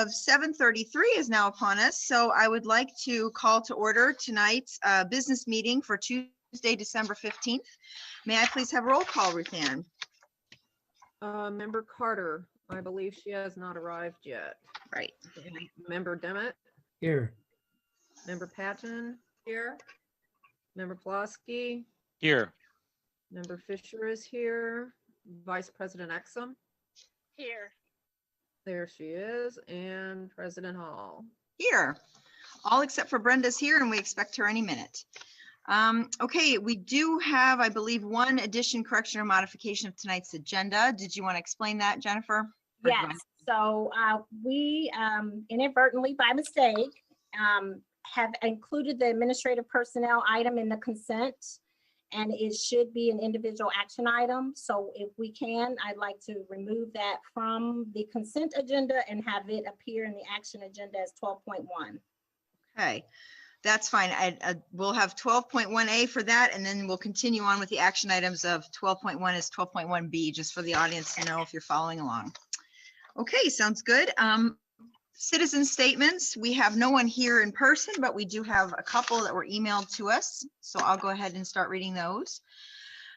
of 7:33 is now upon us, so I would like to call to order tonight's business meeting for Tuesday, December 15th. May I please have a roll call, Ruth Ann? Member Carter, I believe she has not arrived yet. Right. Member Demmett, Here. Member Patton, here. Member Pulaski, Here. Member Fisher is here. Vice President Exum, Here. there she is, and President Hall. Here. All except for Brenda's here, and we expect her any minute. Okay, we do have, I believe, one addition, correction, or modification of tonight's agenda. Did you want to explain that, Jennifer? Or do I- Yes, so we inadvertently, by mistake, have included the administrative personnel item in the consent, and it should be an individual action item. So if we can, I'd like to remove that from the consent agenda and have it appear in the action agenda as 12.1. Okay, that's fine. We'll have 12.1A for that, and then we'll continue on with the action items of 12.1 as 12.1B, just for the audience to know if you're following along. Okay, sounds good. Citizen statements. We have no one here in person, but we do have a couple that were emailed to us. So I'll go ahead and start reading those.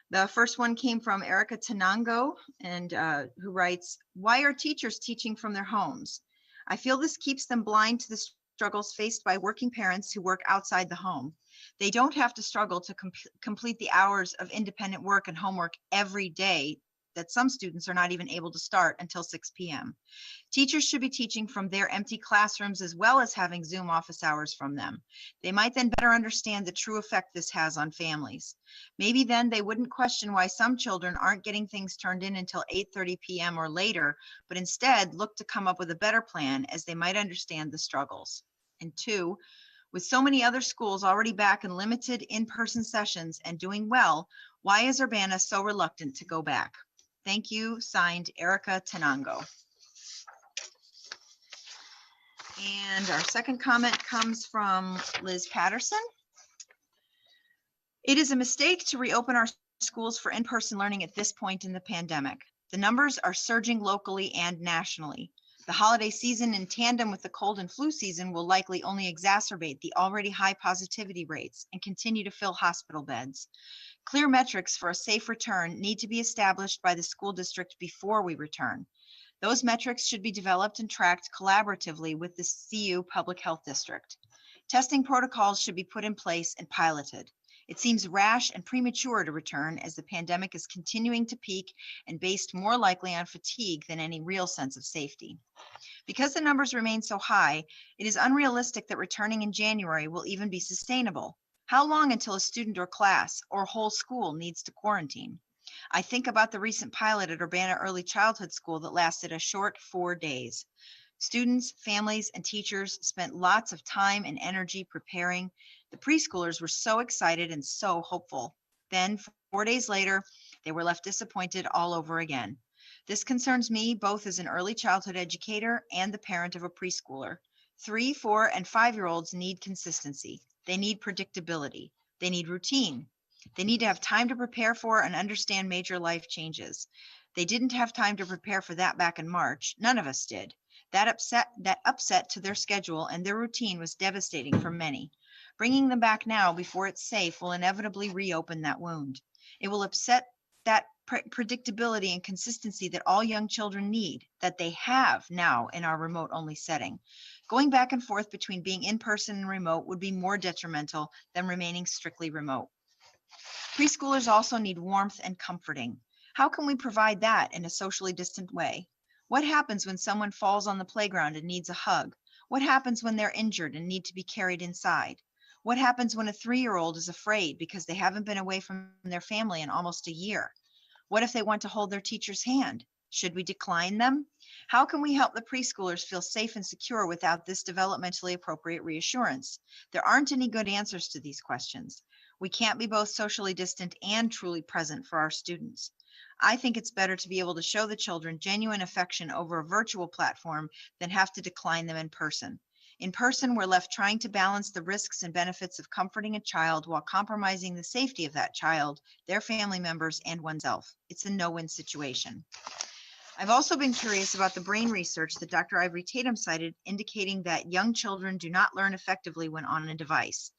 The first one came from Erica Tenango, and who writes, "Why are teachers teaching from their homes? I feel this keeps them blind to the struggles faced by working parents who work outside the home. They don't have to struggle to complete the hours of independent work and homework every day that some students are not even able to start until 6 p.m. Teachers should be teaching from their empty classrooms as well as having Zoom office hours from them. They might then better understand the true effect this has on families. Maybe then they wouldn't question why some children aren't getting things turned in until 8:30 p.m. or later, but instead look to come up with a better plan as they might understand the struggles." And 2, with so many other schools already back in limited in-person sessions and doing well, why is Urbana so reluctant to go back? Thank you, signed Erica Tenango. And our second comment comes from Liz Patterson. "It is a mistake to reopen our schools for in-person learning at this point in the pandemic. The numbers are surging locally and nationally. The holiday season in tandem with the cold and flu season will likely only exacerbate the already high positivity rates and continue to fill hospital beds. Clear metrics for a safe return need to be established by the school district before we return. Those metrics should be developed and tracked collaboratively with the CU Public Health District. Testing protocols should be put in place and piloted. It seems rash and premature to return as the pandemic is continuing to peak and based more likely on fatigue than any real sense of safety. Because the numbers remain so high, it is unrealistic that returning in January will even be sustainable. How long until a student or class or whole school needs to quarantine? I think about the recent pilot at Urbana Early Childhood School that lasted a short 4 days. Students, families, and teachers spent lots of time and energy preparing. The preschoolers were so excited and so hopeful. Then 4 days later, they were left disappointed all over again. This concerns me both as an early childhood educator and the parent of a preschooler. 3, 4, and 5-year-olds need consistency. They need predictability. They need routine. They need to have time to prepare for and understand major life changes. They didn't have time to prepare for that back in March. None of us did. That upset to their schedule and their routine was devastating for many. Bringing them back now before it's safe will inevitably reopen that wound. It will upset that predictability and consistency that all young children need, that they have now in our remote only setting. Going back and forth between being in person and remote would be more detrimental than remaining strictly remote. Preschoolers also need warmth and comforting. How can we provide that in a socially distant way? What happens when someone falls on the playground and needs a hug? What happens when they're injured and need to be carried inside? What happens when a 3-year-old is afraid because they haven't been away from their family in almost a year? What if they want to hold their teacher's hand? Should we decline them? How can we help the preschoolers feel safe and secure without this developmentally appropriate reassurance? There aren't any good answers to these questions. We can't be both socially distant and truly present for our students. I think it's better to be able to show the children genuine affection over a virtual platform than have to decline them in person. In person, we're left trying to balance the risks and benefits of comforting a child while compromising the safety of that child, their family members, and oneself. It's a no-win situation. I've also been curious about the brain research that Dr. Ivory Tatum cited, indicating that young children do not learn effectively when on a device.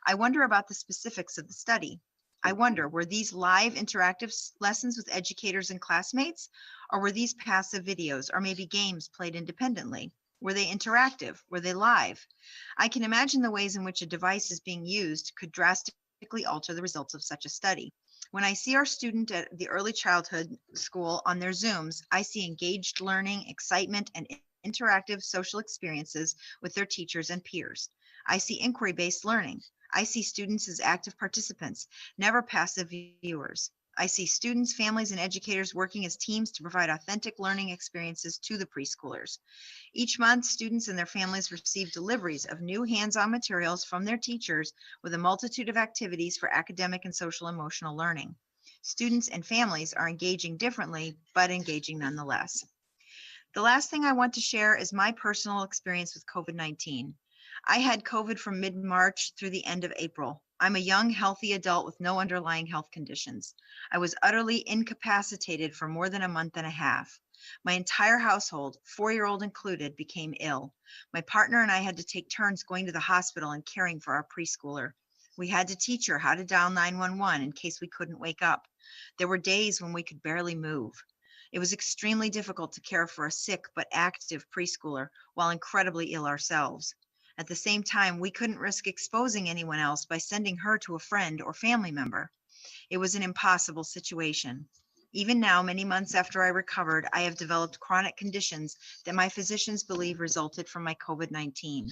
I wonder about the specifics of the study. I wonder, were these live interactive lessons with educators and classmates, or were these passive videos, or maybe games played independently? Were they interactive? Were they live? I can imagine the ways in which a device is being used could drastically alter the results of such a study. When I see our student at the early childhood school on their Zooms, I see engaged learning, excitement, and interactive social experiences with their teachers and peers. I see inquiry-based learning. I see students as active participants, never passive viewers. I see students, families, and educators working as teams to provide authentic learning experiences to the preschoolers. Each month, students and their families receive deliveries of new hands-on materials from their teachers with a multitude of activities for academic and social emotional learning. Students and families are engaging differently, but engaging nonetheless. The last thing I want to share is my personal experience with COVID-19. I had COVID from mid-March through the end of April. I'm a young, healthy adult with no underlying health conditions. I was utterly incapacitated for more than a month and a half. My entire household, 4-year-old included, became ill. My partner and I had to take turns going to the hospital and caring for our preschooler. We had to teach her how to dial 911 in case we couldn't wake up. There were days when we could barely move. It was extremely difficult to care for a sick but active preschooler while incredibly ill ourselves. At the same time, we couldn't risk exposing anyone else by sending her to a friend or family member. It was an impossible situation. Even now, many months after I recovered, I have developed chronic conditions that my physicians believe resulted from my COVID-19.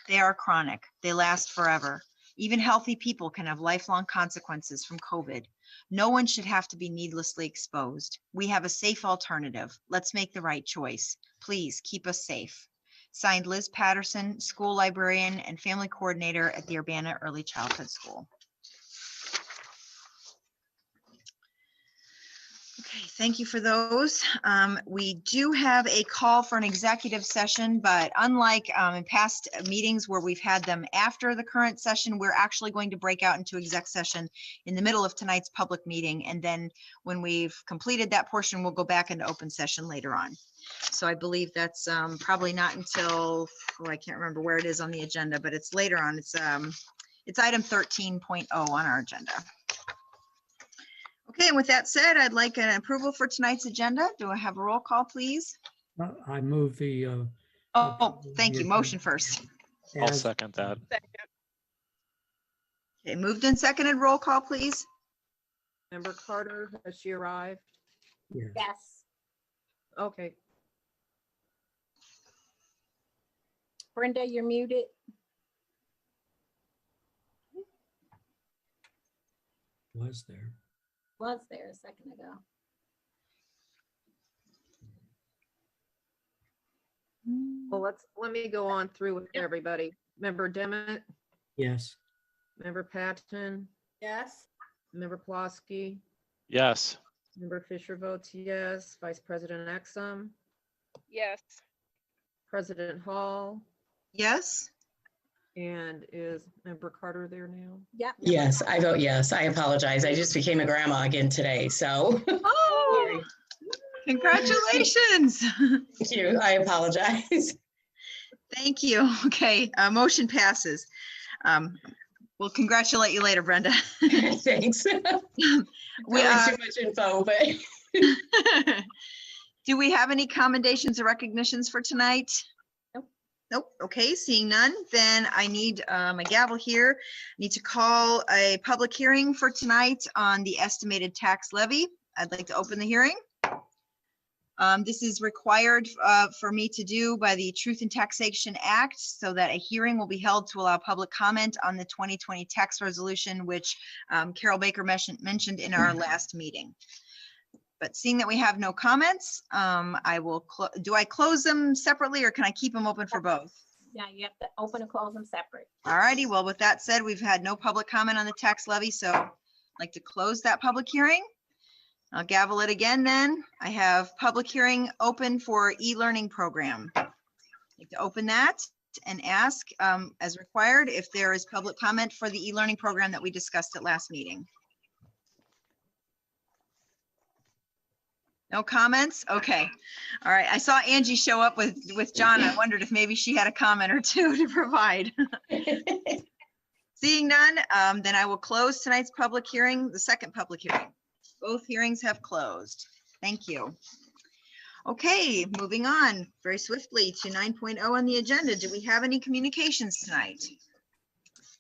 They are chronic. They last forever. Even healthy people can have lifelong consequences from COVID. No one should have to be needlessly exposed. We have a safe alternative. Let's make the right choice. Please keep us safe. Signed, Liz Patterson, school librarian and family coordinator at the Urbana Early Childhood School. Okay, thank you for those. We do have a call for an executive session, but unlike in past meetings where we've had them after the current session, we're actually going to break out into exec session in the middle of tonight's public meeting. And then when we've completed that portion, we'll go back into open session later on. So I believe that's probably not until, oh, I can't remember where it is on the agenda, but it's later on. It's item 13.0 on our agenda. Okay, and with that said, I'd like an approval for tonight's agenda. Do I have a roll call, please? I move the. Oh, thank you. Motion first. I'll as- second that. Okay, moved and seconded. Roll call, please. Member Carter, has she arrived? Yes. Yes. Okay. Brenda, you're muted. Was there? Was there a second ago. Well, let me go on through with everybody. Member Demmett, Yes. Member Patton, Yes. Member Ploski, Yes. Member Fisher votes yes. Vice President Exum, Yes. President Hall, Yes. and is Member Carter there now? Yep. Yes, I vote yes. I apologize. I just became a grandma again today, so Oh, congratulations. thank you. I apologize. Thank you. Okay, motion passes. We'll congratulate you later, Brenda. Thanks. We, Probably too much info, but do we have any commendations or recognitions for tonight? Nope. Nope. Okay, seeing none, then I need my gavel here. Need to call a public hearing for tonight on the estimated tax levy. I'd like to open the hearing. This is required for me to do by the Truth in Taxation Act, so that a hearing will be held to allow public comment on the 2020 tax resolution, which Carol Baker mentioned in our last meeting. But seeing that we have no comments, I will, do I close them separately or can I keep them open for both? Yeah, you have to open and close them separate. All righty, well, with that said, we've had no public comment on the tax levy, so I'd like to close that public hearing. I'll gavel it again then. I have public hearing open for e-learning program. I'd like to open that and ask, as required, if there is public comment for the e-learning program that we discussed at last meeting. No comments? Okay. All right. I saw Angie show up with John. I wondered if maybe she had a comment or two to provide. Seeing none, then I will close tonight's public hearing, the second public hearing. Both hearings have closed. Thank you. Okay, moving on very swiftly to 9.0 on the agenda. Do we have any communications tonight?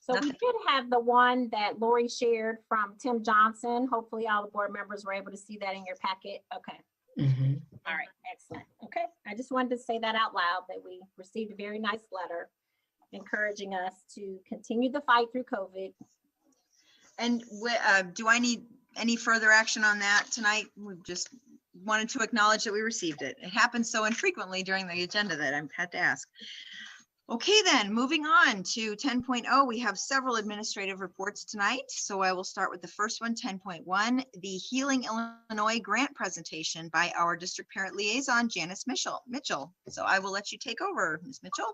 So we Nothing. did have the one that Lori shared from Tim Johnson. Hopefully all the board members were able to see that in your packet. Okay, Mhm. all right, excellent. Okay, I just wanted to say that out loud, that we received a very nice letter encouraging us to continue the fight through COVID. And do I need any further action on that tonight? We just wanted to acknowledge that we received it. It happens so infrequently during the agenda that I had to ask. Okay, then moving on to 10.0, we have several administrative reports tonight. So I will start with the first one, 10.1, the Healing Illinois grant presentation by our district parent liaison, Janice Mitchell. So I will let you take over, Ms. Mitchell.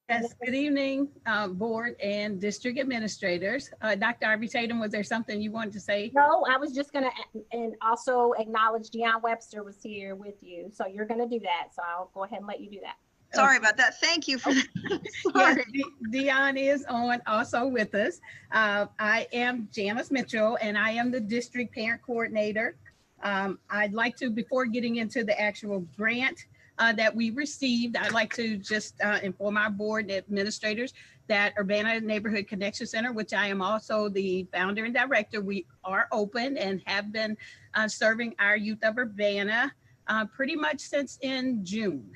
Yes, good evening, board and district administrators. Dr. Ivy Tatum, was there something you wanted to say? No, I was just gonna, and also acknowledge Deion Webster was here with you. So you're gonna do that. So I'll go ahead and let you do that. Sorry about that. Thank you for that. Yes, Dion is on also with us. I am Janice Mitchell and I am the district parent coordinator. I'd like to, before getting into the actual grant that we received, I'd like to just inform our board administrators that Urbana Neighborhood Connection Center, which I am also the founder and director, we are open and have been serving our youth of Urbana pretty much since in June.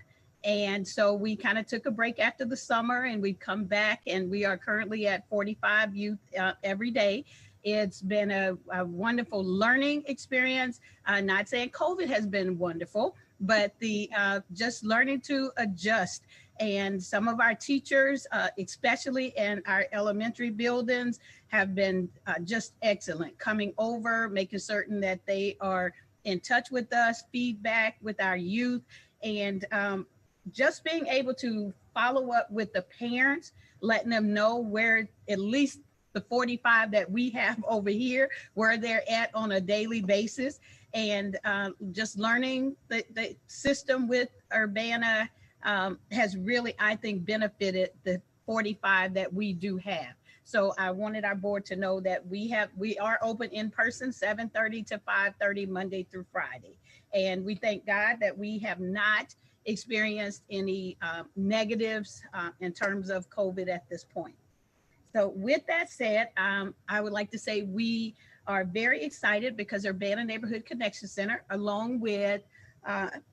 And so we kind of took a break after the summer and we've come back and we are currently at 45 youth every day. It's been a wonderful learning experience. Not saying COVID has been wonderful, but the just learning to adjust. And some of our teachers, especially in our elementary buildings, have been just excellent, coming over, making certain that they are in touch with us, feedback with our youth, and just being able to follow up with the parents, letting them know where at least the 45 that we have over here, where they're at on a daily basis, and just learning the system with Urbana has really, I think, benefited the 45 that we do have. So I wanted our board to know that we are open in person 7:30 to 5:30 Monday through Friday. And we thank God that we have not experienced any negatives in terms of COVID at this point. So with that said, I would like to say we are very excited because Urbana Neighborhood Connection Center, along with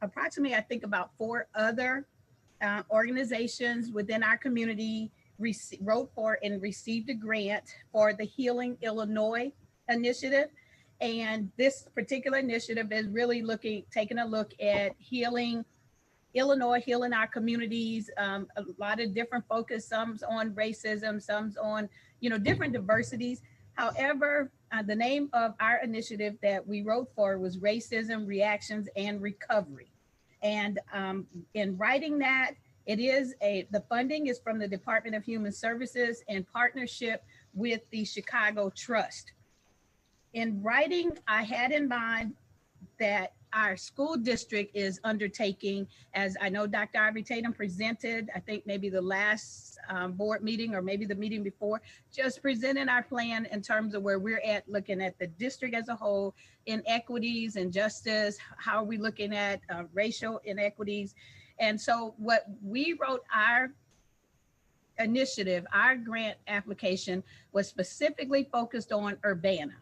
approximately, I think about 4 other organizations within our community, wrote for and received a grant for the Healing Illinois initiative. And this particular initiative is really taking a look at healing Illinois, healing our communities, a lot of different focus, some's on racism, some's on, different diversities. However, the name of our initiative that we wrote for was Racism, Reactions, and Recovery. And in writing that, the funding is from the Department of Human Services in partnership with the Chicago Trust. In writing, I had in mind that our school district is undertaking, as I know Dr. Ivy Tatum presented, I think maybe the last board meeting or maybe the meeting before, just presenting our plan in terms of where we're at, looking at the district as a whole, inequities and justice, how are we looking at racial inequities. And so what we wrote our initiative, our grant application was specifically focused on Urbana.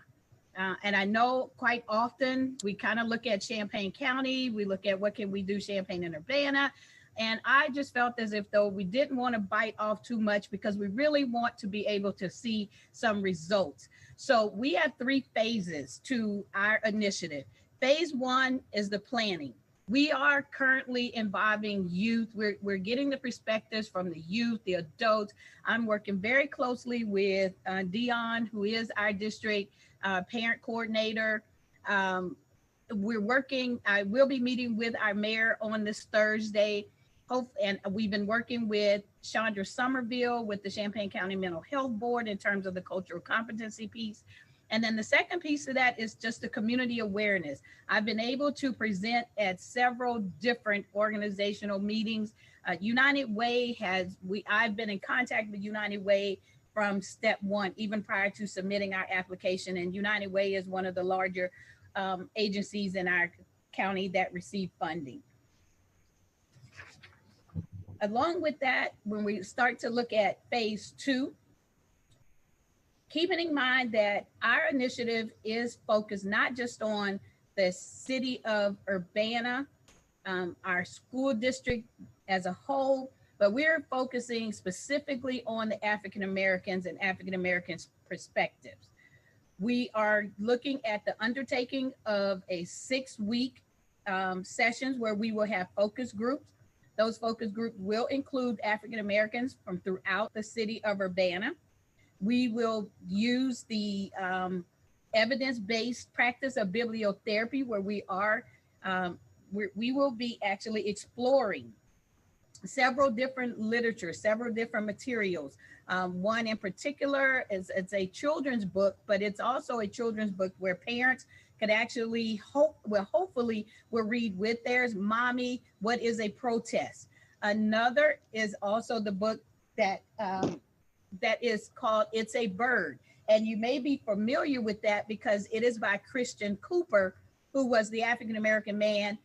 And I know quite often we kind of look at Champaign County, we look at what can we do Champaign and Urbana. And I just felt as if though we didn't want to bite off too much because we really want to be able to see some results. So we have 3 phases to our initiative. Phase 1 is the planning. We are currently involving youth. We're getting the perspectives from the youth, the adults. I'm working very closely with Dion, who is our district parent coordinator. I will be meeting with our mayor on this Thursday. And we've been working with Chandra Somerville with the Champaign County Mental Health Board in terms of the cultural competency piece. And then the second piece of that is just the community awareness. I've been able to present at several different organizational meetings. United Way I've been in contact with United Way from step one, even prior to submitting our application. And United Way is one of the larger agencies in our county that receive funding. Along with that, when we start to look at phase 2, keeping in mind that our initiative is focused not just on the city of Urbana, our school district as a whole, but we're focusing specifically on the African Americans and African Americans' perspectives. We are looking at the undertaking of a 6-week sessions where we will have focus groups. Those focus groups will include African Americans from throughout the city of Urbana. We will use the evidence-based practice of bibliotherapy, where we will be actually exploring several different literature, several different materials. One in particular is it's a children's book, but it's also a children's book where parents could actually hopefully will read with theirs. Mommy, What is a Protest? Another is also the book that is called It's a Bird. And you may be familiar with that because it is by Christian Cooper, who was the African-American man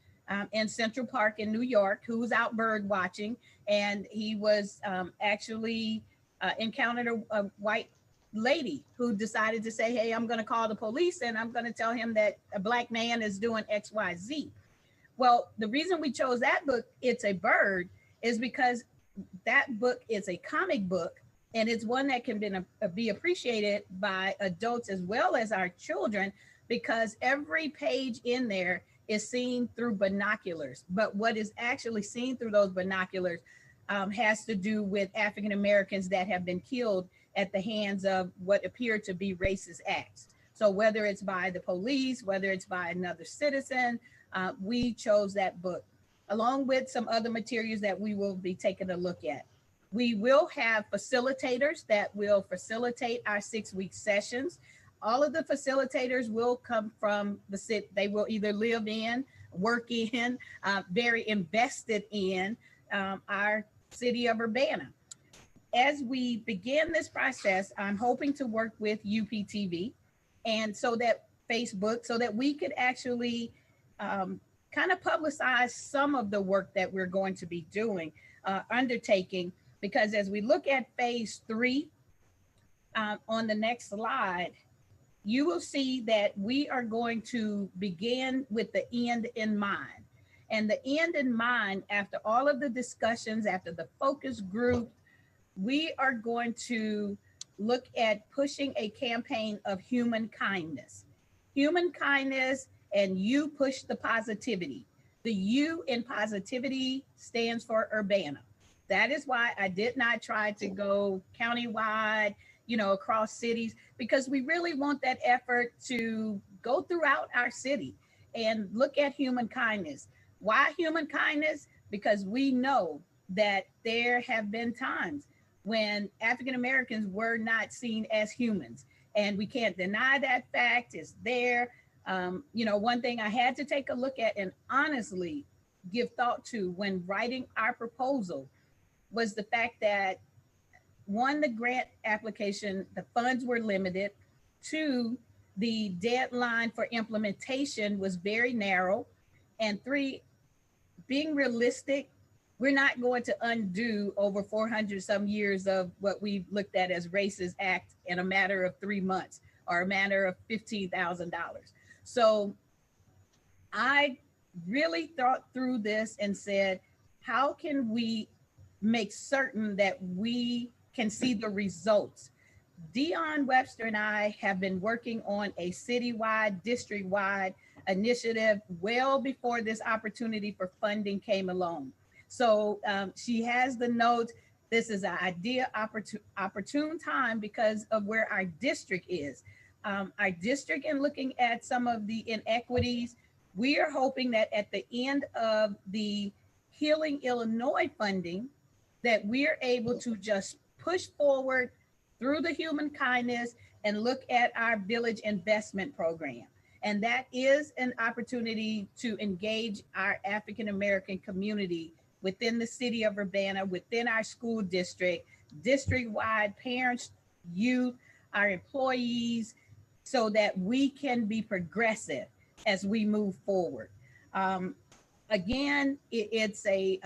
in Central Park in New York, who was out bird watching. And he was actually encountered a white lady who decided to say, hey, I'm going to call the police and I'm going to tell him that a Black man is doing X, Y, Z. Well, the reason we chose that book, It's a Bird, is because that book is a comic book, and it's one that can be appreciated by adults as well as our children, because every page in there is seen through binoculars. But what is actually seen through those binoculars has to do with African Americans that have been killed at the hands of what appear to be racist acts. So whether it's by the police, whether it's by another citizen, we chose that book, along with some other materials that we will be taking a look at. We will have facilitators that will facilitate our 6-week sessions. All of the facilitators will come from the city. They will either live in, work in, very invested in our city of Urbana. As we begin this process, I'm hoping to work with UPTV and so that Facebook, so that we could actually kind of publicize some of the work that we're going to be doing, undertaking, because as we look at phase 3 on the next slide, you will see that we are going to begin with the end in mind. And the end in mind, after all of the discussions, after the focus group, we are going to look at pushing a campaign of human kindness. Human kindness, and you push the positivity. The U in positivity stands for Urbana. That is why I did not try to go countywide, across cities, because we really want that effort to go throughout our city and look at human kindness. Why human kindness? Because we know that there have been times when African Americans were not seen as humans, and we can't deny that fact. It's there. One thing I had to take a look at and honestly give thought to when writing our proposal was the fact that, one, the grant application, the funds were limited. 2, the deadline for implementation was very narrow. And 3, being realistic, we're not going to undo over 400 some years of what we've looked at as racist act in a matter of 3 months or a matter of $15,000. So I really thought through this and said, how can we make certain that we can see the results? Dion Webster and I have been working on a citywide, district-wide initiative well before this opportunity for funding came along. So she has the note. This is an opportune time because of where our district is. Our district, and looking at some of the inequities, we are hoping that at the end of the Healing Illinois funding, that we're able to just push forward through the human kindness and look at our village investment program. And that is an opportunity to engage our African American community within the city of Urbana, within our school district, district-wide, parents, youth, our employees, so that we can be progressive as we move forward. Again, it's a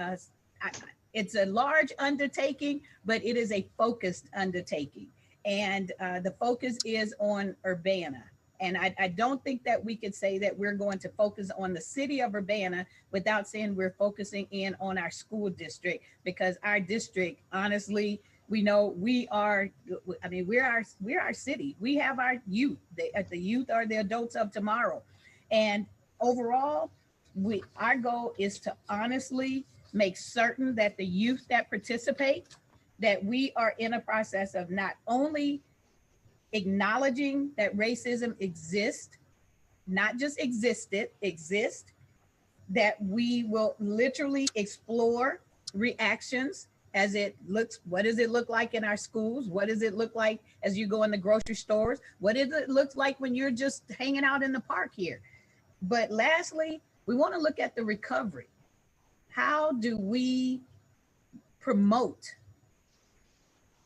large undertaking, but it is a focused undertaking. And the focus is on Urbana. And I don't think that we could say that we're going to focus on the city of Urbana without saying we're focusing in on our school district, because our district, honestly, we know we're our city. We have our youth. The youth are the adults of tomorrow. And overall, our goal is to honestly make certain that the youth that participate, that we are in a process of not only acknowledging that racism exists, not just exist, that we will literally explore reactions as it looks. What does it look like in our schools? What does it look like as you go in the grocery stores? What does it look like when you're just hanging out in the park here? But lastly, we want to look at the recovery. How do we promote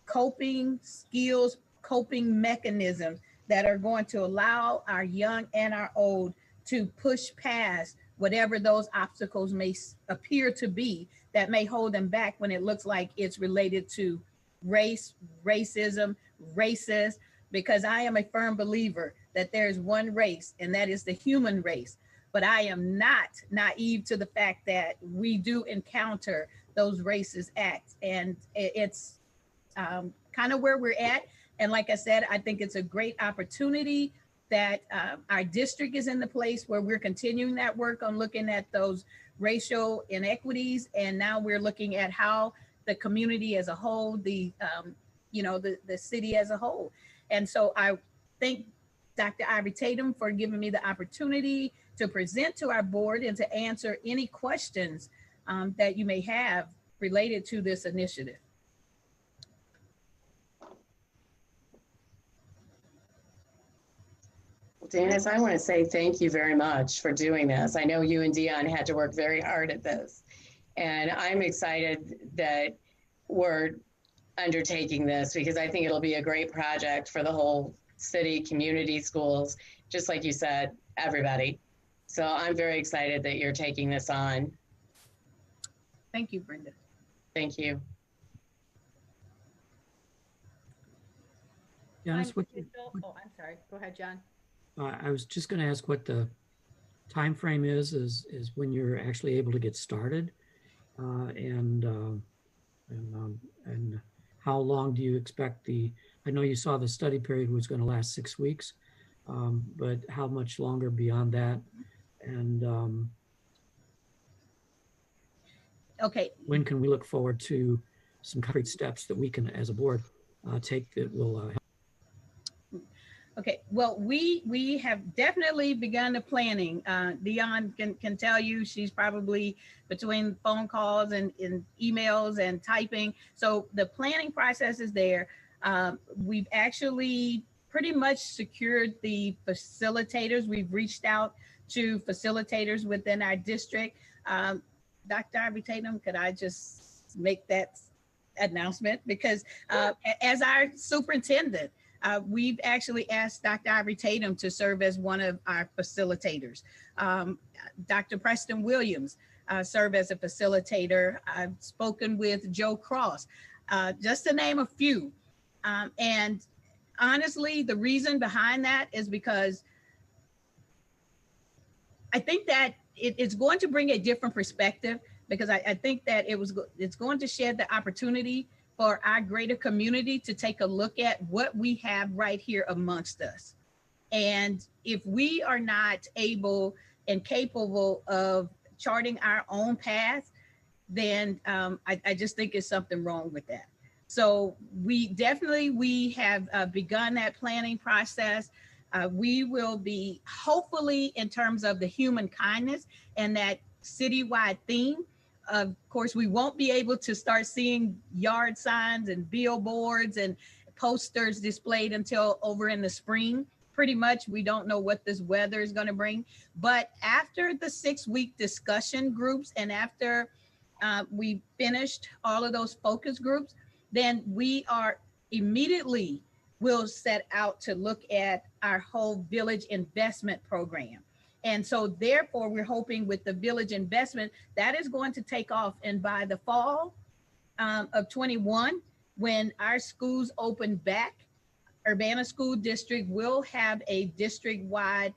coping skills, coping mechanisms that are going to allow our young and our old to push past whatever those obstacles may appear to be that may hold them back when it looks like it's related to race, racism, racist, because I am a firm believer that there's one race, and that is the human race. But I am not naive to the fact that we do encounter those racist acts, and it's kind of where we're at. And like I said, I think it's a great opportunity that our district is in the place where we're continuing that work on looking at those racial inequities. And now we're looking at how the community as a whole, the city as a whole. And so I thank Dr. Ivy Tatum for giving me the opportunity to present to our board and to answer any questions that you may have related to this initiative. Janice, I want to say thank you very much for doing this. I know you and Dion had to work very hard at this, and I'm excited that we're undertaking this because I think it'll be a great project for the whole city, community, schools, just like you said, everybody. So I'm very excited that you're taking this on. Thank you, Brenda. Thank you. Janice, what, Oh, I'm sorry. Go ahead, John. I was just going to ask what the time frame is when you're actually able to get started, and how long do you expect I know you saw the study period was going to last 6 weeks, but how much longer beyond that? And Okay. when can we look forward to some concrete steps that we can, as a board, take that will help? Okay, well, we have definitely begun the planning. Dion can tell you she's probably between phone calls and emails and typing. So the planning process is there. We've actually pretty much secured the facilitators. We've reached out to facilitators within our district. Dr. Ivy Tatum, could I just make that announcement? Because as our superintendent, we've actually asked Dr. Ivy Tatum to serve as one of our facilitators. Dr. Preston Williams serve as a facilitator. I've spoken with Joe Cross, just to name a few. And honestly, the reason behind that is because I think that it's going to bring a different perspective, because I think that it's going to shed the opportunity for our greater community to take a look at what we have right here amongst us. And if we are not able and capable of charting our own path, then I just think there's something wrong with that. So we have begun that planning process. We will be, hopefully, in terms of the human kindness and that citywide theme. Of course, we won't be able to start seeing yard signs and billboards and posters displayed until over in the spring. Pretty much, we don't know what this weather is going to bring. But after the 6-week discussion groups and after we finished all of those focus groups, then we are immediately will set out to look at our whole village investment program. And so therefore, we're hoping with the village investment, that is going to take off. And by the fall of 21, when our schools open back, Urbana School District will have a district-wide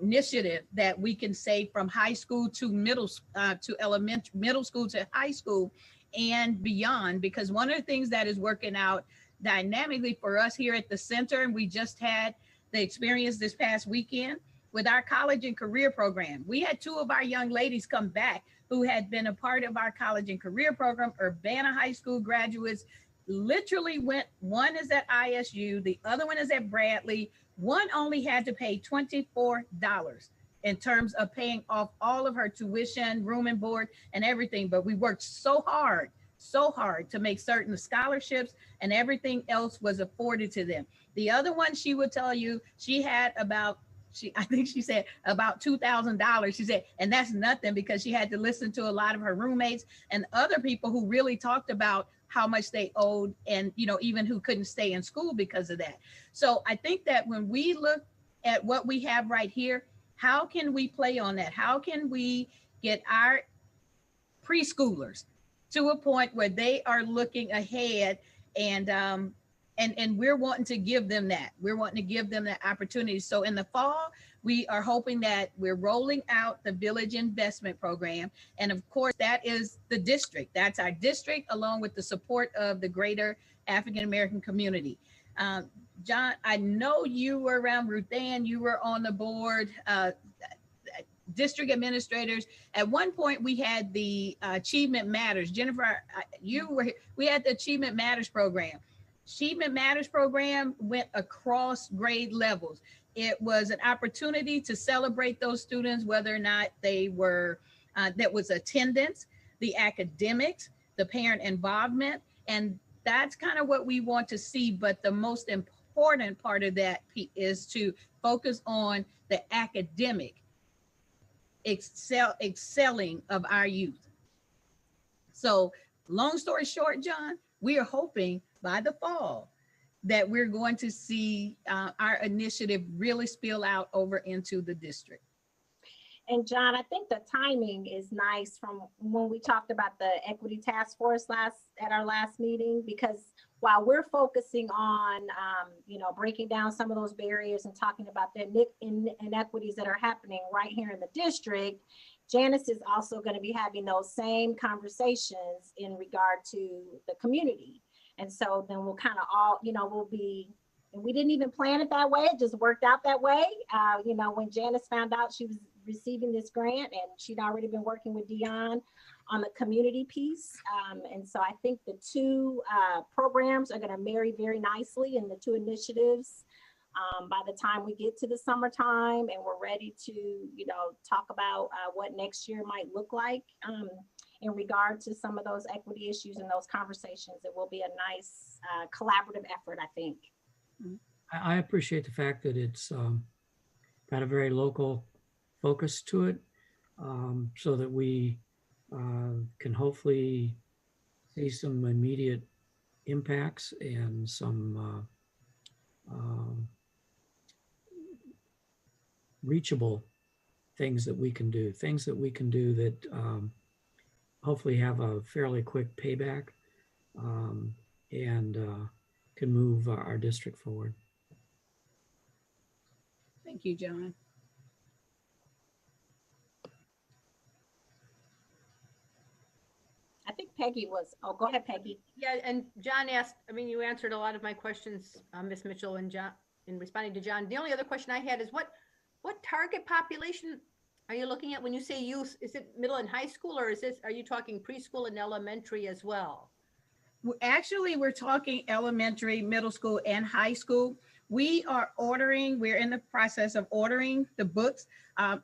initiative that we can say from high school to middle school to high school and beyond. Because one of the things that is working out dynamically for us here at the center, and we just had the experience this past weekend with our college and career program. We had 2 of our young ladies come back who had been a part of our college and career program, Urbana High School graduates. Literally went, one is at ISU, the other one is at Bradley. One only had to pay $24 in terms of paying off all of her tuition, room and board and everything. But we worked so hard to make certain the scholarships and everything else was afforded to them. The other one, she would tell you, she had about, I think she said about $2,000. She said, and that's nothing because she had to listen to a lot of her roommates and other people who really talked about how much they owed and, you know, even who couldn't stay in school because of that. So I think that when we look at what we have right here, how can we play on that? How can we get our preschoolers to a point where they are looking ahead and we're wanting to give them that. We're wanting to give them that opportunity. So in the fall, we are hoping that we're rolling out the Village Investment Program. And of course, that is the district. That's our district, along with the support of the greater African American community. John, I know you were around, Ruth Ann, you were on the board, district administrators. At one point, we had the Achievement Matters. Jennifer, we had the Achievement Matters program. Achievement Matters program went across grade levels. It was an opportunity to celebrate those students, whether or not they were, that was attendance, the academics, the parent involvement, and that's kind of what we want to see. But the most important part of that is to focus on the academic excelling of our youth. So long story short, John, we are hoping by the fall that we're going to see our initiative really spill out over into the district. And John, I think the timing is nice from when we talked about the equity task force at our last meeting, because while we're focusing on, breaking down some of those barriers and talking about the inequities that are happening right here in the district, Janice is also going to be having those same conversations in regard to the community. And so then we'll kind of all, and we didn't even plan it that way. It just worked out that way. When Janice found out she was receiving this grant and she'd already been working with Dion on the community piece. And so I think the 2 programs are going to marry very nicely, and the 2 initiatives by the time we get to the summertime and we're ready to, talk about what next year might look like in regard to some of those equity issues and those conversations. It will be a nice collaborative effort, I think. I appreciate the fact that it's got a very local focus to it, so that we can hopefully see some immediate impacts and some reachable things that we can do that hopefully have a fairly quick payback and can move our district forward. Thank you, John. I think Peggy was, go ahead, Peggy. Yeah, and John asked, you answered a lot of my questions, Ms. Mitchell, and John, in responding to John. The only other question I had is what target population are you looking at when you say youth? Is it middle and high school, or are you talking preschool and elementary as well? Actually, we're talking elementary, middle school, and high school. We are ordering, we're in the process of ordering the books.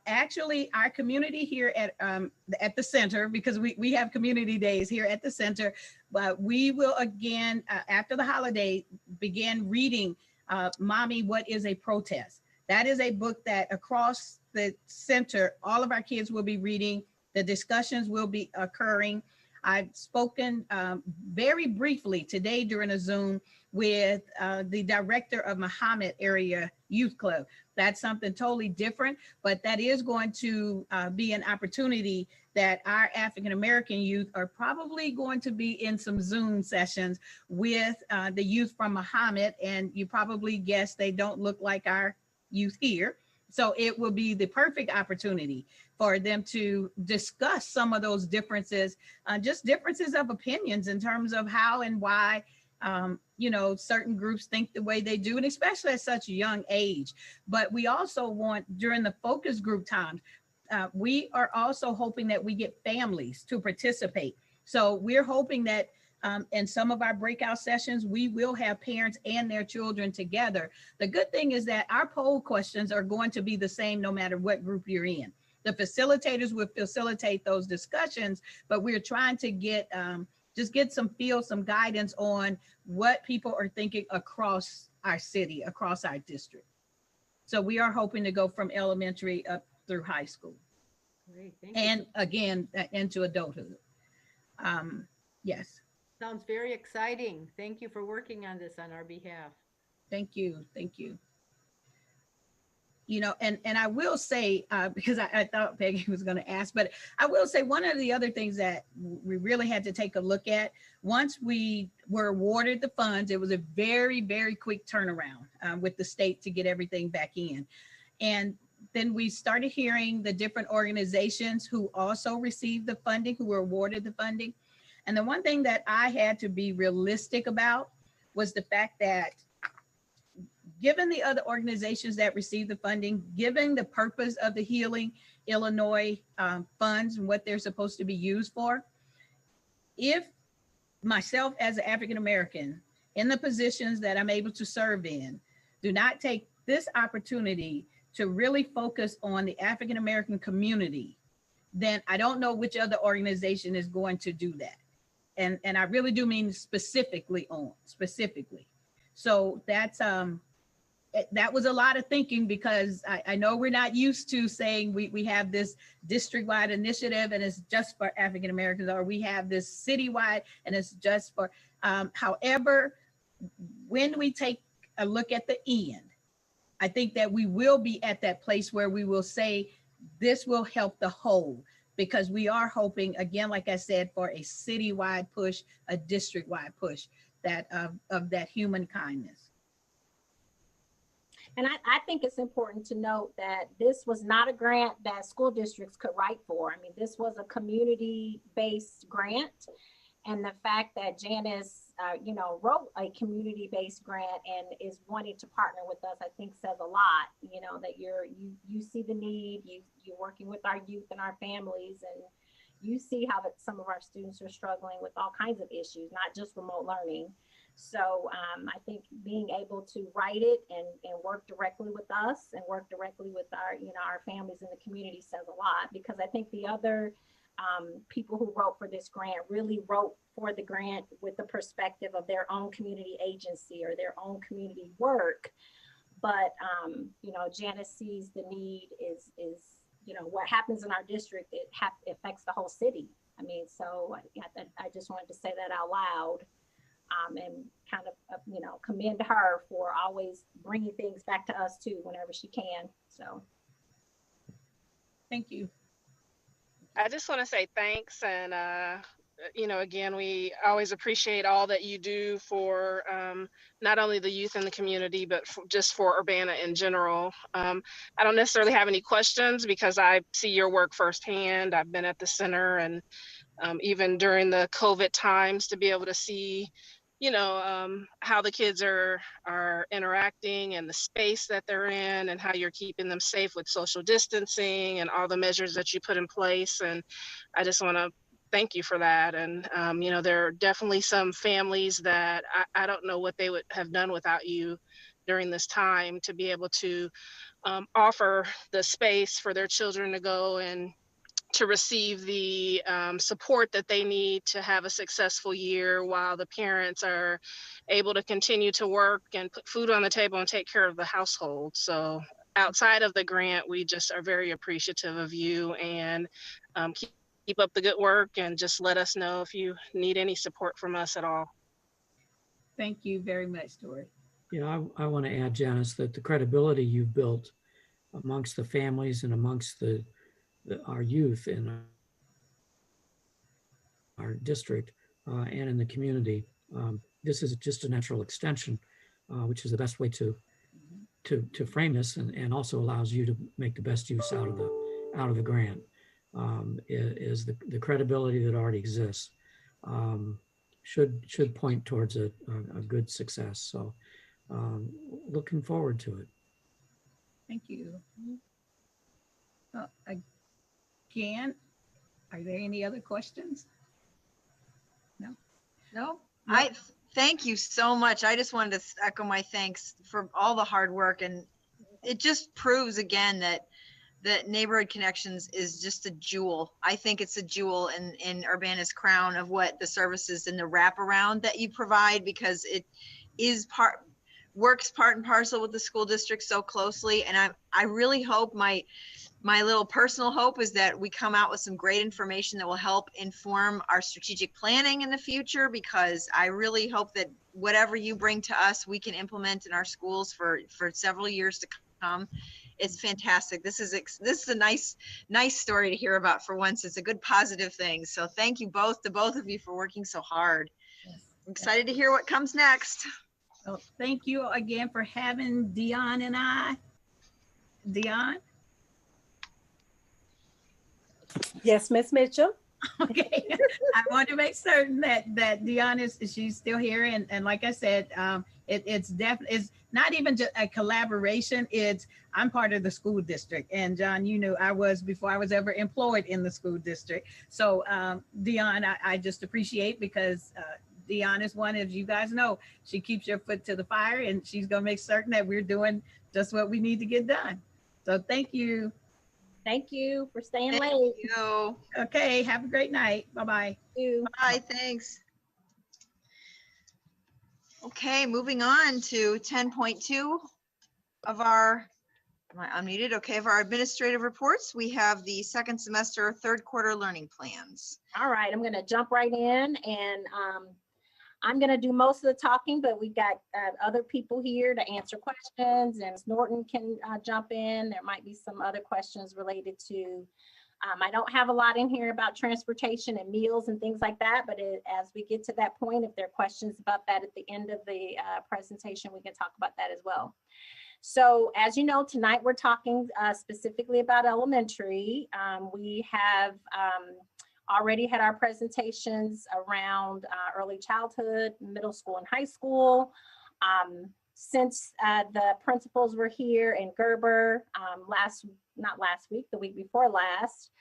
Actually, our community here at the center, because we have community days here at the center, but we will again, after the holiday, begin reading Mommy, What is a Protest? That is a book that across the center, all of our kids will be reading. The discussions will be occurring. I've spoken very briefly today during a Zoom with the director of Muhammad Area Youth Club. That's something totally different, but that is going to be an opportunity that our African-American youth are probably going to be in some Zoom sessions with the youth from Muhammad, and you probably guess they don't look like our youth here. So it will be the perfect opportunity for them to discuss some of those differences, just differences of opinions in terms of how and why, you know, certain groups think the way they do, and especially at such a young age. But we also want, during the focus group times, we are also hoping that we get families to participate. So we're hoping that in some of our breakout sessions, we will have parents and their children together. The good thing is that our poll questions are going to be the same no matter what group you're in. The facilitators will facilitate those discussions, but we're trying to get just get some guidance on what people are thinking across our city, across our district. So we are hoping to go from elementary up through high school. Great, thank you. And again, into adulthood. Yes. Sounds very exciting. Thank you for working on this on our behalf. Thank you. Thank you. You know, and I will say, because I thought Peggy was going to ask, but I will say one of the other things that we really had to take a look at, once we were awarded the funds, it was a very, very quick turnaround with the state to get everything back in. And then we started hearing the different organizations who also received the funding, who were awarded the funding. And the one thing that I had to be realistic about was the fact that given the other organizations that received the funding, given the purpose of the Healing Illinois funds and what they're supposed to be used for, if myself as an African-American in the positions that I'm able to serve in, do not take this opportunity to really focus on the African-American community, then I don't know which other organization is going to do that. And I really do mean specifically. So that's, that was a lot of thinking, because I know we're not used to saying we have this district-wide initiative and it's just for African Americans, or we have this citywide and it's just for, however, when we take a look at the end, I think that we will be at that place where we will say, this will help the whole, because we are hoping, again, like I said, for a citywide push, a district-wide push that of that human kindness. And I think it's important to note that this was not a grant that school districts could write for. I mean, this was a community-based grant. And the fact that Janice, you know, wrote a community-based grant and is wanting to partner with us, I think says a lot, you know, that you see the need, you're working with our youth and our families, and you see how that some of our students are struggling with all kinds of issues, not just remote learning. So I think being able to write it and work directly with us and work directly with our, you know, our families in the community says a lot, because I think the other people who wrote for this grant really wrote for the grant with the perspective of their own community agency or their own community work. But, you know, Janice sees the need is, you know, what happens in our district, it affects the whole city. I mean, so I just wanted to say that out loud. And kind of, you know, commend her for always bringing things back to us too, whenever she can. So. Thank you. I just want to say thanks. And, you know, again, we always appreciate all that you do for not only the youth in the community, but just for Urbana in general. I don't necessarily have any questions because I see your work firsthand. I've been at the center, and even during the COVID times, to be able to see, you know, how the kids are interacting and the space that they're in, and how you're keeping them safe with social distancing and all the measures that you put in place. And I just want to thank you for that. And, you know, there are definitely some families that I don't know what they would have done without you during this time to be able to offer the space for their children to go and to receive the support that they need to have a successful year while the parents are able to continue to work and put food on the table and take care of the household. So outside of the grant, we just are very appreciative of you, and keep up the good work, and just let us know if you need any support from us at all. Thank you very much, Tori. You know, I want to add, Janice, that the credibility you've built amongst the families and amongst our youth in our district and in the community, this is just a natural extension, which is the best way to frame this, and also allows you to make the best use out of the grant, is the credibility that already exists, should point towards a good success. So looking forward to it. Thank you. Again, are there any other questions? No, I thank you so much. I just wanted to echo my thanks for all the hard work, and it just proves again that Neighborhood Connections is just a jewel. I think it's a jewel in Urbana's crown of what the services and the wraparound that you provide, because it is works part and parcel with the school district so closely. And I really hope my little personal hope is that we come out with some great information that will help inform our strategic planning in the future, because I really hope that whatever you bring to us, we can implement in our schools for several years to come. It's fantastic. This is a nice story to hear about for once. It's a good positive thing. So thank you both of you for working so hard. Yes. I'm excited to hear what comes next. Well, thank you again for having Dion and I. Dion? Yes, Miss Mitchell. Okay, I want to make certain that Dion she's still here, and like I said, it's not even just a collaboration. I'm part of the school district, and John, you knew I was before I was ever employed in the school district. So Dion, I just appreciate, because Dion is one, as you guys know, she keeps your foot to the fire, and she's gonna make certain that we're doing just what we need to get done. So thank you. Thank you for staying late. Thank you. Okay, have a great night. Bye-bye. Bye, thanks. Okay, moving on to 10.2 of our, am I unmuted? Okay, of our administrative reports, we have the second semester, third quarter learning plans. All right, I'm going to jump right in, and I'm going to do most of the talking, but we've got other people here to answer questions, and Ms. Norton can jump in. There might be some other questions related to, I don't have a lot in here about transportation and meals and things like that, but as we get to that point, if there are questions about that at the end of the presentation, we can talk about that as well. So as you know, tonight we're talking specifically about elementary. We have already had our presentations around early childhood, middle school, and high school. Since the principals were here in Gerber not last week, the week before last,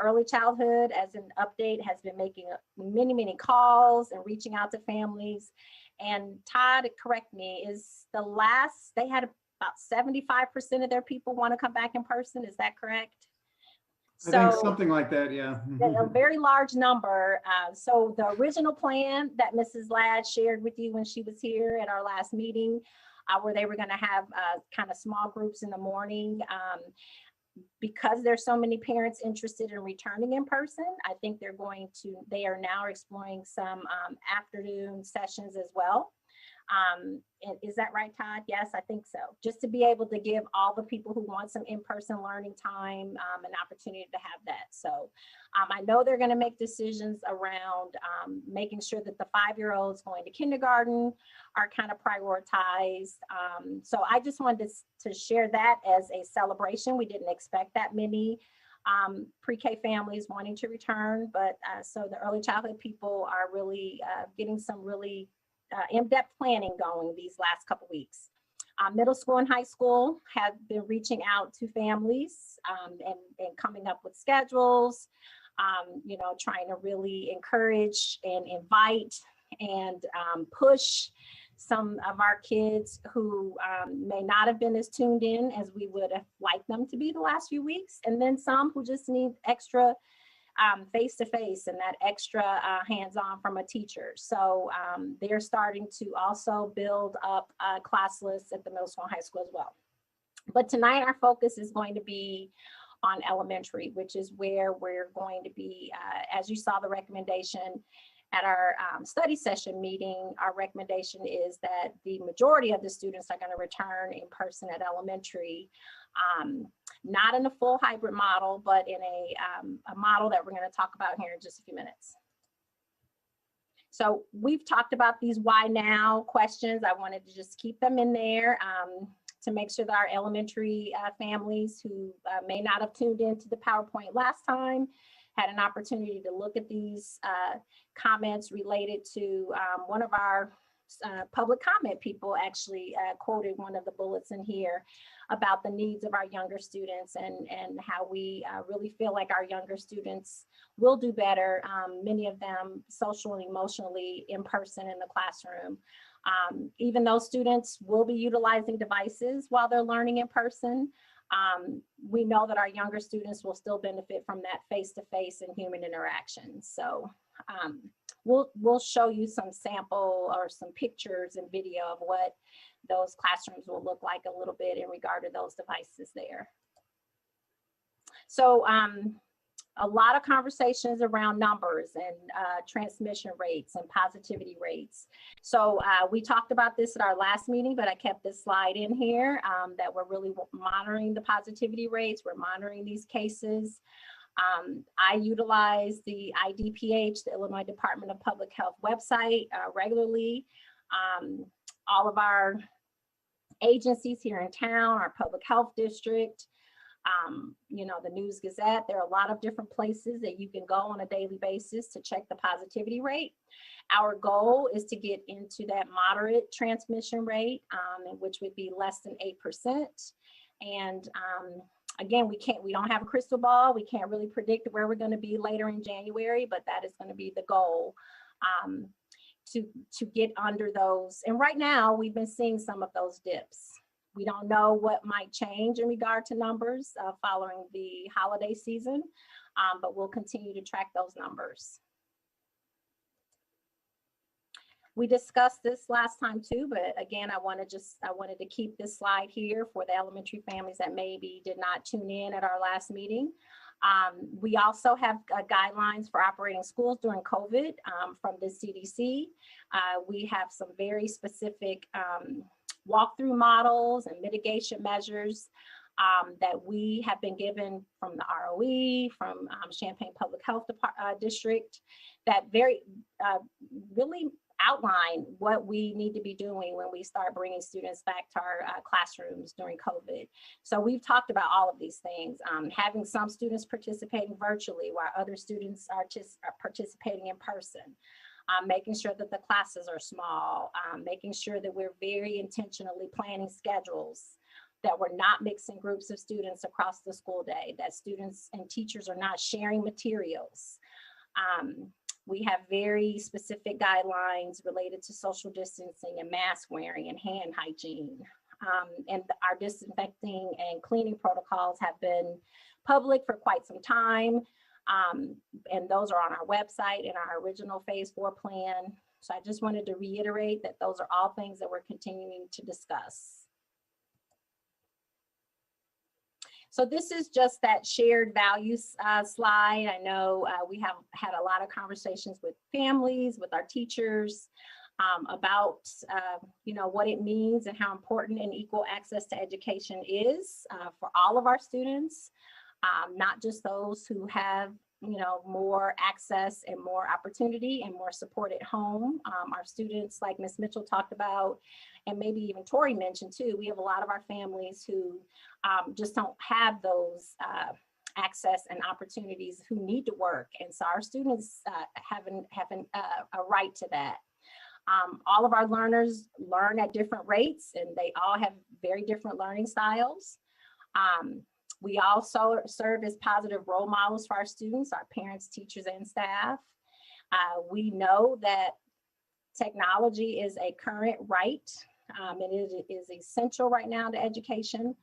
early childhood, as an update, has been making many calls and reaching out to families. And Todd, correct me, is they had about 75% of their people want to come back in person. Is that correct? I think something like that, yeah. A very large number. So the original plan that Mrs. Ladd shared with you when she was here at our last meeting, where they were going to have kind of small groups in the morning, because there's so many parents interested in returning in person, I think they are now exploring some afternoon sessions as well. And is that right, Todd? Yes, I think so. Just to be able to give all the people who want some in-person learning time an opportunity to have that. So I know they're going to make decisions around making sure that the 5-year-olds going to kindergarten are kind of prioritized. So I just wanted to share that as a celebration. We didn't expect that many pre-K families wanting to return, but so the early childhood people are really getting some really in-depth planning going these last couple weeks. Middle school and high school have been reaching out to families and coming up with schedules, trying to really encourage and invite and push some of our kids who may not have been as tuned in as we would have liked them to be the last few weeks, and then some who just need extra face-to-face and that extra hands-on from a teacher. So they're starting to also build up class lists at the middle school and high school as well. But tonight our focus is going to be on elementary, which is where we're going to be, as you saw the recommendation at our study session meeting, our recommendation is that the majority of the students are going to return in person at elementary, not in a full hybrid model, but in a model that we're going to talk about here in just a few minutes. So we've talked about these why now questions. I wanted to just keep them in there to make sure that our elementary families who may not have tuned into the PowerPoint last time had an opportunity to look at these comments related to one of our public comment people actually quoted one of the bullets in here about the needs of our younger students and how we really feel like our younger students will do better, many of them socially and emotionally in person in the classroom. Even though students will be utilizing devices while they're learning in person, we know that our younger students will still benefit from that face-to-face and human interaction. So we'll show you some sample or some pictures and video of what those classrooms will look like a little bit in regard to those devices there. So a lot of conversations around numbers and transmission rates and positivity rates. So we talked about this at our last meeting, but I kept this slide in here that we're really monitoring the positivity rates. We're monitoring these cases. I utilize the IDPH, the Illinois Department of Public Health website regularly. All of our agencies here in town, our public health district, you know, the News Gazette, there are a lot of different places that you can go on a daily basis to check the positivity rate. Our goal is to get into that moderate transmission rate, which would be less than 8%. And again, we don't have a crystal ball. We can't really predict where we're going to be later in January, but that is going to be the goal to get under those. And right now we've been seeing some of those dips. We don't know what might change in regard to numbers following the holiday season, but we'll continue to track those numbers. We discussed this last time too, but again, I wanted to keep this slide here for the elementary families that maybe did not tune in at our last meeting. We also have guidelines for operating schools during COVID from the CDC. We have some very specific walkthrough models and mitigation measures that we have been given from the ROE, from Champaign Public Health District, that really outline what we need to be doing when we start bringing students back to our classrooms during COVID. So we've talked about all of these things, having some students participating virtually while other students are participating in person. Making sure that the classes are small, making sure that we're very intentionally planning schedules, that we're not mixing groups of students across the school day, that students and teachers are not sharing materials. We have very specific guidelines related to social distancing and mask wearing and hand hygiene. And our disinfecting and cleaning protocols have been public for quite some time. And those are on our website in our original phase 4 plan. So I just wanted to reiterate that those are all things that we're continuing to discuss. So this is just that shared values slide. I know we have had a lot of conversations with families, with our teachers about you know, what it means and how important and equal access to education is for all of our students. Not just those who have, you know, more access and more opportunity and more support at home. Our students, like Ms. Mitchell talked about, and maybe even Tori mentioned too, we have a lot of our families who just don't have those access and opportunities, who need to work. And so our students have a right to that. All of our learners learn at different rates, and they all have very different learning styles. We also serve as positive role models for our students, our parents, teachers, and staff. We know that Technology is a current right. It is essential right now to education,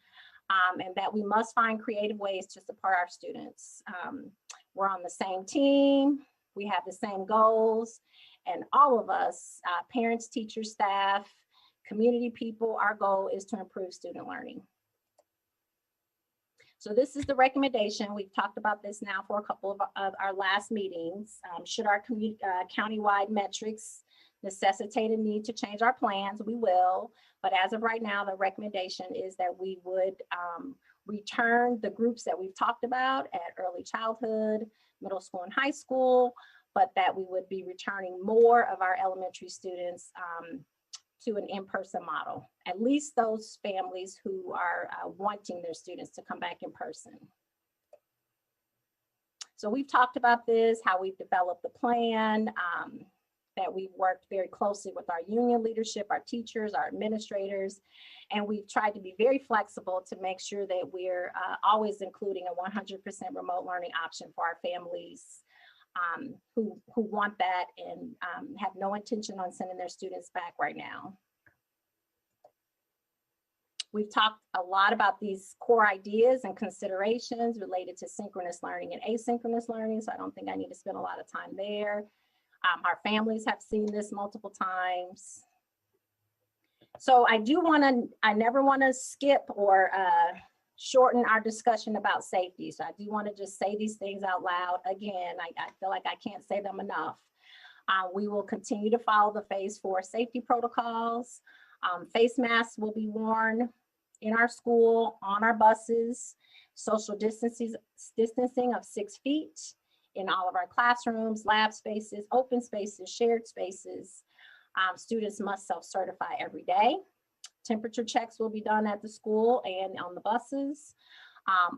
and that we must find creative ways to support our students. We're on the same team, we have the same goals, and all of us, parents, teachers, staff, community people, our goal is to improve student learning. So this is the recommendation. We've talked about this now for a couple of our last meetings. Should our countywide metrics necessitate a need to change our plans, we will. But as of right now, the recommendation is that we would return the groups that we've talked about at early childhood, middle school and high school, but that we would be returning more of our elementary students to an in-person model, at least those families who are wanting their students to come back in person. So we've talked about this, how we've developed the plan, that we've worked very closely with our union leadership, our teachers, our administrators, and we've tried to be very flexible to make sure that we're always including a 100% remote learning option for our families who want that and have no intention on sending their students back right now. We've talked a lot about these core ideas and considerations related to synchronous learning and asynchronous learning, so I don't think I need to spend a lot of time there. Our families have seen this multiple times. So I never want to skip or shorten our discussion about safety. So I do want to just say these things out loud. Again, I feel like I can't say them enough. We will continue to follow the phase 4 safety protocols. Face masks will be worn in our school, on our buses, social distancing of 6 feet in all of our classrooms, lab spaces, open spaces, shared spaces. Students must self-certify every day. Temperature checks will be done at the school and on the buses.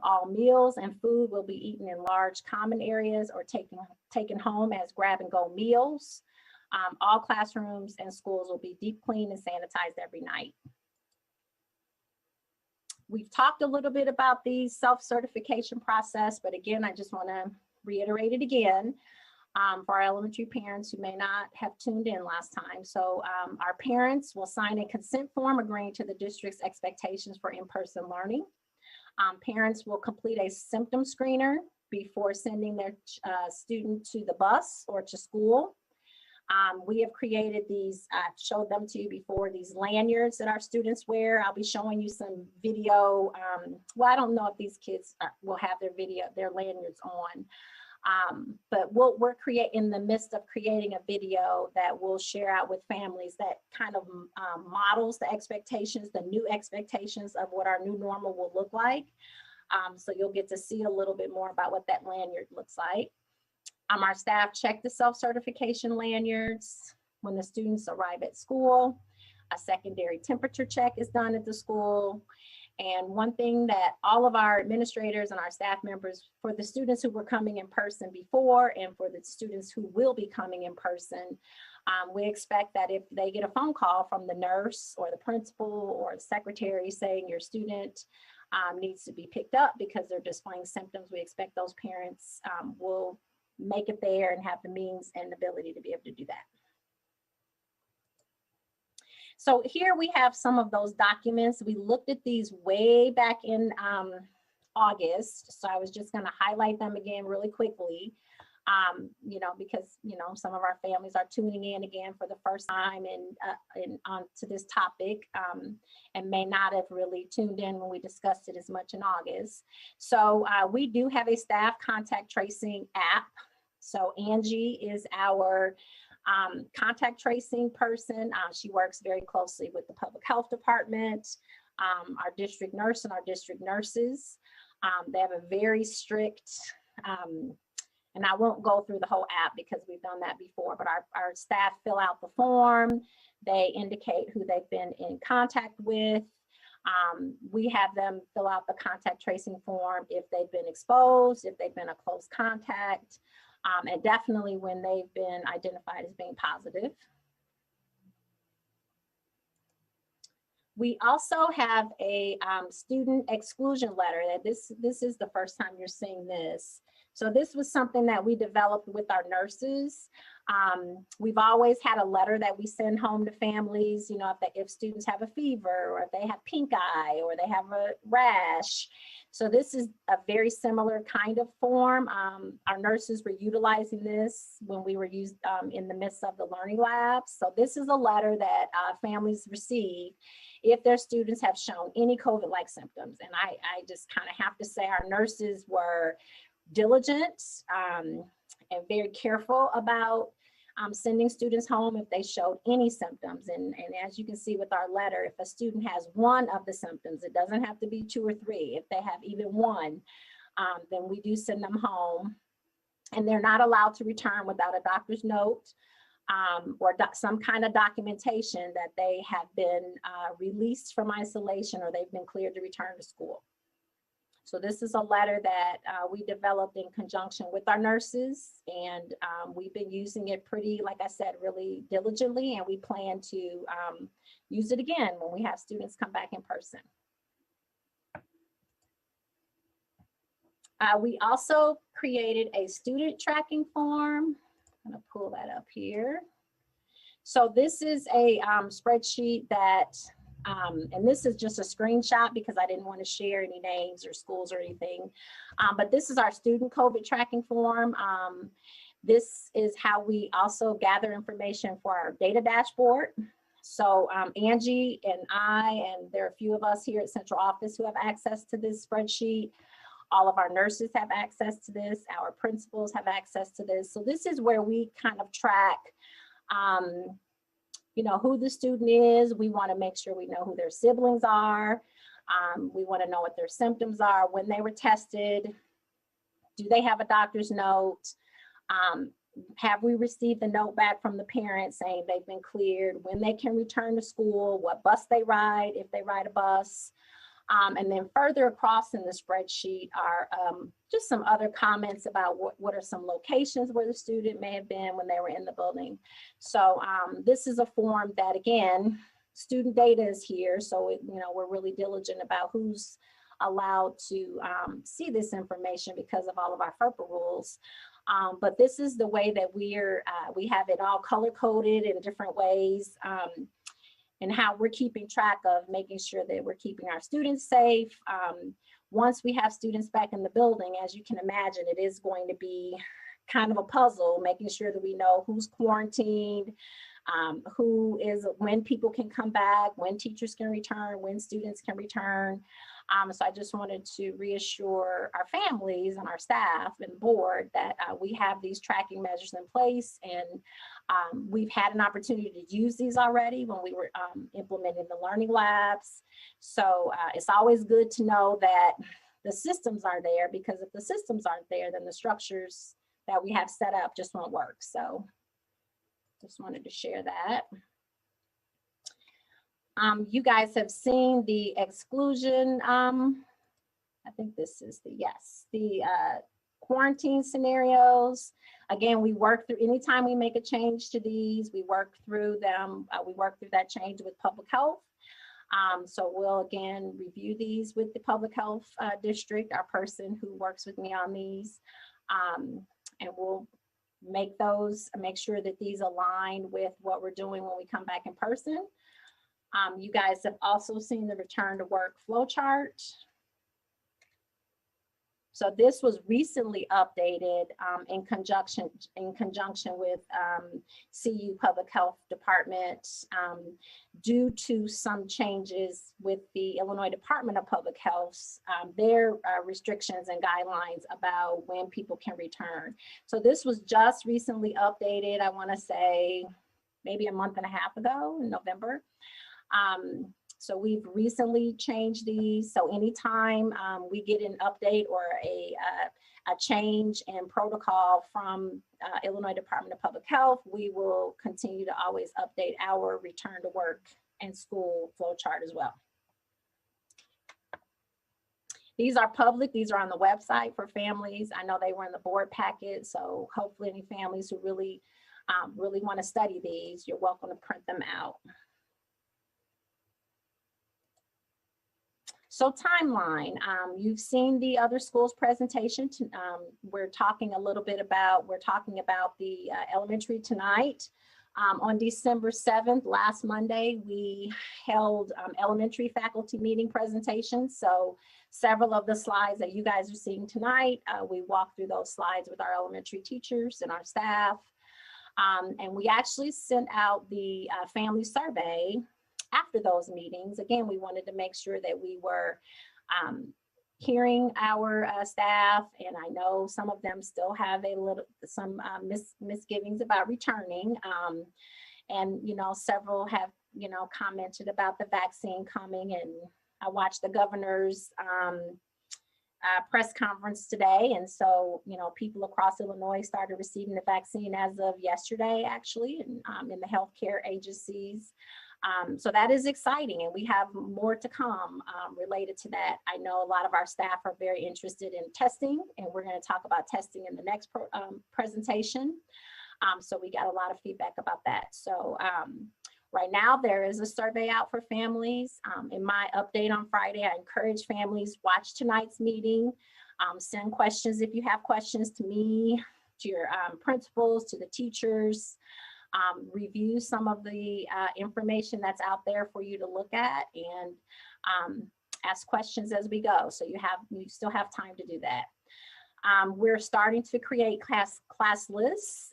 All meals and food will be eaten in large common areas or taken home as grab-and-go meals. All classrooms and schools will be deep cleaned and sanitized every night. We've talked a little bit about the self-certification process, but again, I just want to reiterate it again for our elementary parents who may not have tuned in last time. So our parents will sign a consent form agreeing to the district's expectations for in-person learning. Parents will complete a symptom screener before sending their student to the bus or to school. We have created these, I've showed them to you before, these lanyards that our students wear. I'll be showing you some video. Well, I don't know if these kids will have their lanyards on. But we're in the midst of creating a video that we'll share out with families that kind of models the expectations, the new expectations of what our new normal will look like. So you'll get to see a little bit more about what that lanyard looks like. Our staff check the self-certification lanyards when the students arrive at school. A secondary temperature check is done at the school. And one thing that all of our administrators and our staff members, for the students who were coming in person before and for the students who will be coming in person, we expect that if they get a phone call from the nurse or the principal or the secretary saying your student needs to be picked up because they're displaying symptoms, we expect those parents will make it there and have the means and ability to be able to do that. So here we have some of those documents. We looked at these way back in August. So I was just going to highlight them again really quickly, because, some of our families are tuning in again for the first time and onto this topic and may not have really tuned in when we discussed it as much in August. So we do have a staff contact tracing app. So Angie is our contact tracing person. She works very closely with the public health department, our district nurse and our district nurses. They have a very strict, and I won't go through the whole app because we've done that before, but our staff fill out the form. They indicate who they've been in contact with. We have them fill out the contact tracing form if they've been exposed, if they've been a close contact. And definitely when they've been identified as being positive. We also have a student exclusion letter. That this is the first time you're seeing this. So this was something that we developed with our nurses. We've always had a letter that we send home to families, you know, if students have a fever or if they have pink eye or they have a rash. So this is a very similar kind of form. Our nurses were utilizing this when we were used in the midst of the learning labs. So this is a letter that families receive if their students have shown any COVID-like symptoms. And I just kind of have to say our nurses were diligent and very careful about sending students home if they showed any symptoms. And as you can see with our letter, if a student has one of the symptoms, it doesn't have to be 2 or 3. If they have even one, then we do send them home. And they're not allowed to return without a doctor's note or some kind of documentation that they have been released from isolation or they've been cleared to return to school. So this is a letter that we developed in conjunction with our nurses, and we've been using it pretty, like I said, really diligently, and we plan to use it again when we have students come back in person. We also created a student tracking form. I'm gonna pull that up here. So this is a spreadsheet that and this is just a screenshot because I didn't want to share any names or schools or anything. But this is our student COVID tracking form. This is how we also gather information for our data dashboard. So Angie and I, and there are a few of us here at Central Office who have access to this spreadsheet. All of our nurses have access to this. Our principals have access to this. So this is where we kind of track you know, who the student is. We want to make sure we know who their siblings are. We want to know what their symptoms are, when they were tested. Do they have a doctor's note? Have we received the note back from the parents saying they've been cleared, when they can return to school, what bus they ride, if they ride a bus. And then further across in the spreadsheet are just some other comments about what are some locations where the student may have been when they were in the building. So this is a form that, again, student data is here. So, you know, we're really diligent about who's allowed to see this information because of all of our FERPA rules. But this is the way that we have it all color coded in different ways. And how we're keeping track of making sure that we're keeping our students safe. Once we have students back in the building, as you can imagine, it is going to be kind of a puzzle, making sure that we know who's quarantined, when people can come back, when teachers can return, when students can return. So I just wanted to reassure our families and our staff and the board that we have these tracking measures in place, and we've had an opportunity to use these already when we were implementing the learning labs. So it's always good to know that the systems are there, because if the systems aren't there, then the structures that we have set up just won't work. So just wanted to share that. You guys have seen the exclusion, I think this is the quarantine scenarios. Again, we work through, anytime we make a change to these, we work through them, we work through that change with public health. So we'll again review these with the public health district, our person who works with me on these, and we'll make sure that these align with what we're doing when we come back in person. You guys have also seen the return to work flow chart. So this was recently updated in conjunction with CU Public Health Department due to some changes with the Illinois Department of Public Health, their restrictions and guidelines about when people can return. So this was just recently updated, I want to say maybe a month and a half ago in November. So we've recently changed these. So anytime we get an update or a change in protocol from Illinois Department of Public Health, we will continue to always update our return to work and school flow chart as well. These are public, these are on the website for families. I know they were in the board packet, so hopefully any families who really want to study these, you're welcome to print them out. So timeline, you've seen the other schools presentation. We're talking about the elementary tonight. On December 7th, last Monday, we held elementary faculty meeting presentations. So several of the slides that you guys are seeing tonight, we walked through those slides with our elementary teachers and our staff. And we actually sent out the family survey after those meetings. Again, we wanted to make sure that we were hearing our staff, and I know some of them still have some misgivings about returning. And several have commented about the vaccine coming, and I watched the governor's press conference today, and so people across Illinois started receiving the vaccine as of yesterday, actually, and in the healthcare agencies. So that is exciting, and we have more to come related to that. I know a lot of our staff are very interested in testing, and we're going to talk about testing in the next presentation. So we got a lot of feedback about that. So right now there is a survey out for families. In my update on Friday, I encourage families, watch tonight's meeting, send questions if you have questions to me, to your principals, to the teachers. Review some of the information that's out there for you to look at, and ask questions as we go. So you still have time to do that. We're starting to create class lists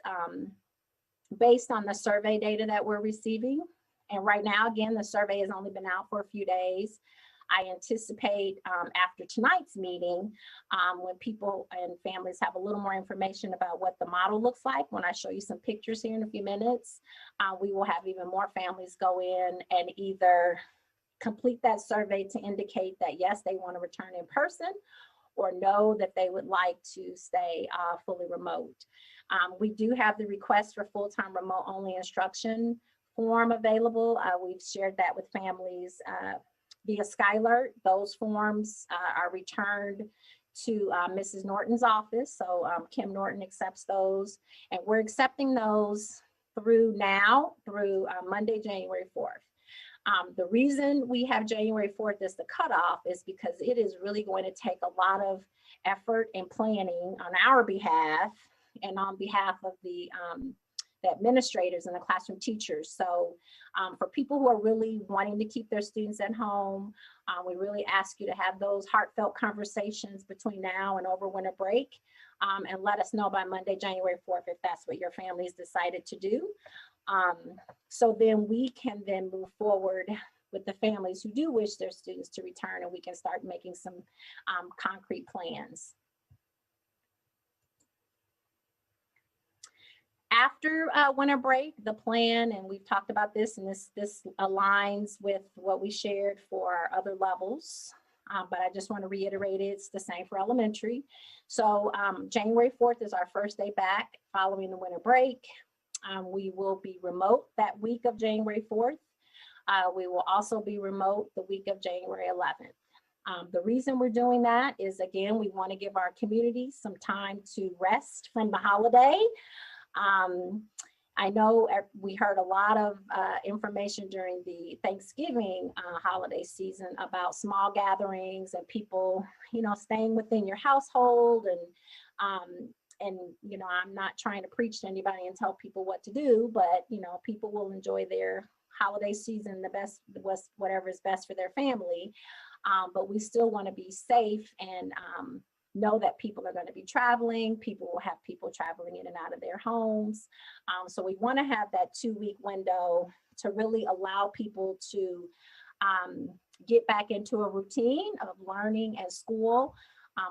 based on the survey data that we're receiving. And right now, again, the survey has only been out for a few days. I anticipate after tonight's meeting, when people and families have a little more information about what the model looks like, when I show you some pictures here in a few minutes, we will have even more families go in and either complete that survey to indicate that yes, they want to return in person, or no, that they would like to stay fully remote. We do have the request for full-time remote only instruction form available. We've shared that with families via Skylert. Those forms are returned to Mrs. Norton's office. So Kim Norton accepts those, and we're accepting those through Monday, January 4th. The reason we have January 4th as the cutoff is because it is really going to take a lot of effort and planning on our behalf and on behalf of the administrators and the classroom teachers. So for people who are really wanting to keep their students at home, we really ask you to have those heartfelt conversations between now and over winter break, and let us know by Monday, January 4th, if that's what your family's decided to do. So then we can then move forward with the families who do wish their students to return, and we can start making some concrete plans. After winter break, the plan, and we've talked about this, and this aligns with what we shared for our other levels, but I just want to reiterate it's the same for elementary. So January 4th is our first day back following the winter break. We will be remote that week of January 4th. We will also be remote the week of January 11th. The reason we're doing that is, again, we want to give our community some time to rest from the holiday. I know we heard a lot of information during the Thanksgiving holiday season about small gatherings and people, staying within your household, and I'm not trying to preach to anybody and tell people what to do, but people will enjoy their holiday season whatever is best for their family. But we still want to be safe and know that people are going to be traveling. People will have people traveling in and out of their homes. So we want to have that 2-week window to really allow people to get back into a routine of learning and school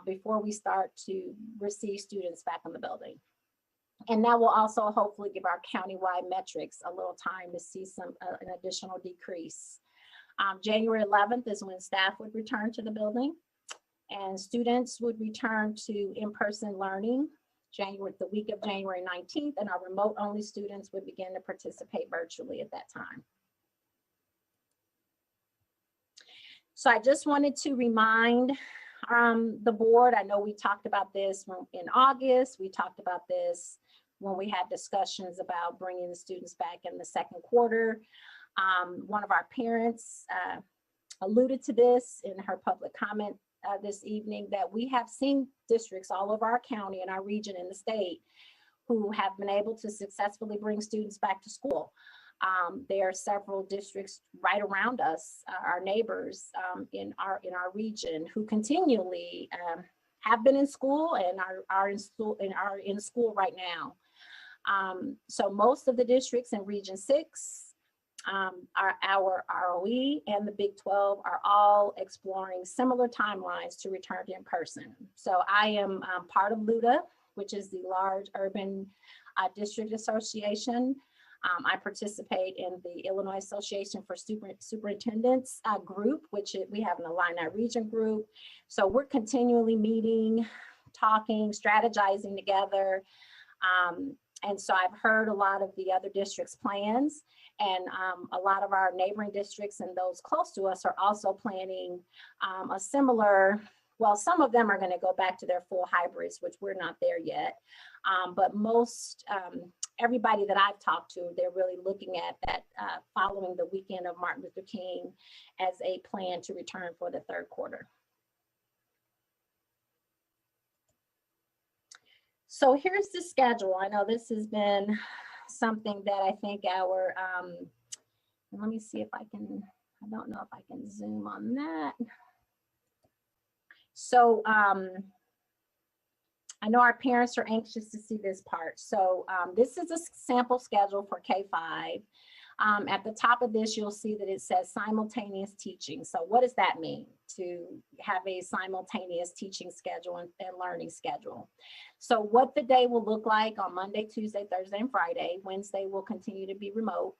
before we start to receive students back in the building. And that will also hopefully give our countywide metrics a little time to see an additional decrease. January 11th is when staff would return to the building, and students would return to in-person learning the week of January 19th, and our remote only students would begin to participate virtually at that time. So I just wanted to remind the board, I know we talked about this in August, we talked about this when we had discussions about bringing the students back in the second quarter. One of our parents alluded to this in her public comment this evening, that we have seen districts all over our county and our region in the state who have been able to successfully bring students back to school. There are several districts right around us, our neighbors in our region, who continually have been in school and are in school right now. So most of the districts in Region 6, our ROE and the Big 12 are all exploring similar timelines to return to in person. So I am part of LUDA, which is the Large Urban District Association. I participate in the Illinois Association for Superintendents group, which we have an Illini region group. So we're continually meeting, talking, strategizing together. And so I've heard a lot of the other districts' plans, and a lot of our neighboring districts and those close to us are also planning a similar, well, some of them are going to go back to their full hybrids, which we're not there yet. But most, everybody that I've talked to, they're really looking at that following the weekend of Martin Luther King as a plan to return for the third quarter. So here's the schedule. I know this has been something that I think our, let me see if I can, I don't know if I can zoom on that. So I know our parents are anxious to see this part. So this is a sample schedule for K-5. At the top of this, you'll see that it says simultaneous teaching. So what does that mean, to have a simultaneous teaching schedule and learning schedule? So what the day will look like on Monday, Tuesday, Thursday, and Friday. Wednesday will continue to be remote.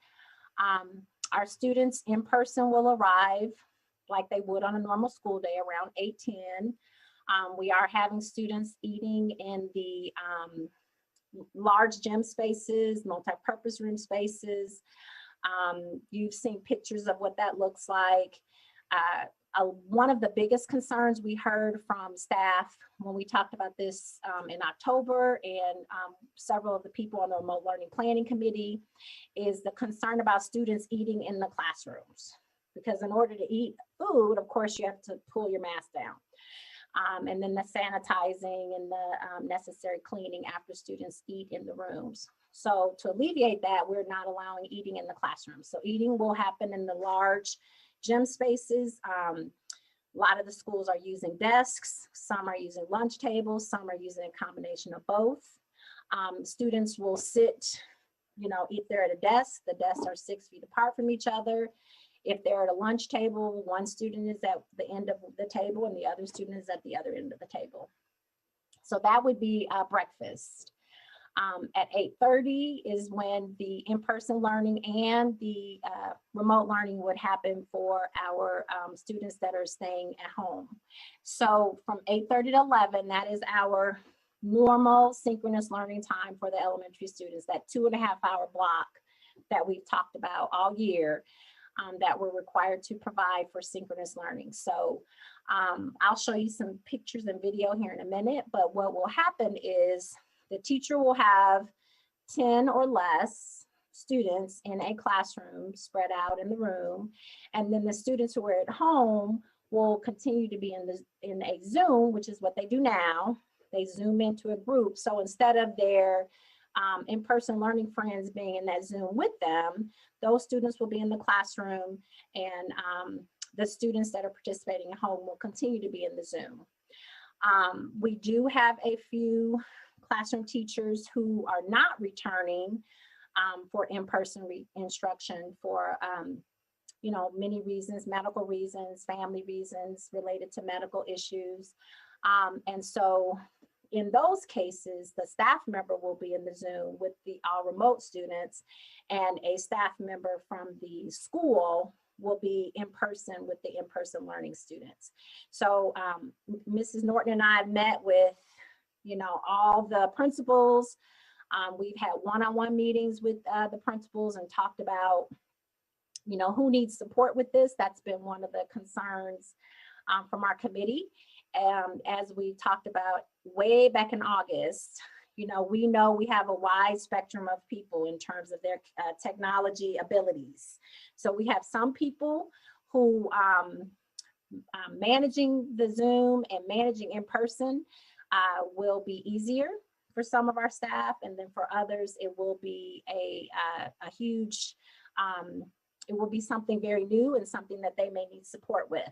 Our students in person will arrive like they would on a normal school day around 8:10. We are having students eating in the large gym spaces, multi-purpose room spaces. You've seen pictures of what that looks like. One of the biggest concerns we heard from staff when we talked about this in October, and several of the people on the remote learning planning committee, is the concern about students eating in the classrooms. Because in order to eat food, of course, you have to pull your mask down. And then the sanitizing and the necessary cleaning after students eat in the rooms. So to alleviate that, we're not allowing eating in the classroom. So eating will happen in the large gym spaces. A lot of the schools are using desks. Some are using lunch tables. Some are using a combination of both. Students will sit, you know, if they're at a desk, the desks are 6 feet apart from each other. If they're at a lunch table, one student is at the end of the table and the other student is at the other end of the table. So that would be breakfast. At 8:30 is when the in-person learning and the remote learning would happen for our students that are staying at home. So from 8:30 to 11, that is our normal synchronous learning time for the elementary students, that 2.5-hour block that we've talked about all year. That we're required to provide for synchronous learning. So I'll show you some pictures and video here in a minute, but what will happen is the teacher will have 10 or less students in a classroom spread out in the room, and then the students who are at home will continue to be in a Zoom, which is what they do now. They Zoom into a group. So instead of their in-person learning friends being in that Zoom with them, those students will be in the classroom, and the students that are participating at home will continue to be in the Zoom. We do have a few classroom teachers who are not returning for in-person instruction for you know, many reasons, medical reasons, family reasons related to medical issues. And so in those cases, the staff member will be in the Zoom with the all remote students, and a staff member from the school will be in person with the in-person learning students. So Mrs. Norton and I met with, you know, all the principals. We've had one-on-one meetings with the principals and talked about, you know, who needs support with this. That's been one of the concerns from our committee. As we talked about way back in August, you know we have a wide spectrum of people in terms of their technology abilities. So we have some people who managing the Zoom and managing in person will be easier for some of our staff, and then for others, it will be a huge, it will be something very new and something that they may need support with.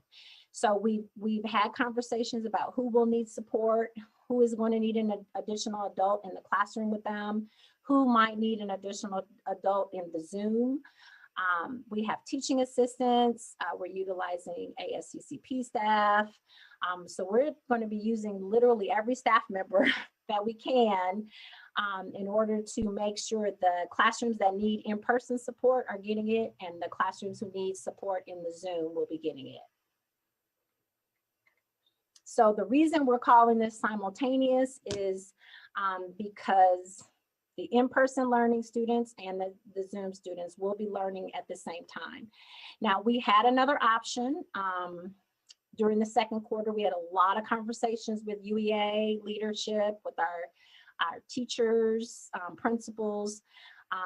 So we've had conversations about who will need support, who is going to need an additional adult in the classroom with them, who might need an additional adult in the Zoom. We have teaching assistants, we're utilizing ASCCP staff. So we're going to be using literally every staff member that we can in order to make sure the classrooms that need in-person support are getting it, and the classrooms who need support in the Zoom will be getting it. So the reason we're calling this simultaneous is because the in-person learning students and the Zoom students will be learning at the same time. Now, we had another option. During the second quarter, we had a lot of conversations with UEA leadership, with our teachers, principals.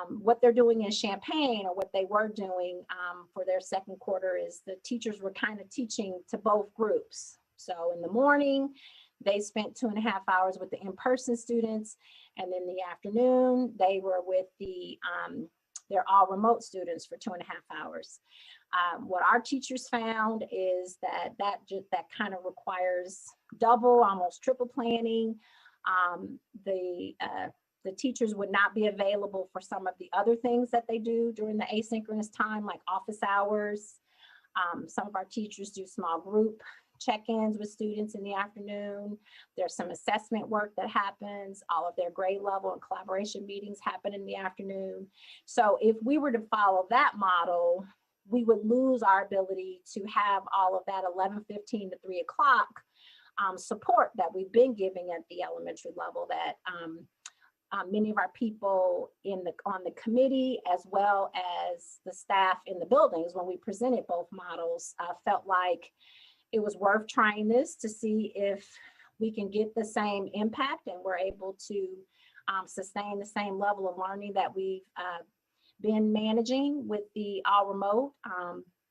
What they're doing in Champaign, or what they were doing for their second quarter, is the teachers were kind of teaching to both groups. So in the morning, they spent 2.5 hours with the in-person students, and in the afternoon, they were with their all remote students for 2.5 hours. What our teachers found is that kind of requires double, almost triple planning. The teachers would not be available for some of the other things that they do during the asynchronous time, like office hours. Some of our teachers do small group check-ins with students in the afternoon. There's some assessment work that happens. All of their grade level and collaboration meetings happen in the afternoon. So if we were to follow that model, we would lose our ability to have all of that 11:15 to 3 o'clock support that we've been giving at the elementary level, that many of our people on the committee, as well as the staff in the buildings, when we presented both models, felt like it was worth trying this to see if we can get the same impact and we're able to sustain the same level of learning that we've been managing with the all remote,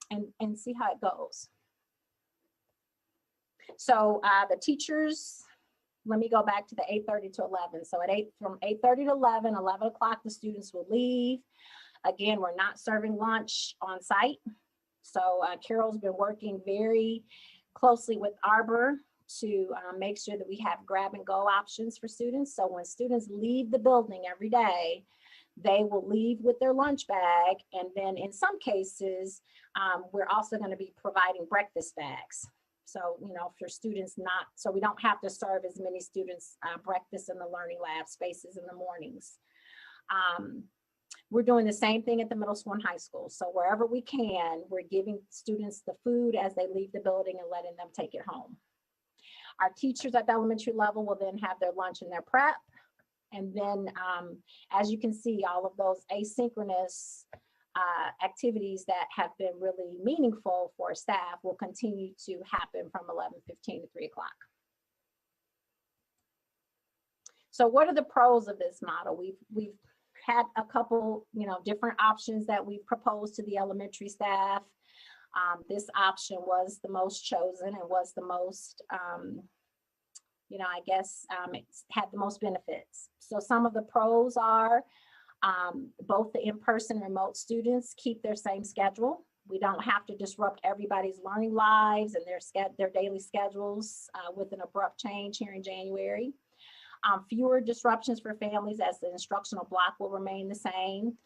and see how it goes. So the teachers, let me go back to the 8:30 to 11. So from 8:30 to 11 o'clock, the students will leave. Again, we're not serving lunch on site. So Carol's been working very closely with Arbor to make sure that we have grab and go options for students. So when students leave the building every day, they will leave with their lunch bag. And then in some cases, we're also going to be providing breakfast bags. So, you know, for students so we don't have to serve as many students breakfast in the learning lab spaces in the mornings. We're doing the same thing at the middle school and high school. So wherever we can, we're giving students the food as they leave the building and letting them take it home. Our teachers at the elementary level will then have their lunch and their prep. And then, as you can see, all of those asynchronous activities that have been really meaningful for staff will continue to happen from 11:15 to 3 o'clock. So what are the pros of this model? We've had a couple, different options that we've proposed to the elementary staff. This option was the most chosen and was the most, I guess it's had the most benefits. So some of the pros are both the in-person and remote students keep their same schedule. We don't have to disrupt everybody's learning lives and their daily schedules with an abrupt change here in January. Fewer disruptions for families, as the instructional block will remain the same.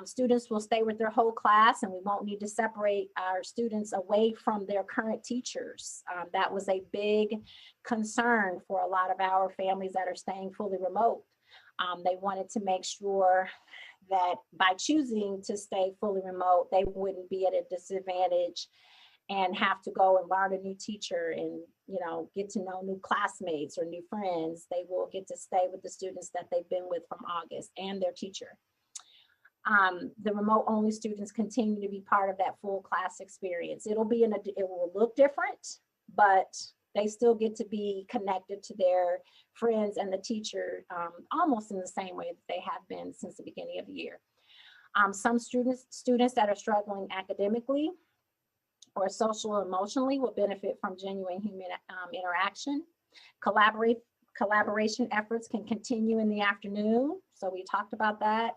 Students will stay with their whole class, and we won't need to separate our students away from their current teachers. That was a big concern for a lot of our families that are staying fully remote. They wanted to make sure that by choosing to stay fully remote, they wouldn't be at a disadvantage and have to go and learn a new teacher and, get to know new classmates or new friends. They will get to stay with the students that they've been with from August and their teacher. The remote only students continue to be part of that full class experience. It will look different, but they still get to be connected to their friends and the teacher almost in the same way that they have been since the beginning of the year. Some students that are struggling academically or social emotionally will benefit from genuine human interaction. Collaboration efforts can continue in the afternoon. So we talked about that.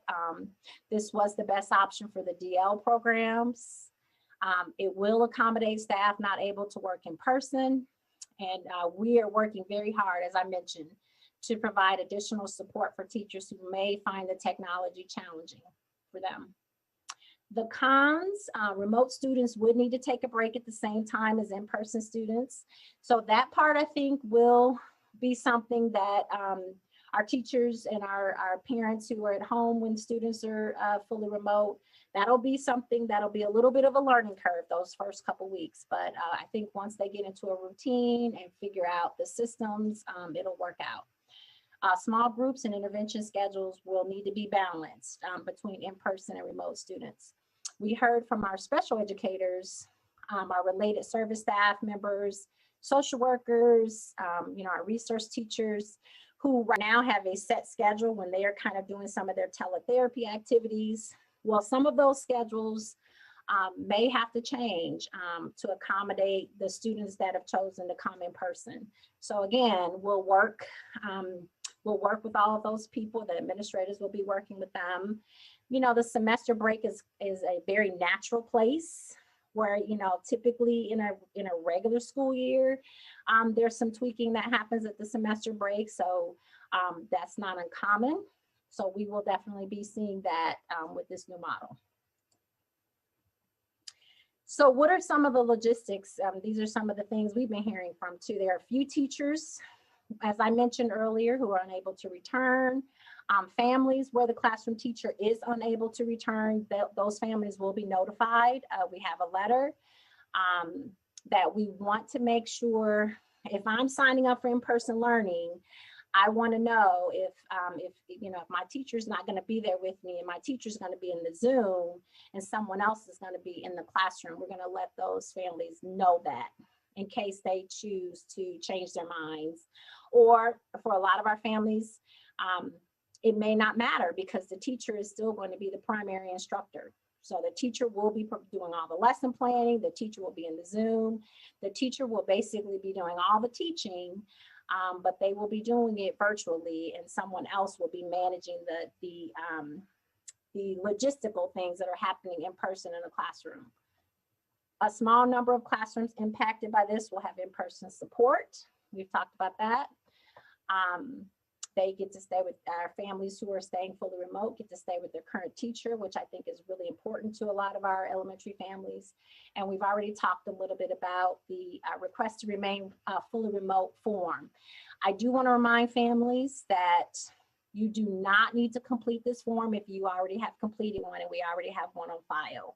This was the best option for the DL programs. It will accommodate staff not able to work in person. And we are working very hard, as I mentioned, to provide additional support for teachers who may find the technology challenging for them. The cons, remote students would need to take a break at the same time as in-person students. So that part, I think, will be something that our teachers and our parents who are at home when students are fully remote, that'll be something that'll be a little bit of a learning curve those first couple weeks. But I think once they get into a routine and figure out the systems, it'll work out. Small groups and intervention schedules will need to be balanced between in-person and remote students. We heard from our special educators, our related service staff members, social workers, our resource teachers who right now have a set schedule when they are kind of doing some of their teletherapy activities. Well, some of those schedules may have to change to accommodate the students that have chosen to come in person. So again, we'll work with all of those people. The administrators will be working with them. The semester break is a very natural place where, typically in a regular school year, there's some tweaking that happens at the semester break. So that's not uncommon. So we will definitely be seeing that with this new model. So what are some of the logistics? These are some of the things we've been hearing from too. There are a few teachers, as I mentioned earlier, who are unable to return. Families where the classroom teacher is unable to return, those families will be notified. We have a letter that we want to make sure if I'm signing up for in-person learning, I want to know if my teacher's not going to be there with me and my teacher's going to be in the Zoom and someone else is going to be in the classroom. We're going to let those families know that in case they choose to change their minds. Or for a lot of our families, it may not matter because the teacher is still going to be the primary instructor. So the teacher will be doing all the lesson planning, the teacher will be in the Zoom, the teacher will basically be doing all the teaching, but they will be doing it virtually and someone else will be managing the logistical things that are happening in person in the classroom. A small number of classrooms impacted by this will have in-person support. We've talked about that. They get to stay with our families who are staying fully remote, get to stay with their current teacher, which I think is really important to a lot of our elementary families. And we've already talked a little bit about the request to remain fully remote form. I do want to remind families that you do not need to complete this form if you already have completed one and we already have one on file.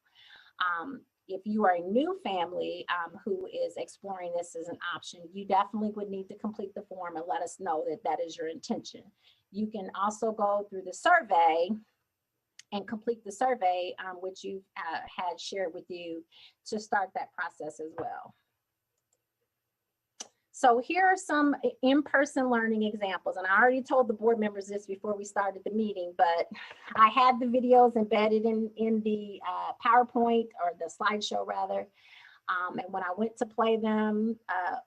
If you are a new family who is exploring this as an option, you definitely would need to complete the form and let us know that that is your intention. You can also go through the survey and complete the survey, which you had shared with you to start that process as well. So here are some in-person learning examples. And I already told the board members this before we started the meeting, but I had the videos embedded in the PowerPoint or the slideshow rather. And when I went to play them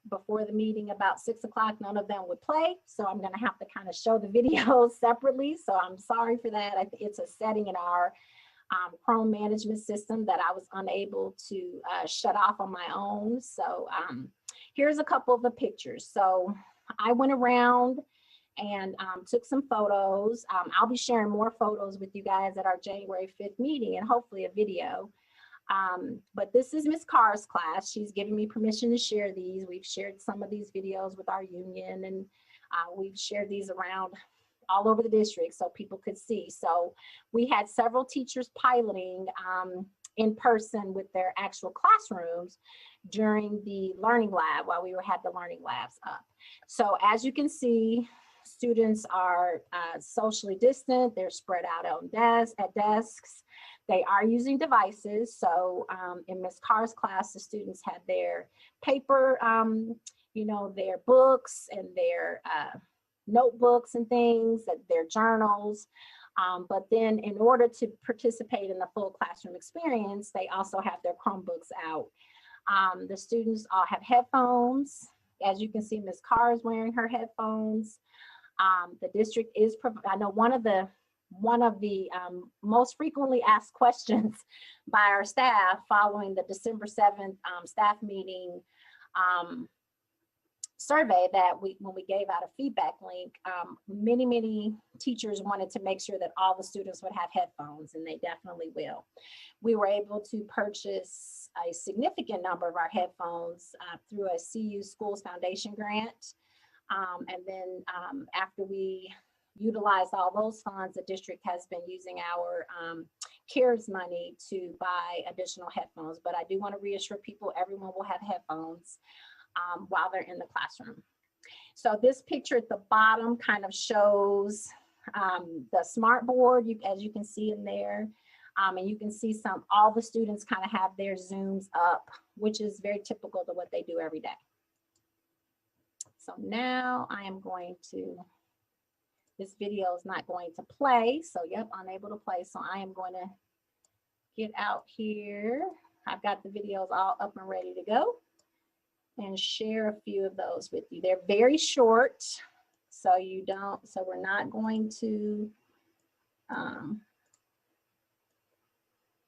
before the meeting about 6 o'clock, none of them would play. So I'm gonna have to kind of show the videos separately. So I'm sorry for that. It's a setting in our Chrome management system that I was unable to shut off on my own. So here's a couple of the pictures. So I went around and took some photos. I'll be sharing more photos with you guys at our January 5th meeting and hopefully a video. But this is Ms. Carr's class. She's given me permission to share these. We've shared some of these videos with our union and we've shared these around all over the district so people could see. So we had several teachers piloting in person with their actual classrooms during the learning lab while we had the learning labs up. So as you can see, students are socially distant. They're spread out on desks. They are using devices. So in Ms. Carr's class, the students had their paper, their books and their notebooks and things, their journals. But then in order to participate in the full classroom experience, they also have their Chromebooks out. The students all have headphones. As you can see, Ms. Carr is wearing her headphones. The district is, I know one of the most frequently asked questions by our staff following the December 7th staff meeting survey that when we gave out a feedback link, many teachers wanted to make sure that all the students would have headphones, and they definitely will. We were able to purchase a significant number of our headphones through a CU Schools Foundation grant. And then after we utilized all those funds, the district has been using our CARES money to buy additional headphones. But I do want to reassure people, everyone will have headphones while they're in the classroom. So this picture at the bottom kind of shows the smart board, as you can see in there. And you can see all the students kind of have their Zooms up, which is very typical to what they do every day. So now I am going to, this video is not going to play. So yep, unable to play. So I am going to get out here. I've got the videos all up and ready to go and share a few of those with you. They're very short, so we're not going to,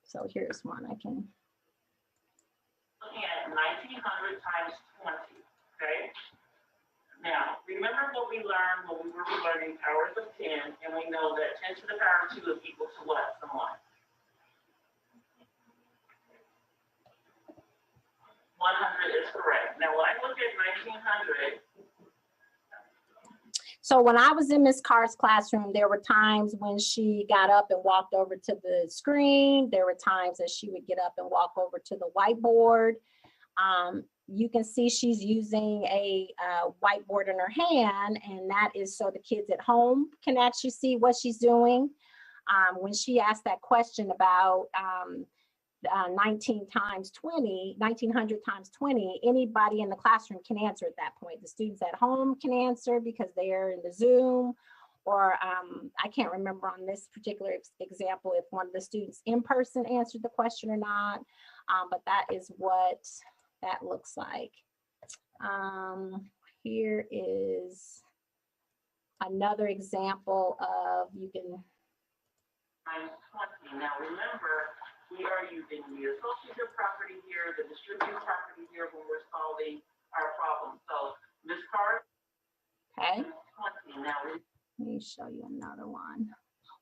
so here's one I can. Looking at 1900 times 20, okay? Now, remember what we learned when we were learning powers of 10, and we know that 10 to the power of 2 is equal to what, someone? 100 is correct. Now, when I look at 1900, so when I was in Ms. Carr's classroom, there were times when she got up and walked over to the screen. There were times that she would get up and walk over to the whiteboard. You can see she's using a whiteboard in her hand, and that is so the kids at home can actually see what she's doing. When she asked that question about 1900 times 20, anybody in the classroom can answer at that point. The students at home can answer because they're in the Zoom, or I can't remember on this particular example if one of the students in person answered the question or not, but that is what that looks like. Here is another example of, you can. times 20. Now, remember, we are using the associative property here, the distributive property here when we're solving our problem. So, Ms. Carr. Okay. 20. Now, let me show you another one.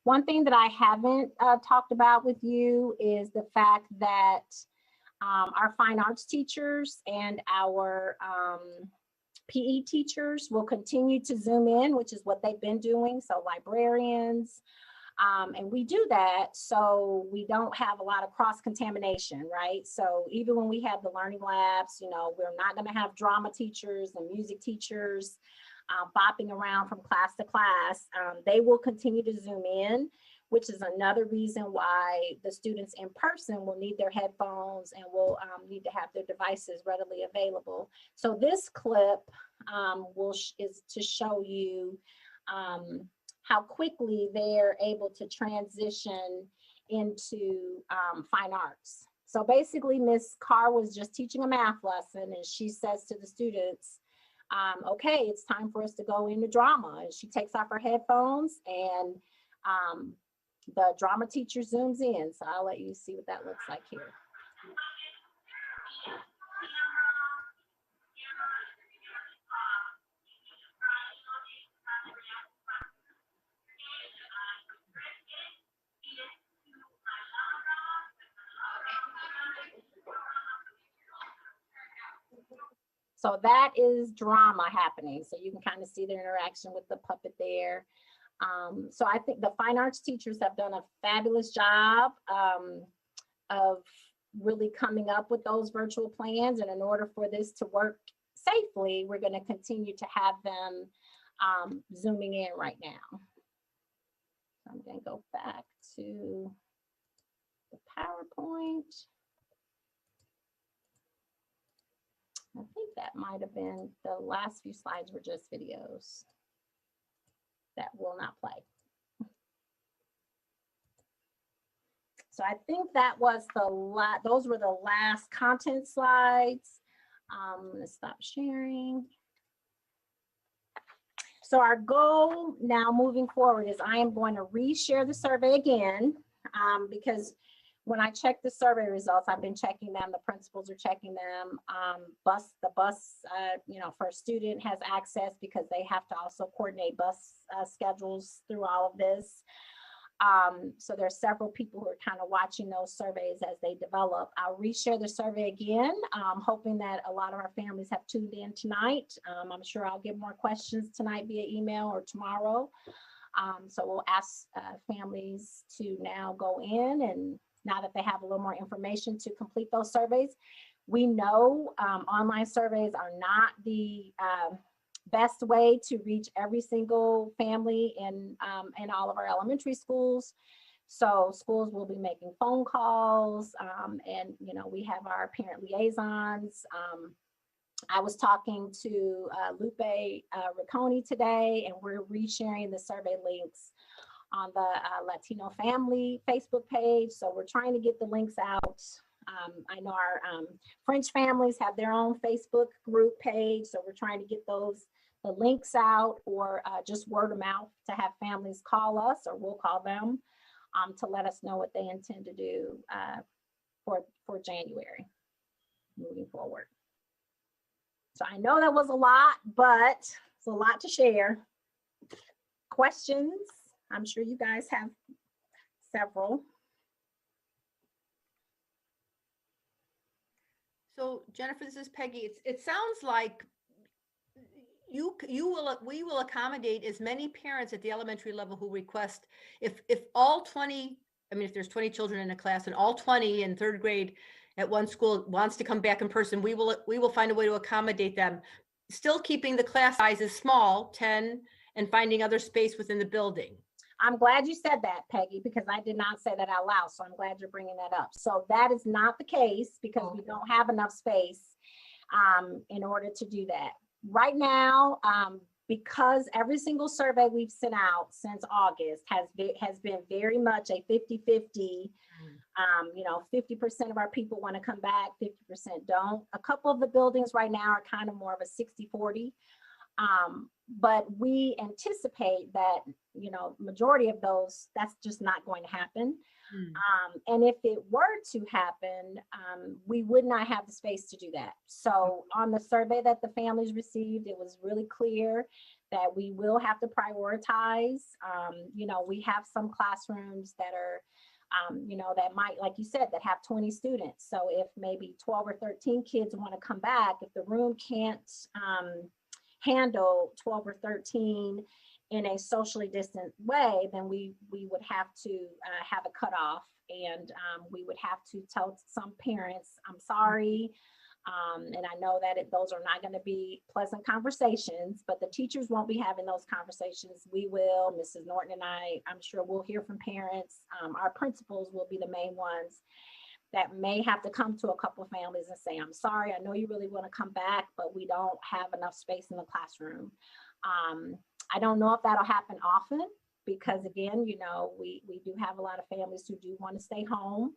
One thing that I haven't talked about with you is the fact that our fine arts teachers and our PE teachers will continue to Zoom in, which is what they've been doing. So librarians, and we do that so we don't have a lot of cross-contamination, right? So even when we have the learning labs, you know, we're not going to have drama teachers and music teachers bopping around from class to class. They will continue to Zoom in, which is another reason why the students in person will need their headphones and will need to have their devices readily available. So this clip is to show you how quickly they're able to transition into fine arts. So basically, Ms. Carr was just teaching a math lesson, and she says to the students, okay, it's time for us to go into drama. And she takes off her headphones, and the drama teacher zooms in. So I'll let you see what that looks like here. So that is drama happening. So you can kind of see their interaction with the puppet there. So I think the fine arts teachers have done a fabulous job of really coming up with those virtual plans. And in order for this to work safely, we're going to continue to have them zooming in right now. So I'm going to go back to the PowerPoint. I think that might have been the last few slides were just videos that will not play. So I think that was those were the last content slides. I'm gonna stop sharing. So our goal now moving forward is I am going to reshare the survey again, because when I check the survey results, I've been checking them, the principals are checking them. The bus, for a student has access because they have to also coordinate bus schedules through all of this. So there's several people who are kind of watching those surveys as they develop. I'll reshare the survey again, hoping that a lot of our families have tuned in tonight. I'm sure I'll get more questions tonight via email or tomorrow. So we'll ask families to now go in, and now that they have a little more information, to complete those surveys. We know online surveys are not the best way to reach every single family in all of our elementary schools. So schools will be making phone calls, and we have our parent liaisons. I was talking to Lupe Ricconi today, and we're resharing the survey links on the Latino Family Facebook page. So we're trying to get the links out. I know our French families have their own Facebook group page, so we're trying to get the links out, or just word of mouth, to have families call us, or we'll call them, to let us know what they intend to do for January moving forward. So I know that was a lot, but it's a lot to share. Questions? I'm sure you guys have several. So Jennifer, this is Peggy. It sounds like we will accommodate as many parents at the elementary level who request, if all 20, if there's 20 children in a class and all 20 in third grade at one school wants to come back in person, we will find a way to accommodate them, still keeping the class sizes small, 10, and finding other space within the building. I'm glad you said that, Peggy, because I did not say that out loud. So I'm glad you're bringing that up. So that is not the case, because we don't have enough space in order to do that. Right now, because every single survey we've sent out since August has been very much a 50-50. 50% of our people want to come back, 50% don't. A couple of the buildings right now are kind of more of a 60-40. But we anticipate that, majority of those, that's just not going to happen. And if it were to happen, we would not have the space to do that. So on the survey that the families received, it was really clear that we will have to prioritize. We have some classrooms that are, that might, like you said, that have 20 students. So if maybe 12 or 13 kids want to come back, if the room can't handle 12 or 13 in a socially distant way, then we would have to have a cutoff, and we would have to tell some parents, I'm sorry. And I know that those are not going to be pleasant conversations, but the teachers won't be having those conversations. We will, Mrs. Norton and I'm sure we'll hear from parents. Our principals will be the main ones that may have to come to a couple of families and say, I'm sorry, I know you really want to come back, but we don't have enough space in the classroom. I don't know if that'll happen often, because again, we do have a lot of families who do want to stay home.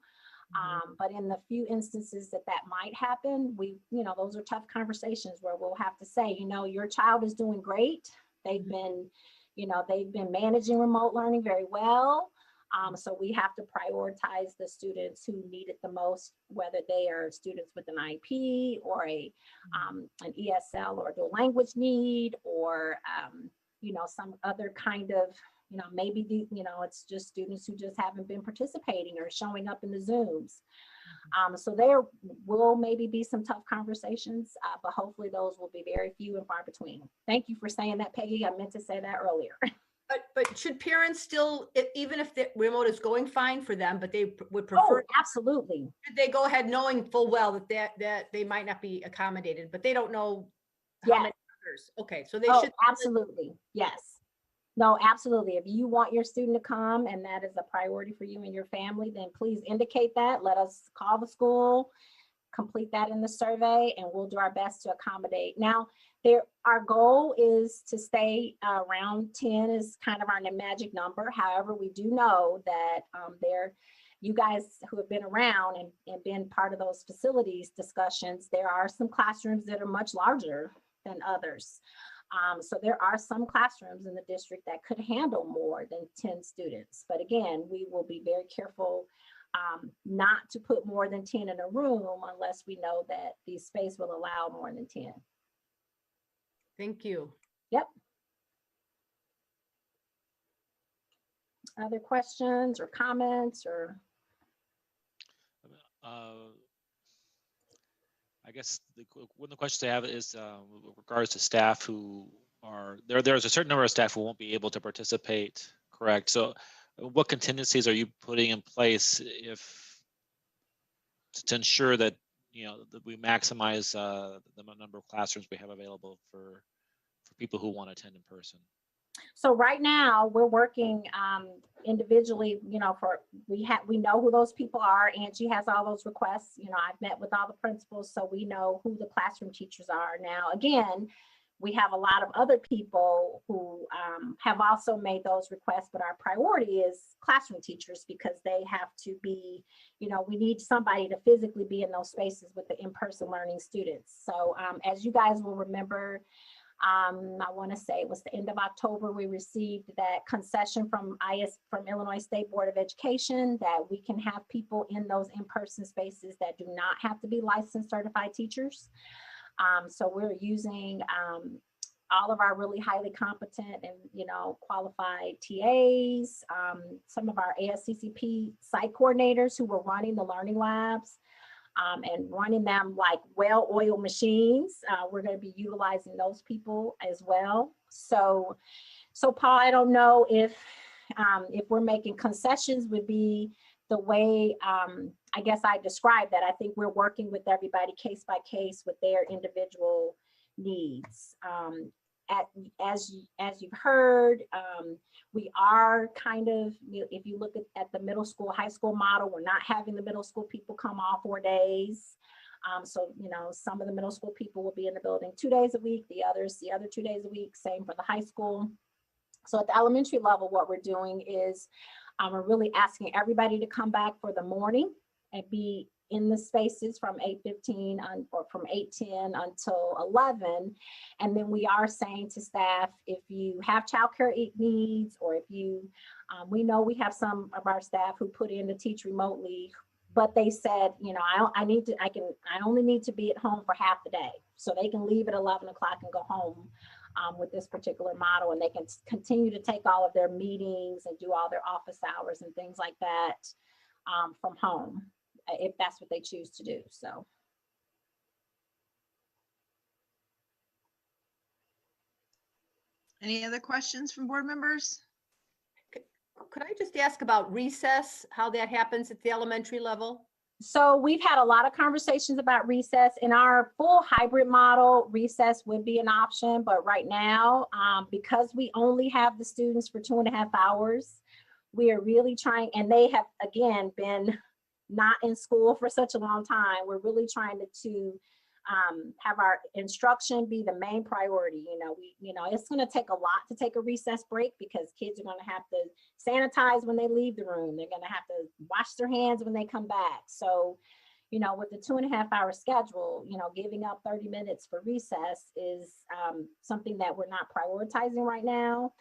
But in the few instances that might happen, those are tough conversations where we'll have to say, your child is doing great. They've been managing remote learning very well. So we have to prioritize the students who need it the most, whether they are students with an IEP or an ESL or a dual language need, or some other kind of, maybe it's just students who just haven't been participating or showing up in the Zooms. So there will maybe be some tough conversations, but hopefully those will be very few and far between. Thank you for saying that, Peggy. I meant to say that earlier. But should parents still, even if the remote is going fine for them, but they would prefer? Oh, absolutely. Should they go ahead knowing full well that they might not be accommodated, but they don't know how many others? Okay, so they should. Absolutely. Yes. No, absolutely. If you want your student to come and that is a priority for you and your family, then please indicate that. Let us call the school, complete that in the survey, and we'll do our best to accommodate. Now, our goal is to stay around 10 is kind of our magic number. However, we do know that you guys who have been around and been part of those facilities discussions, there are some classrooms that are much larger than others. So there are some classrooms in the district that could handle more than 10 students. But again, we will be very careful not to put more than 10 in a room unless we know that the space will allow more than 10. Thank you. Yep. Other questions or comments or? I guess one of the questions I have is with regards to staff who are there's a certain number of staff who won't be able to participate, correct? So what contingencies are you putting in place to ensure that, you know, that we maximize the number of classrooms we have available for people who want to attend in person? So right now we're working individually, you know, we know who those people are. Angie has all those requests. You know, I've met with all the principals, so we know who the classroom teachers are. Now, again, we have a lot of other people who have also made those requests, but our priority is classroom teachers because they have to be, you know, we need somebody to physically be in those spaces with the in-person learning students. So as you guys will remember, I want to say it was the end of October, we received that concession from Illinois State Board of Education that we can have people in those in-person spaces that do not have to be licensed certified teachers. So we're using all of our really highly competent and, you know, qualified TAs, some of our ASCCP site coordinators who were running the learning labs. And running them like well-oiled machines. We're going to be utilizing those people as well. So Paul, I don't know if we're making concessions would be the way I guess I described that. I think we're working with everybody case by case with their individual needs. As you've heard, we are kind of, if you look at the middle school, high school model, we're not having the middle school people come all 4 days. So, you know, some of the middle school people will be in the building 2 days a week, the other 2 days a week, same for the high school. So at the elementary level, what we're doing is we're really asking everybody to come back for the morning and be in the spaces from 8:15 or from 8:10 until 11. And then we are saying to staff, if you have childcare needs, or if you, we know we have some of our staff who put in to teach remotely, but they said, you know, I only need to be at home for half the day. So they can leave at 11 o'clock and go home with this particular model, and they can continue to take all of their meetings and do all their office hours and things like that from home, if that's what they choose to do. So. Any other questions from board members? Could I just ask about recess, how that happens at the elementary level? So we've had a lot of conversations about recess. In our full hybrid model, recess would be an option, but right now, because we only have the students for 2.5 hours, we are really trying, and they have, again, been not in school for such a long time. We're really trying to have our instruction be the main priority. You know, it's going to take a lot to take a recess break because kids are going to have to sanitize when they leave the room. They're going to have to wash their hands when they come back. So, you know, with the 2.5 hour schedule, you know, giving up 30 minutes for recess is something that we're not prioritizing right now.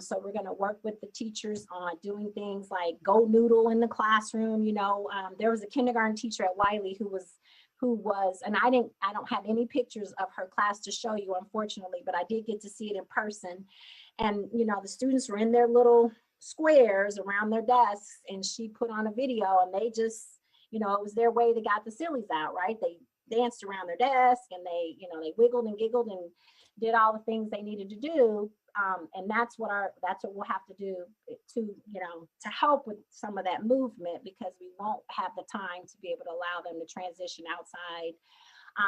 So we're going to work with the teachers on doing things like go noodle in the classroom. You know, there was a kindergarten teacher at Wiley who was, and I don't have any pictures of her class to show you, unfortunately, but I did get to see it in person. And, you know, the students were in their little squares around their desks, and she put on a video, and they just, you know, it was their way they got the sillies out, right? They danced around their desk, and they, you know, they wiggled and giggled and did all the things they needed to do. And that's what we'll have to do to, you know, to help with some of that movement, because we won't have the time to be able to allow them to transition outside.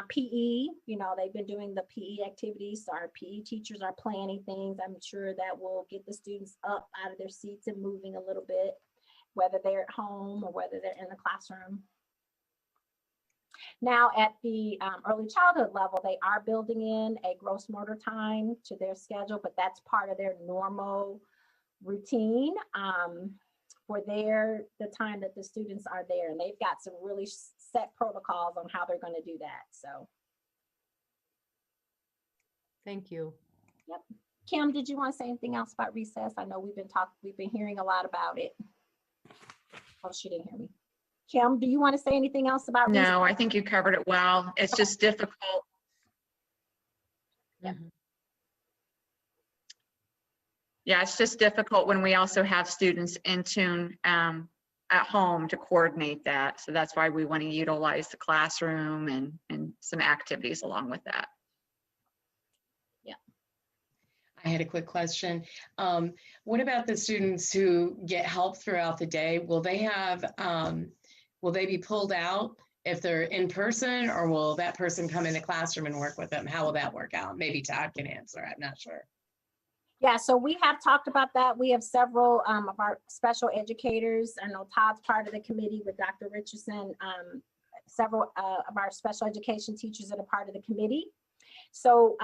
PE, you know, they've been doing the PE activities. So our PE teachers are planning things. I'm sure that will get the students up out of their seats and moving a little bit, whether they're at home or whether they're in the classroom. Now at the early childhood level, they are building in a gross motor time to their schedule, but that's part of their normal routine. for the time that the students are there. And they've got some really set protocols on how they're going to do that. So. Thank you. Yep. Kim, did you want to say anything else about recess? I know we've been hearing a lot about it. Oh, she didn't hear me. Kim, do you want to say anything else about recess? No, I think you covered it well. It's just difficult. Yeah. Yeah, it's just difficult when we also have students in tune at home to coordinate that. So that's why we want to utilize the classroom and some activities along with that. I had a quick question. What about the students who get help throughout the day? Will they be pulled out if they're in person, or will that person come in the classroom and work with them? How will that work out? Maybe Todd can answer. I'm not sure. Yeah, so we have talked about that. We have several of our special educators. I know Todd's part of the committee with Dr. Richardson. Several of our special education teachers that are part of the committee. So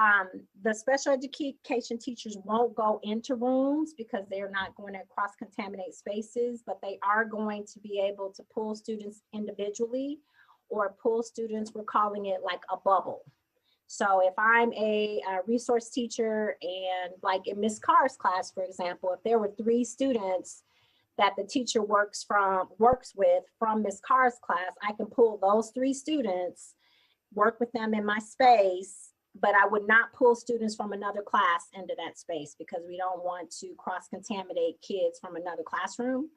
the special education teachers won't go into rooms because they're not going to cross-contaminate spaces, but they are going to be able to pull students individually or pull students, we're calling it like a bubble. So if I'm a resource teacher and like in Ms. Carr's class, for example, if there were 3 students that the teacher works with from Ms. Carr's class, I can pull those 3 students, work with them in my space, but I would not pull students from another class into that space because we don't want to cross-contaminate kids from another classroom.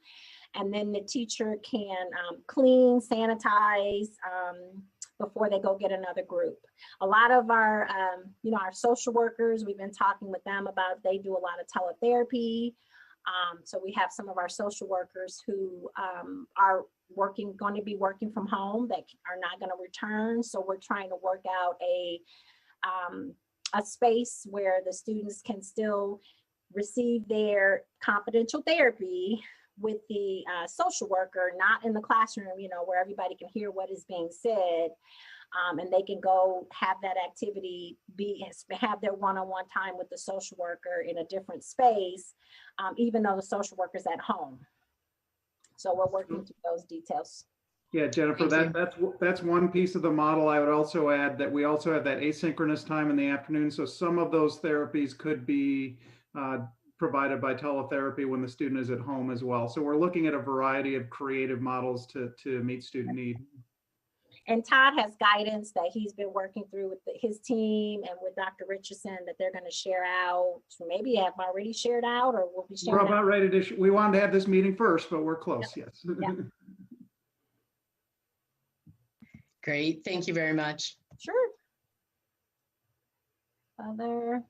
And then the teacher can clean, sanitize before they go get another group. A lot of our, our social workers, we've been talking with them about, they do a lot of teletherapy. So we have some of our social workers who are going to be working from home that are not going to return. So we're trying to work out a space where the students can still receive their confidential therapy with the social worker, not in the classroom, where everybody can hear what is being said, and they can go have that activity, have their one-on-one time with the social worker in a different space, even though the social worker's at home. So we're working through those details. Yeah, Jennifer, that's one piece of the model. I would also add that we also have that asynchronous time in the afternoon. So some of those therapies could be provided by teletherapy when the student is at home as well. So we're looking at a variety of creative models to meet student need. And Todd has guidance that he's been working through with his team and with Dr. Richardson that they're going to share out. Maybe have already shared out, or we'll be sharing. We're about ready to. We wanted to have this meeting first, but we're close. Yes. Yeah. Great. Thank you very much. Sure. Other.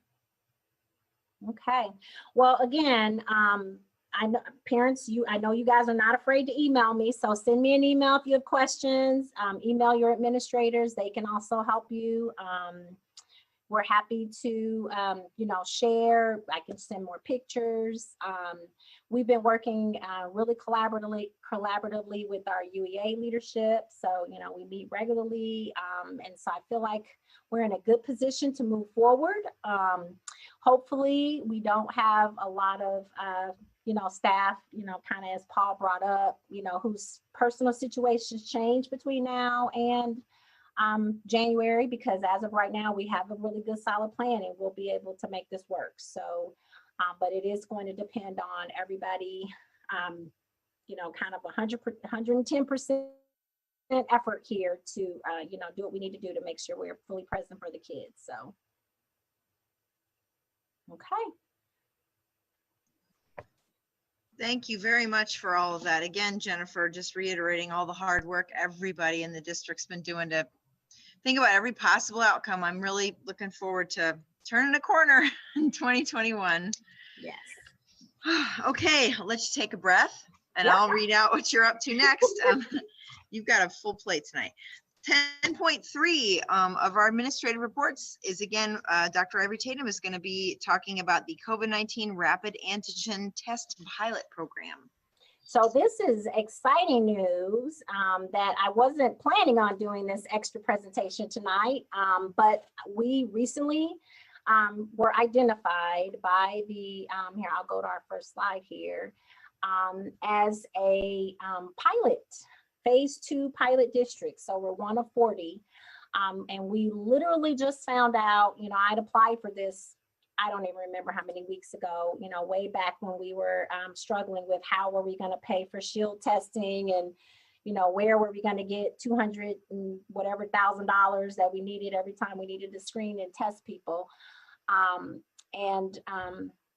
Okay. Well, again, I know parents, I know you guys are not afraid to email me, so send me an email if you have questions. Email your administrators. They can also help you. We're happy to, share. I can send more pictures. We've been working really collaboratively with our UEA leadership. So, we meet regularly. And so I feel like we're in a good position to move forward. Hopefully we don't have a lot of, staff, kind of as Paul brought up, whose personal situations change between now and January, because as of right now, we have a really good solid plan and we'll be able to make this work. So, but it is going to depend on everybody, kind of 110% effort here to, do what we need to do to make sure we're fully present for the kids. So, okay. Thank you very much for all of that. Again, Jennifer, just reiterating all the hard work everybody in the district's been doing to think about every possible outcome. I'm really looking forward to turning a corner in 2021. Yes. Okay, let's take a breath and I'll read out what you're up to next. You've got a full plate tonight. 10.3 of our administrative reports is again, Dr. Ivory Tatum is going to be talking about the COVID-19 rapid antigen test pilot program. So this is exciting news that I wasn't planning on doing this extra presentation tonight, but we recently were identified by the, here, I'll go to our first slide here. as a pilot, phase 2 pilot district. So we're one of 40. And we literally just found out, I'd applied for this, I don't even remember how many weeks ago, way back when we were struggling with how were we going to pay for shield testing, and where were we going to get $200 and whatever $1,000 that we needed every time we needed to screen and test people.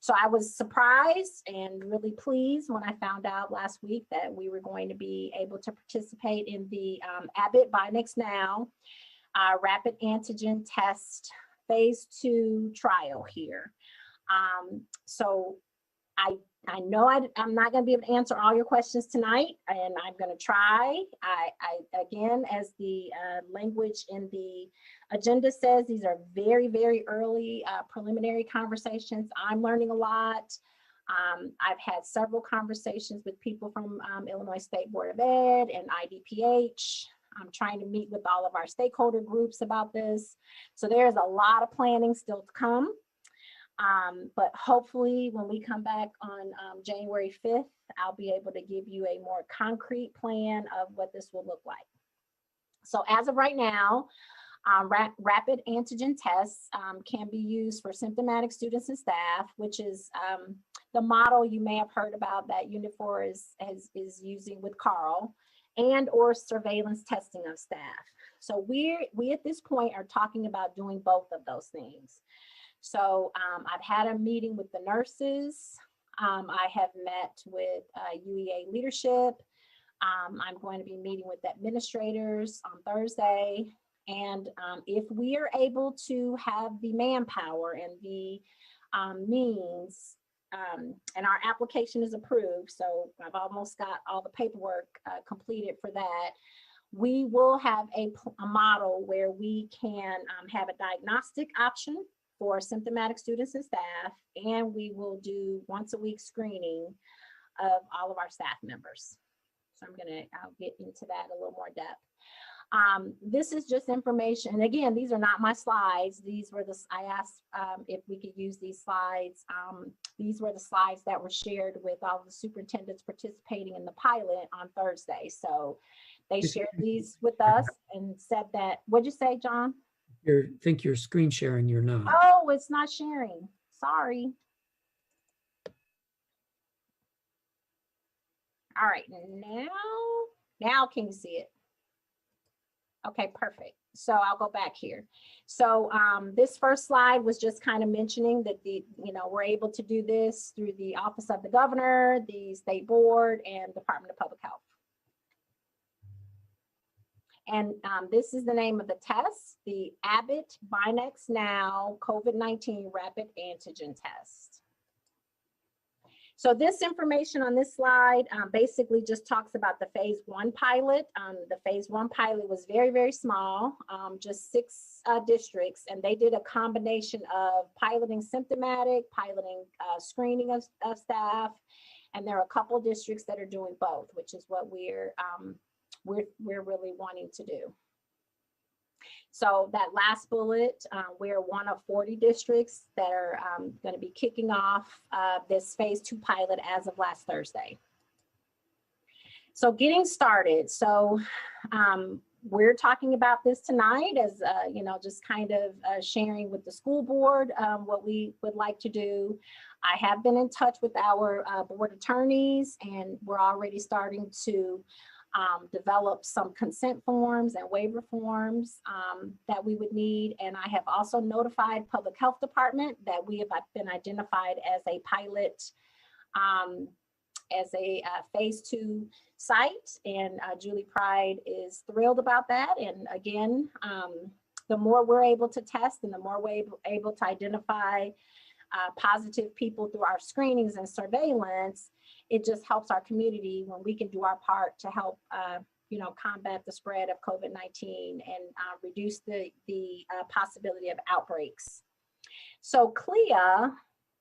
So I was surprised and really pleased when I found out last week that we were going to be able to participate in the Abbott Buy Next Now rapid antigen test phase 2 trial here. So I know I'm not going to be able to answer all your questions tonight, and I'm going to try. Again, as the language in the agenda says, these are very, very early preliminary conversations. I'm learning a lot. I've had several conversations with people from Illinois State Board of Ed and IDPH. I'm trying to meet with all of our stakeholder groups about this. So there's a lot of planning still to come. But hopefully when we come back on January 5th, I'll be able to give you a more concrete plan of what this will look like. So as of right now, rapid antigen tests can be used for symptomatic students and staff, which is the model you may have heard about that Unifor is using with Carl, and or surveillance testing of staff. So we at this point are talking about doing both of those things. So I've had a meeting with the nurses. I have met with UEA leadership. I'm going to be meeting with administrators on Thursday. And if we are able to have the manpower and the means, and our application is approved, so I've almost got all the paperwork completed for that, we will have a model where we can have a diagnostic option for symptomatic students and staff, and we will do once a week screening of all of our staff members. So I'll get into that a little more depth. This is just information. And again, these are not my slides. These were I asked if we could use these slides. These were the slides that were shared with all the superintendents participating in the pilot on Thursday. So they shared these with us and said that, what'd you say, John? Think you're screen sharing, you're not. Oh, it's not sharing. Sorry. All right, now can you see it? Okay, perfect. So I'll go back here. So this first slide was just kind of mentioning that we're able to do this through the Office of the Governor, the State Board, and Department of Public Health. And this is the name of the test, the Abbott Buy Next Now COVID-19 Rapid Antigen Test. So this information on this slide basically just talks about the phase 1 pilot. The phase 1 pilot was very, very small, just 6 districts, and they did a combination of piloting symptomatic, piloting screening of staff, and there are a couple districts that are doing both, which is what we're really wanting to do. So that last bullet, we're one of 40 districts that are going to be kicking off this phase 2 pilot as of last Thursday. So getting started. So we're talking about this tonight as, just kind of sharing with the school board what we would like to do. I have been in touch with our board attorneys, and we're already starting to develop some consent forms and waiver forms that we would need. And I have also notified Public Health Department that we have been identified as a pilot, as a phase 2 site. And Julie Pride is thrilled about that. And again, the more we're able to test and the more we're able to identify positive people through our screenings and surveillance, it just helps our community when we can do our part to help, combat the spread of COVID-19 and reduce the possibility of outbreaks. So CLIA,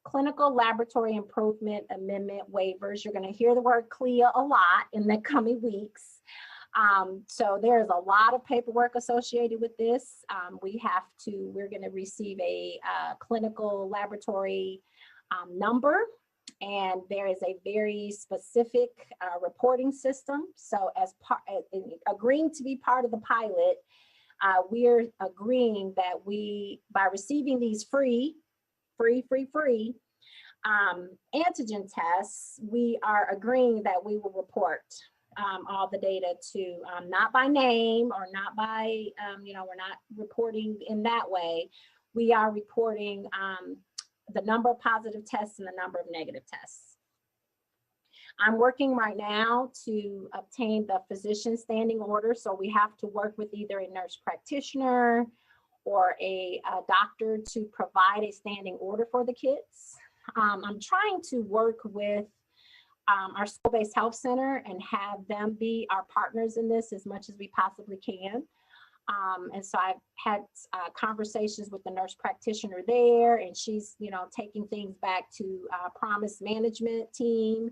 Clinical Laboratory Improvement Amendment Waivers, you're going to hear the word CLIA a lot in the coming weeks. So there's a lot of paperwork associated with this. We're going to receive a clinical laboratory number And there is a very specific reporting system. So as part, agreeing to be part of the pilot, we're agreeing that we, by receiving these free antigen tests, we are agreeing that we will report all the data to, not by name or not by, we're not reporting in that way. We are reporting the number of positive tests and the number of negative tests. I'm working right now to obtain the physician standing order. So we have to work with either a nurse practitioner or a doctor to provide a standing order for the kits. I'm trying to work with our school-based health center and have them be our partners in this as much as we possibly can. And so I've had conversations with the nurse practitioner there, and she's, taking things back to Promise Management team.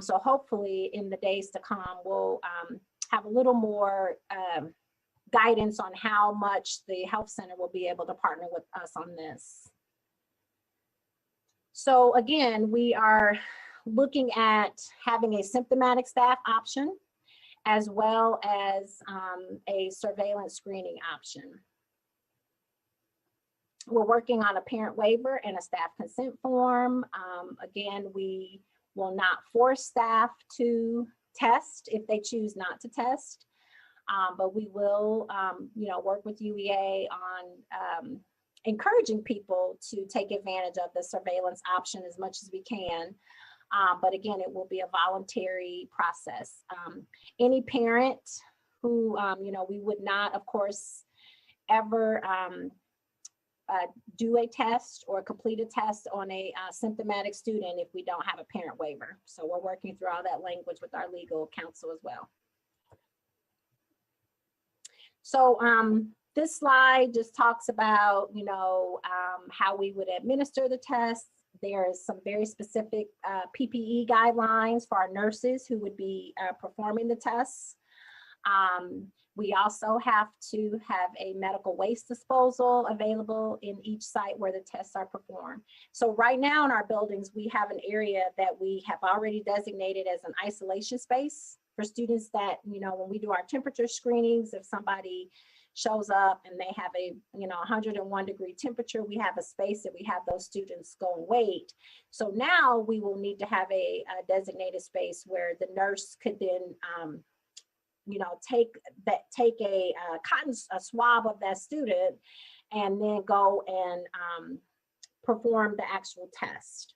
So hopefully in the days to come, we'll have a little more guidance on how much the health center will be able to partner with us on this. So again, we are looking at having a symptomatic staff option, as well as a surveillance screening option. We're working on a parent waiver and a staff consent form. Again, we will not force staff to test if they choose not to test, but we will, work with UEA on encouraging people to take advantage of the surveillance option as much as we can. But again, it will be a voluntary process. Any parent who, we would not, of course, ever do a test or complete a test on a symptomatic student if we don't have a parent waiver. So we're working through all that language with our legal counsel as well. So this slide just talks about, how we would administer the tests. There is some very specific PPE guidelines for our nurses who would be performing the tests. We also have to have a medical waste disposal available in each site where the tests are performed. So right now in our buildings, we have an area that we have already designated as an isolation space for students that, when we do our temperature screenings, if somebody shows up and they have a 101 degree temperature, we have a space that we have those students go and wait. So now we will need to have a designated space where the nurse could then take a swab of that student and then go and perform the actual test.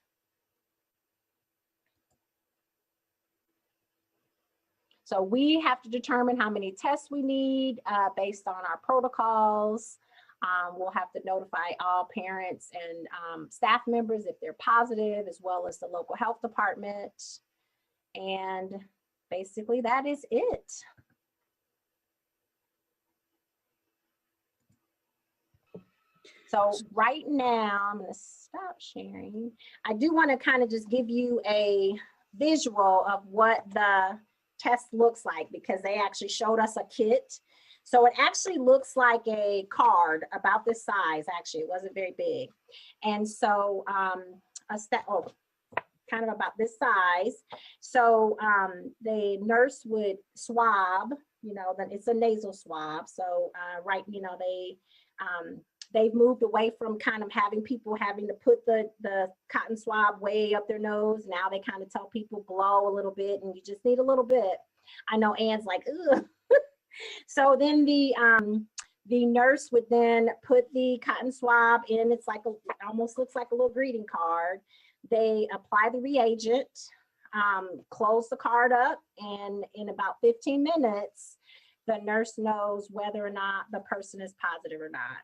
So we have to determine how many tests we need based on our protocols. We'll have to notify all parents and staff members if they're positive, as well as the local health department. And basically that is it. So right now, I'm going to stop sharing. I do want to kind of just give you a visual of what the test looks like, because they actually showed us a kit. So it actually looks like a card about this size. Actually, it wasn't very big. And so kind of about this size. So the nurse would swab, that it's a nasal swab. So they've moved away from kind of having people having to put the cotton swab way up their nose. Now they kind of tell people blow a little bit and you just need a little bit. I know Anne's like, ugh. So then the nurse would then put the cotton swab in. It's like, it almost looks like a little greeting card. They apply the reagent, close the card up, and in about 15 minutes, the nurse knows whether or not the person is positive or not.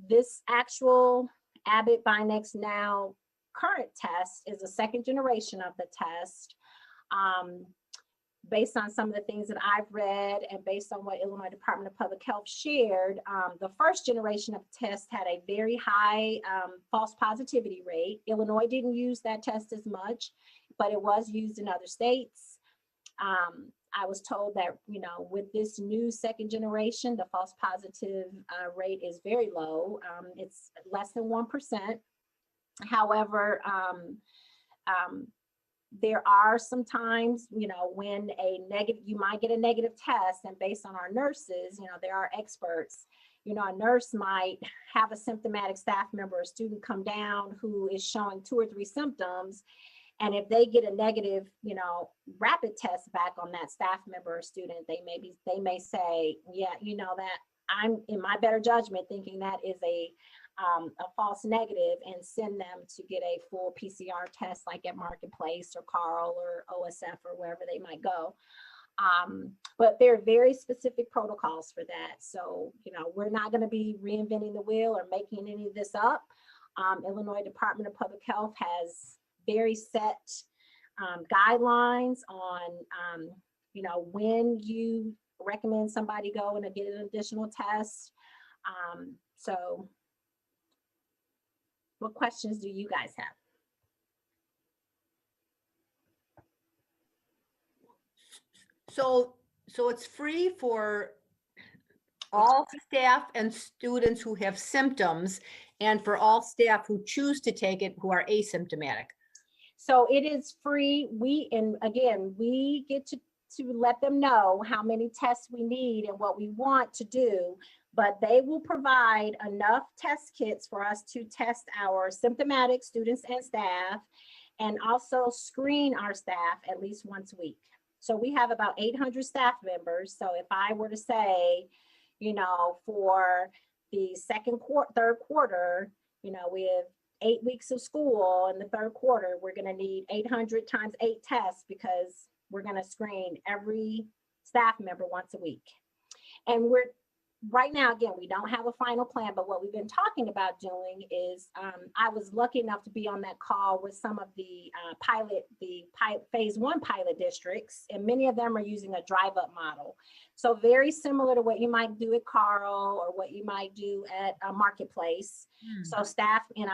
This actual Abbott Binax Now current test is a second generation of the test. Based on some of the things that I've read and based on what Illinois Department of Public Health shared, the first generation of test had a very high false positivity rate. Illinois didn't use that test as much, but it was used in other states. I was told that, with this new second generation, the false positive rate is very low. It's less than 1%. However, there are some times, when you might get a negative test, and based on our nurses, there are experts. A nurse might have a symptomatic staff member or student come down who is showing 2 or 3 symptoms. And if they get a negative, rapid test back on that staff member or student, they may say, yeah, that I'm in my better judgment thinking that is a false negative, and send them to get a full PCR test, like at Marketplace or Carl or OSF or wherever they might go. But there are very specific protocols for that. So, we're not going to be reinventing the wheel or making any of this up. Illinois Department of Public Health has very set guidelines on, when you recommend somebody go and get an additional test. So what questions do you guys have? So it's free for all staff and students who have symptoms, and for all staff who choose to take it who are asymptomatic. So it is free. We get to let them know how many tests we need and what we want to do, but they will provide enough test kits for us to test our symptomatic students and staff, and also screen our staff at least once a week. So we have about 800 staff members. So if I were to say, for the third quarter, we have 8 weeks of school. In the third quarter, we're going to need 800 times 8 tests, because we're going to screen every staff member once a week. And right now, again, we don't have a final plan, but what we've been talking about doing is, I was lucky enough to be on that call with some of the phase 1 pilot districts, and many of them are using a drive-up model. So very similar to what you might do at Carl or what you might do at a Marketplace. So staff, and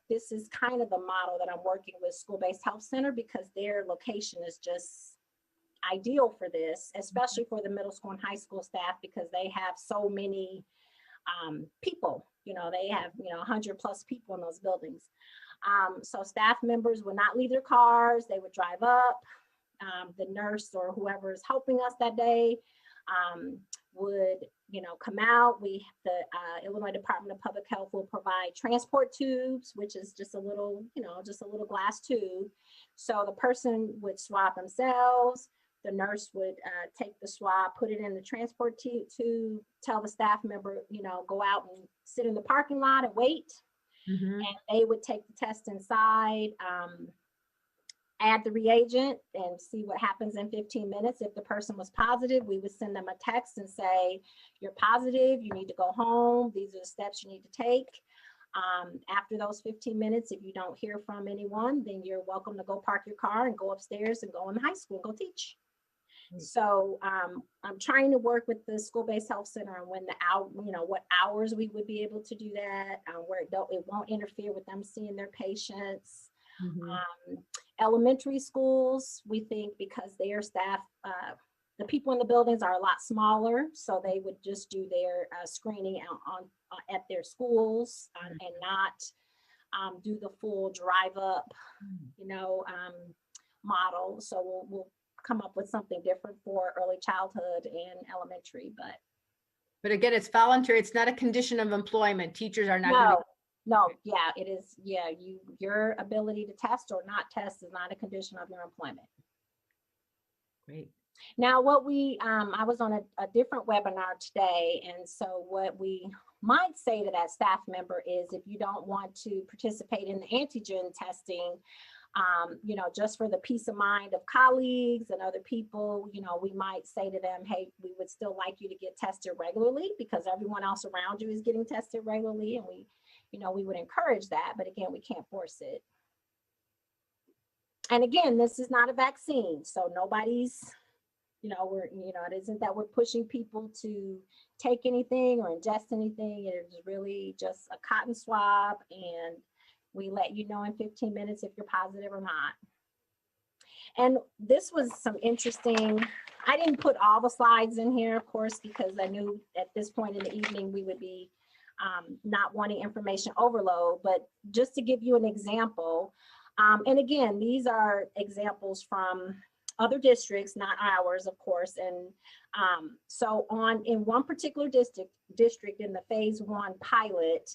this is kind of the model that I'm working with School-Based Health Center, because their location is just ideal for this, especially for the middle school and high school staff, because they have so many people. They have 100 plus people in those buildings. So staff members would not leave their cars. They would drive up. The nurse or whoever is helping us that day would come out. The Illinois Department of Public Health will provide transport tubes, which is just a little glass tube. So the person would swab themselves. The nurse would take the swab, put it in the transport tube, tell the staff member, go out and sit in the parking lot and wait. And they would take the test inside, add the reagent, and see what happens in 15 minutes. If the person was positive, we would send them a text and say, you're positive, you need to go home. These are the steps you need to take. After those 15 minutes, if you don't hear from anyone, then you're welcome to go park your car and go upstairs and go in the high school and go teach. So I'm trying to work with the School-Based Health Center on what hours we would be able to do that, where it won't interfere with them seeing their patients. Elementary schools, we think, because their staff, the people in the buildings are a lot smaller, so they would just do their screening at their schools and not do the full drive up, model. So we'll come up with something different for early childhood and elementary, but again, it's voluntary. It's not a condition of employment. Teachers are not. No, yeah, it is. Yeah, your ability to test or not test is not a condition of your employment. Great. Now, I was on a different webinar today, and so what we might say to that staff member is, if you don't want to participate in the antigen testing, just for the peace of mind of colleagues and other people, we might say to them, hey, we would still like you to get tested regularly, because everyone else around you is getting tested regularly, and we would encourage that, but again, we can't force it. And again, this is not a vaccine, so nobody's, it isn't that we're pushing people to take anything or ingest anything. It is really just a cotton swab, and we let you know in 15 minutes if you're positive or not. And this was some interesting, I didn't put all the slides in here, of course, because I knew at this point in the evening we would be not wanting information overload, but just to give you an example, And again, these are examples from other districts, not ours, of course. And so in one particular district in the phase 1 pilot,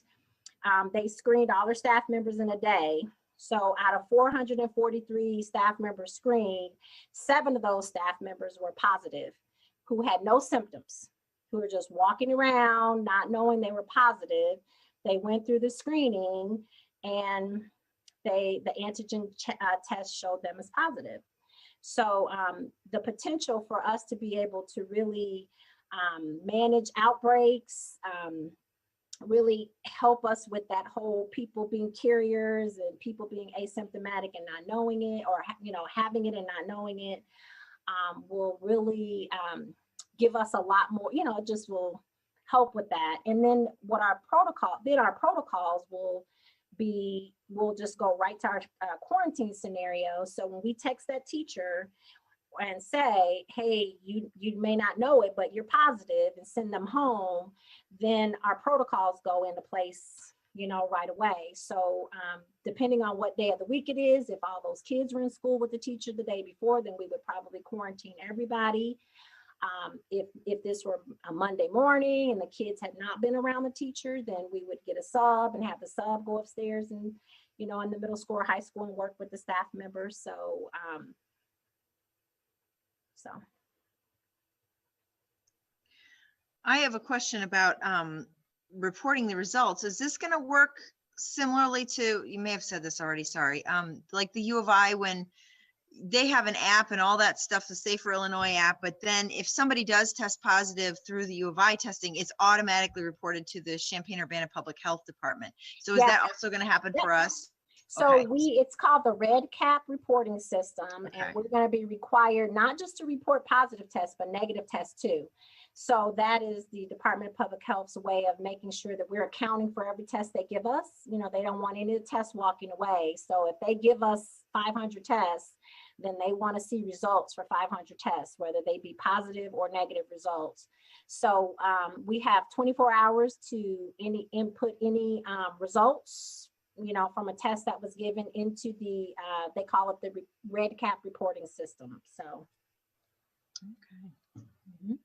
they screened all their staff members in a day. So out of 443 staff members screened, 7 of those staff members were positive, who had no symptoms, who were just walking around, not knowing they were positive. They went through the screening and the antigen test showed them as positive. So the potential for us to be able to really manage outbreaks, really help us with that whole people being carriers and people being asymptomatic and not knowing it, or having it and not knowing it, will really give us a lot more, it just will help with that. And then our protocols will be, we'll just go right to our quarantine scenario. So when we text that teacher and say, hey, you may not know it, but you're positive, and send them home, then our protocols go into place, right away. So depending on what day of the week it is, if all those kids were in school with the teacher the day before, then we would probably quarantine everybody. If this were a Monday morning and the kids had not been around the teacher, then we would get a sub and have the sub go upstairs and, in the middle school or high school and work with the staff members. So, I have a question about reporting the results. Is this going to work similarly to, you may have said this already, sorry, like the U of I, when they have an app and all that stuff, the Safer Illinois app, but then if somebody does test positive through the U of I testing, it's automatically reported to the Champaign-Urbana Public Health Department. So is that also going to happen for us? So Okay. it's called the Red Cap reporting system, and we're going to be required not just to report positive tests, but negative tests too. So that is the Department of Public Health's way of making sure that we're accounting for every test they give us. They don't want any of the tests walking away. So if they give us 500 tests, then they want to see results for 500 tests, whether they be positive or negative results. So we have 24 hours to input any results, from a test that was given into the, they call it the Red Cap reporting system. So. Okay. Mm-hmm.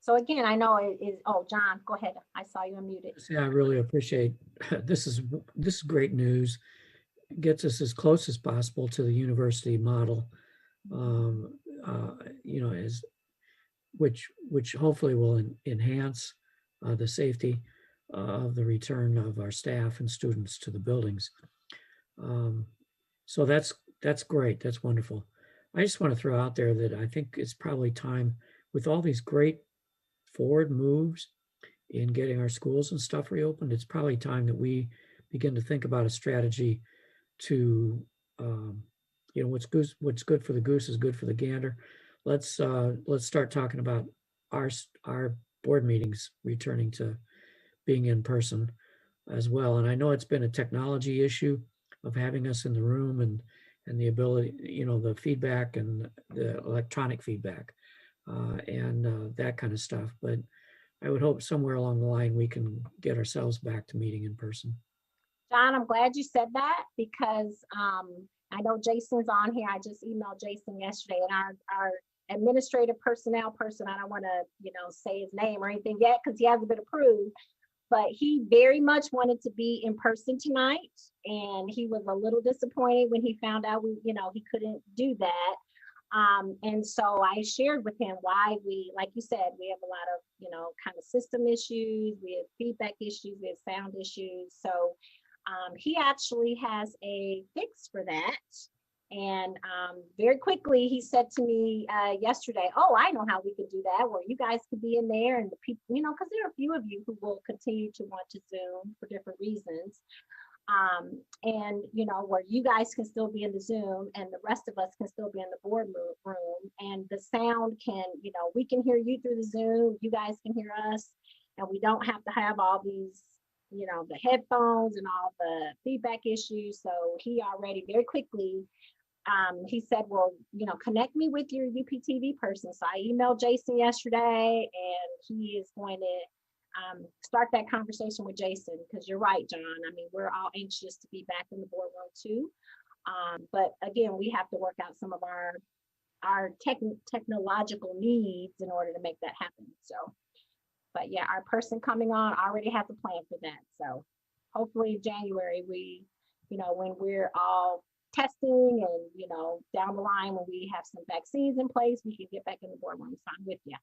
So again, I know it is, oh, John, go ahead. I saw you unmuted. Yeah, I really appreciate, this is great news. It gets us as close as possible to the university model, which hopefully will enhance the safety of the return of our staff and students to the buildings. So that's great. That's wonderful. I just want to throw out there that I think it's probably time, with all these great forward moves in getting our schools and stuff reopened, it's probably time that we begin to think about a strategy to, what's good for the goose is good for the gander. Let's start talking about our board meetings returning to being in person as well. And I know it's been a technology issue of having us in the room and the ability, the feedback and the electronic feedback and that kind of stuff. But I would hope somewhere along the line we can get ourselves back to meeting in person. John, I'm glad you said that, because I know Jason's on here. I just emailed Jason yesterday, and our administrative personnel person, I don't want to, say his name or anything yet because he hasn't been approved, but he very much wanted to be in person tonight, and he was a little disappointed when he found out he couldn't do that. And so I shared with him why we, like you said, we have a lot of, kind of system issues, we have feedback issues, we have sound issues. So he actually has a fix for that. And very quickly, he said to me yesterday, oh, I know how we could do that, where you guys could be in there and the people, because there are a few of you who will continue to want to Zoom for different reasons. And, where you guys can still be in the Zoom and the rest of us can still be in the board room, and the sound can, we can hear you through the Zoom, you guys can hear us, and we don't have to have all these, the headphones and all the feedback issues. So he already very quickly, he said, well, connect me with your UPTV person. So I emailed Jason yesterday, and he is going to start that conversation with Jason, because you're right, John. I mean, we're all anxious to be back in the boardroom too. But again, we have to work out some of our technological needs in order to make that happen. So, but yeah, our person coming on already has a plan for that. So hopefully January, we, when we're all testing and, down the line, when we have some vaccines in place, we can get back in the boardroom. So I'm with you.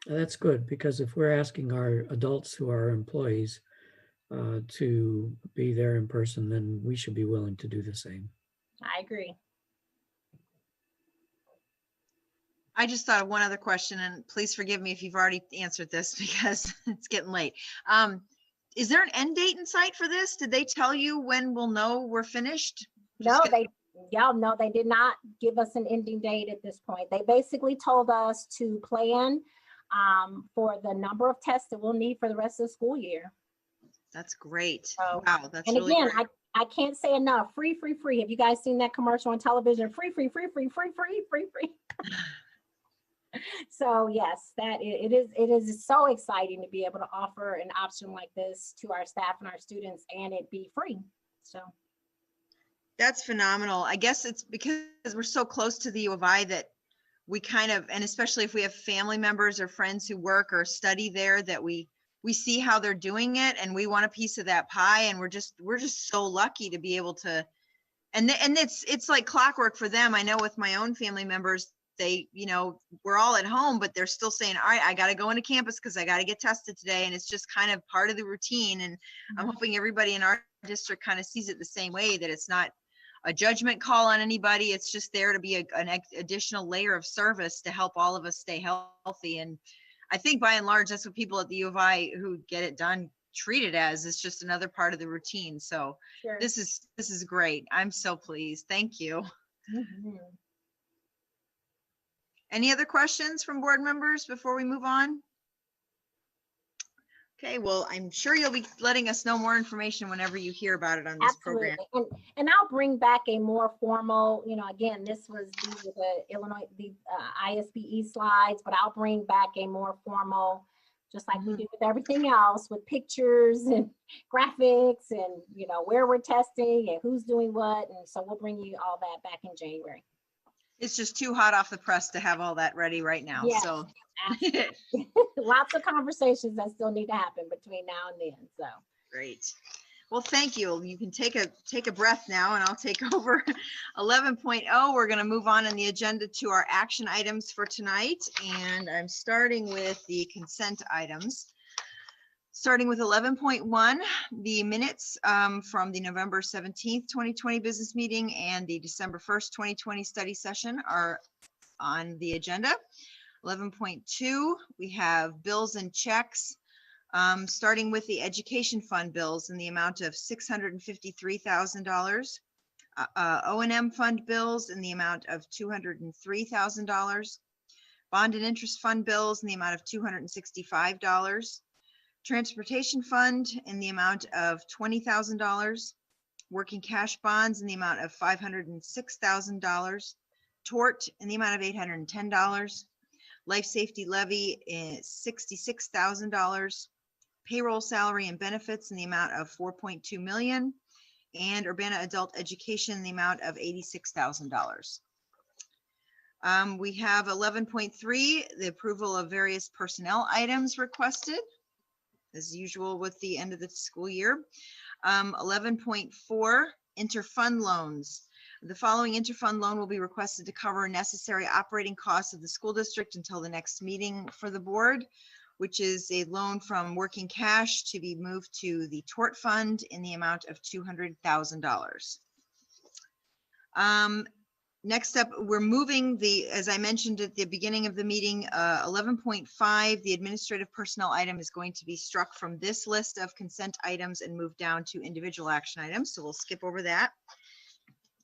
That's good, because if we're asking our adults who are employees to be there in person, then we should be willing to do the same. I agree. I just thought of one other question, and please forgive me if you've already answered this because it's getting late. Is there an end date in sight for this? Did they tell you when we'll know we're finished? No, they did not give us an ending date at this point. They basically told us to plan for the number of tests that we'll need for the rest of the school year. That's great. So, Wow, that's and really again, great. I can't say enough. Free, free, free. Have you guys seen that commercial on television? Free, free, free, free, free, free, free, free. So yes, it is so exciting to be able to offer an option like this to our staff and our students, and it be free. So That's phenomenal. I guess it's because we're so close to the U of I that we kind of, and especially if we have family members or friends who work or study there, that we see how they're doing it and we want a piece of that pie. And we're just so lucky to be able to, and it's like clockwork for them. I know with my own family members, they, we're all at home, but they're still saying, all right, I got to go into campus because I got to get tested today. And it's just kind of part of the routine. And I'm hoping everybody in our district kind of sees it the same way, that it's not a judgment call on anybody. It's just there to be an additional layer of service to help all of us stay healthy. And I think by and large, that's what people at the U of I who get it done treat it as. It's just another part of the routine. So sure. This is great. I'm so pleased. Thank you. Mm-hmm. Any other questions from board members before we move on? Okay, well, I'm sure you'll be letting us know more information whenever you hear about it on this program. And I'll bring back a more formal, again, these were the Illinois, ISBE slides, but I'll bring back a more formal, just like we do with everything else, with pictures and graphics and, where we're testing and who's doing what. And so we'll bring you all that back in January. It's just too hot off the press to have all that ready right now. Yes, so lots of conversations that still need to happen between now and then. So great. Well, thank you. You can take a breath now, and I'll take over. 11.0, we're going to move on in the agenda to our action items for tonight. And I'm starting with the consent items. Starting with 11.1, the minutes from the November 17th, 2020 business meeting and the December 1st, 2020 study session are on the agenda. 11.2, we have bills and checks, starting with the education fund bills in the amount of $653,000, O&M fund bills in the amount of $203,000, bond and interest fund bills in the amount of $265, transportation fund in the amount of $20,000, working cash bonds in the amount of $506,000, tort in the amount of $810, life safety levy is $66,000, payroll, salary, and benefits in the amount of $4.2 million, and Urbana adult education in the amount of $86,000. We have 11.3, the approval of various personnel items requested, as usual with the end of the school year. 11.4, interfund loans. The following interfund loan will be requested to cover necessary operating costs of the school district until the next meeting for the board, which is a loan from working cash to be moved to the tort fund in the amount of $200,000. Next up, we're moving as I mentioned at the beginning of the meeting, 11.5, the administrative personnel item is going to be struck from this list of consent items and moved down to individual action items. So we'll skip over that.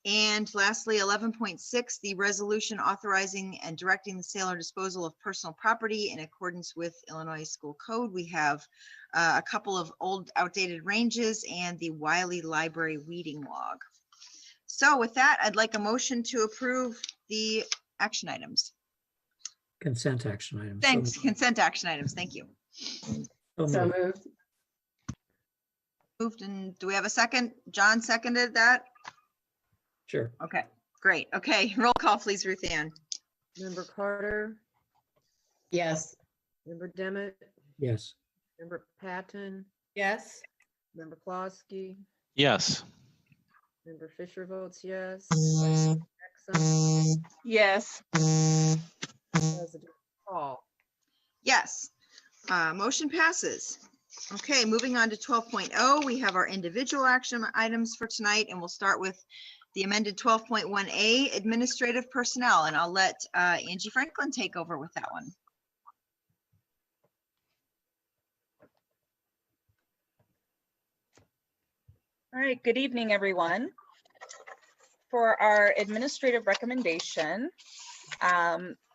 And lastly, 11.6, the resolution authorizing and directing the sale or disposal of personal property in accordance with Illinois School Code. We have a couple of old outdated ranges and the Wiley Library weeding log. So with that, I'd like a motion to approve the action items. Consent action items. Thanks, consent action items. Thank you. So moved. moved. Moved, and do we have a second? John seconded that? Sure. Okay, great. Okay, roll call, please, Ruth Ann. Member Carter, Yes. member Demmett, Yes. member Patton, Yes. member Klosky, Yes. member Fisher votes yes. Vice President Exum, Yes. President Hall. Yes, motion passes. Okay, moving on to 12.0, we have our individual action items for tonight, and we'll start with the amended 12.1A administrative personnel, and I'll let Angie Franklin take over with that one. All right, good evening, everyone. For our administrative recommendation,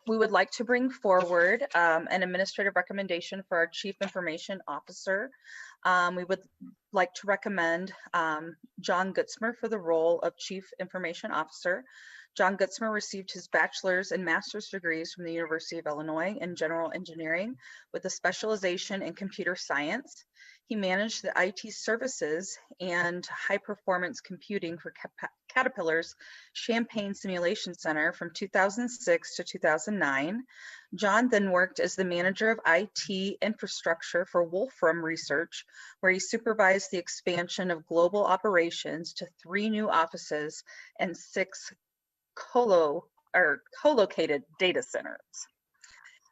we would like to bring forward an administrative recommendation for our Chief Information Officer. We would like to recommend John Gutzmer for the role of Chief Information Officer. John Gutzmer received his bachelor's and master's degrees from the University of Illinois in general engineering with a specialization in computer science. He managed the IT services and high performance computing for Caterpillar's Champaign Simulation Center from 2006 to 2009. John then worked as the manager of IT infrastructure for Wolfram Research, where he supervised the expansion of global operations to 3 new offices and 6 co-located data centers.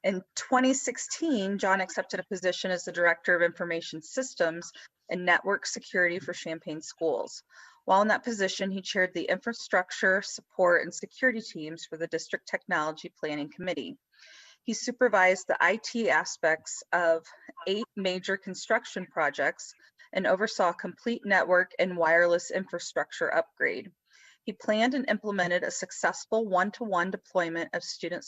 In 2016, John accepted a position as the Director of Information Systems and Network Security for Champaign Schools. While in that position, he chaired the Infrastructure, Support, and Security teams for the District Technology Planning Committee. He supervised the IT aspects of 8 major construction projects and oversaw complete network and wireless infrastructure upgrade. He planned and implemented a successful one-to-one deployment of student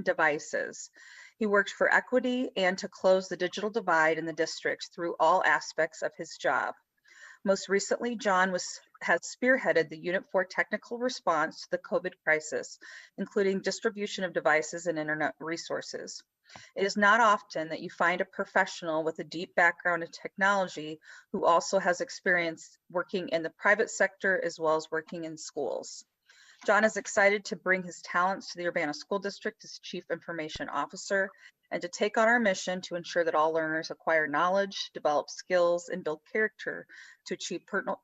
devices. He worked for equity and to close the digital divide in the district through all aspects of his job. Most recently, John has spearheaded the Unit 4 technical response to the COVID crisis, including distribution of devices and internet resources. It is not often that you find a professional with a deep background in technology who also has experience working in the private sector as well as working in schools. John is excited to bring his talents to the Urbana School District as Chief Information Officer and to take on our mission to ensure that all learners acquire knowledge, develop skills, and build character to achieve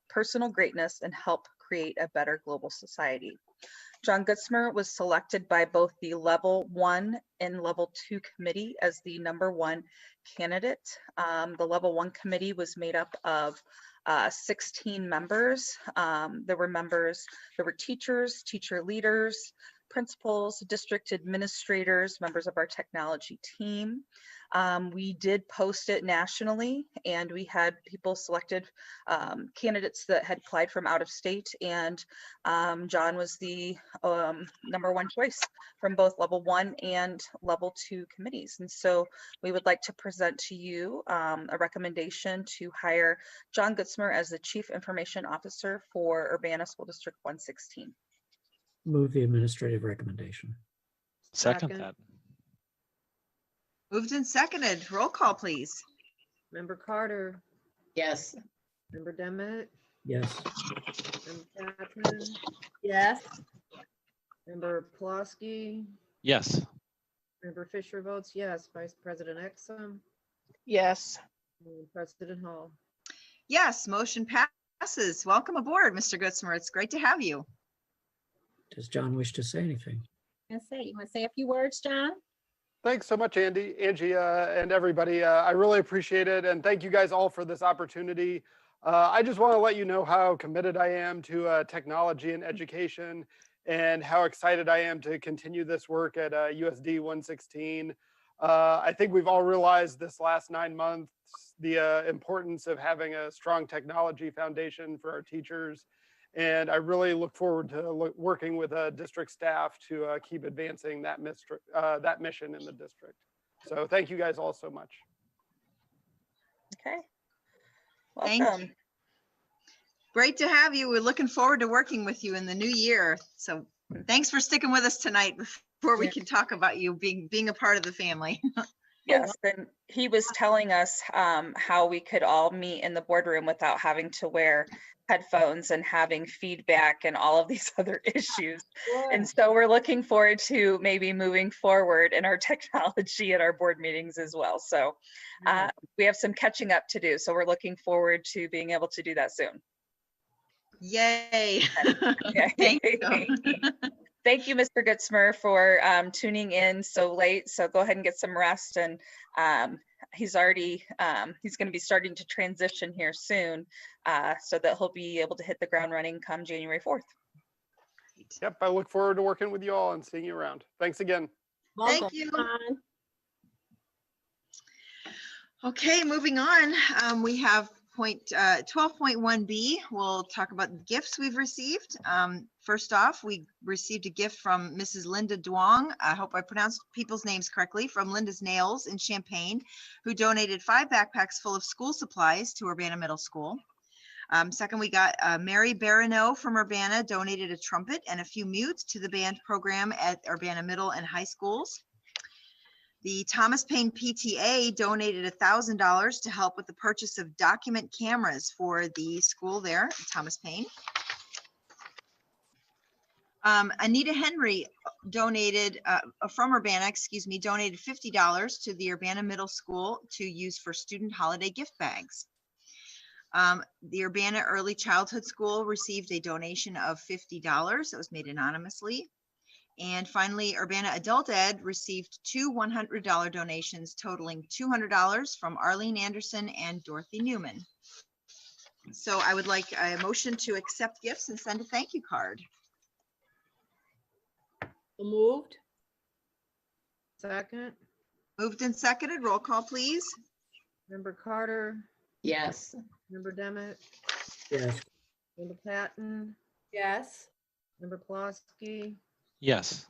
personal greatness and help create a better global society. John Gutzmer was selected by both the Level 1 and Level 2 committee as the #1 candidate. The Level 1 committee was made up of 16 members. There were teachers, teacher leaders, principals, district administrators, members of our technology team. We did post it nationally, and we had people selected, candidates that had applied from out of state, and John was the #1 choice from both Level 1 and Level 2 committees. And so we would like to present to you a recommendation to hire John Gutzmer as the Chief Information Officer for Urbana School District 116. Move the administrative recommendation. Second Second. that. Moved and seconded. Roll call, please. Member Carter, Yes. member Demmett, Yes. member Patton, Yes. member Klosky, Yes. member Fisher votes yes. Vice President Exum, Yes. and President Hall. Yes, motion passes. Welcome aboard, Mr. Gutzmer. It's great to have you. Does John wish to say anything? You want to say a few words, John? Thanks so much, Angie, and everybody. I really appreciate it. And thank you guys all for this opportunity. I just want to let you know how committed I am to technology and education and how excited I am to continue this work at USD 116. I think we've all realized this last 9 months, the importance of having a strong technology foundation for our teachers. And I really look forward to working with district staff to keep advancing that mission in the district. So thank you guys all so much. Okay. Thank Welcome. you. Great to have you. We're looking forward to working with you in the new year. So thanks for sticking with us tonight before we can talk about you being a part of the family. Yes, then he was telling us how we could all meet in the boardroom without having to wear headphones and having feedback and all of these other issues. And so we're looking forward to maybe moving forward in our technology at our board meetings as well. So we have some catching up to do. So we're looking forward to being able to do that soon. Yay. Thank you. Thank you, Mr. Gutzmer, for tuning in so late. So go ahead and get some rest. And he's already, he's going to be starting to transition here soon so that he'll be able to hit the ground running come January 4th. Yep, I look forward to working with you all and seeing you around. Thanks again. Thank you. Okay, moving on. We have 12.1b. We'll talk about the gifts we've received. First off, we received a gift from Mrs. Linda Duong. I hope I pronounced people's names correctly, from Linda's Nails in Champaign, who donated 5 backpacks full of school supplies to Urbana Middle School. Second, we got Mary Barano from Urbana donated a trumpet and a few mutes to the band program at Urbana Middle and High Schools. The Thomas Paine PTA donated $1,000 to help with the purchase of document cameras for the school there at Thomas Paine. Anita Henry donated, from Urbana, donated $50 to the Urbana Middle School to use for student holiday gift bags. The Urbana Early Childhood School received a donation of $50 that was made anonymously. And finally, Urbana Adult Ed received 2 $100 donations totaling $200 from Arlene Anderson and Dorothy Newman. So I would like a motion to accept gifts and send a thank you card. Moved. Second. Moved and seconded. Roll call, please. Member Carter, Yes. Member Demmett, Yes. Member Patton, Yes. Member Pulaski, Yes.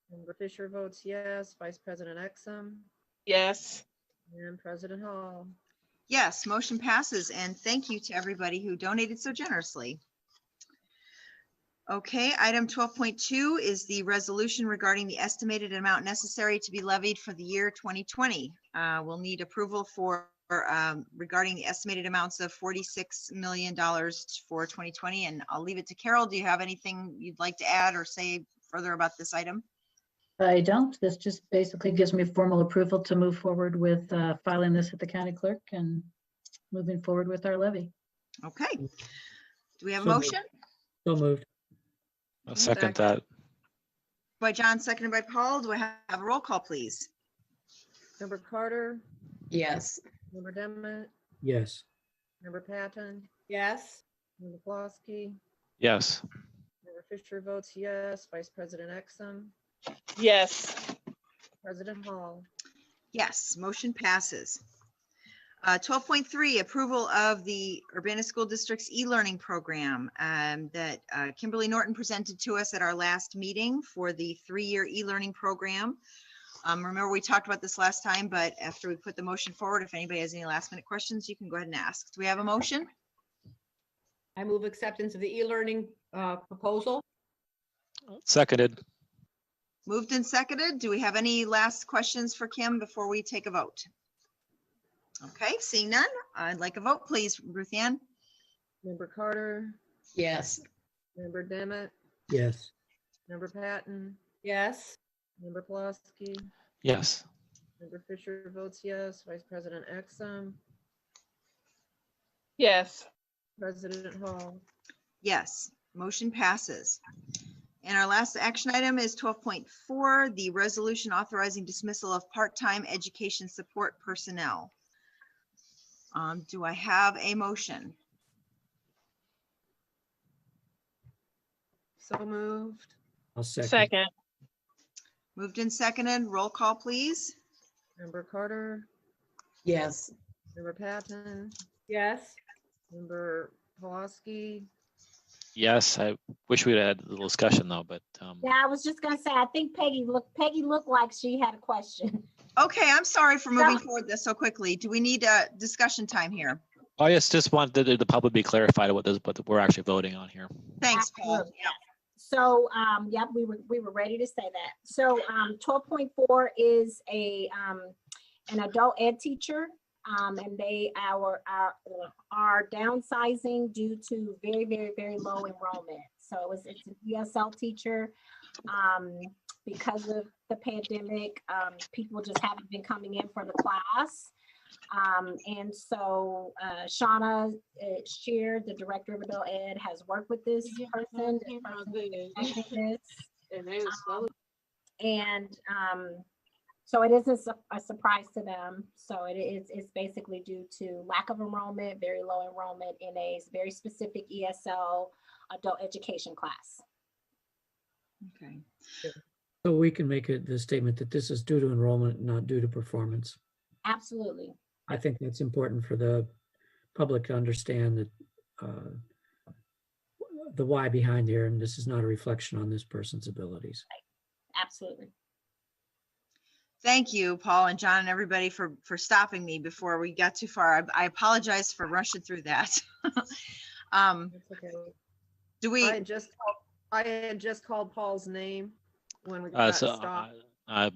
Member Fisher votes yes. Vice President Exum, Yes. and President Hall. Yes, motion passes, and thank you to everybody who donated so generously. Okay, item 12.2 is the resolution regarding the estimated amount necessary to be levied for the year 2020. We'll need approval for regarding the estimated amounts of $46 million for 2020, and I'll leave it to Carol. Do you have anything you'd like to add or say further about this item? I don't. This just basically gives me formal approval to move forward with filing this at the county clerk and moving forward with our levy. Okay. Do we have a So motion? So moved. I'll second that. By John, seconded by Paul. Do I have a roll call, please? Member Carter, Yes. Member Demmett, Yes. Member Patton, Yes. Member Pulaski, Yes. Member Fisher votes yes. Vice President Exum, Yes. President Hall. Yes, motion passes. 12.3, approval of the Urbana School District's e-learning program that Kimberly Norton presented to us at our last meeting for the 3-year e-learning program. Remember, we talked about this last time, but after we put the motion forward, if anybody has any last minute questions, you can go ahead and ask. Do we have a motion? I move acceptance of the e-learning proposal. Seconded. Moved and seconded. Do we have any last questions for Kim before we take a vote? Okay, seeing none, I'd like a vote, please, Ruth Ann. Member Carter, Yes. Member Demmett, Yes. Member Patton, Yes. Member Pulaski, Yes. Member Fisher votes yes. Vice President Exum, Yes. President Hall. Yes, motion passes. And our last action item is 12.4, the resolution authorizing dismissal of part-time education support personnel. Do I have a motion? So moved. I'll second. Second. Moved and seconded. Roll call, please. Member Carter, Yes. Member Patton, Yes. Member Pulaski, Yes. I wish we'd had a little discussion though, but Yeah, I was just gonna say, I think Peggy looked like she had a question. Okay, I'm sorry for moving forward this so quickly. Do we need a discussion time here? I just wanted the public to be clarified what we're actually voting on here. Thanks, Paul. Absolutely. So, yep, we were ready to say that. So, 12.4 is an adult ed teacher, and they are downsizing due to very low enrollment. So it's an ESL teacher. Because of the pandemic, people just haven't been coming in for the class. And so Shauna shared, the director of adult ed, has worked with this person. So it isn't a surprise to them. So it's basically due to lack of enrollment, very low enrollment in a very specific ESL adult education class. Okay. So we can make the statement that this is due to enrollment, not due to performance. Absolutely. I think that's important for the public to understand that the why behind here, and this is not a reflection on this person's abilities. Absolutely. Thank you, Paul and John and everybody for stopping me before we got too far. I apologize for rushing through that. It's okay. Do we? I had just called Paul's name when we got stopped. I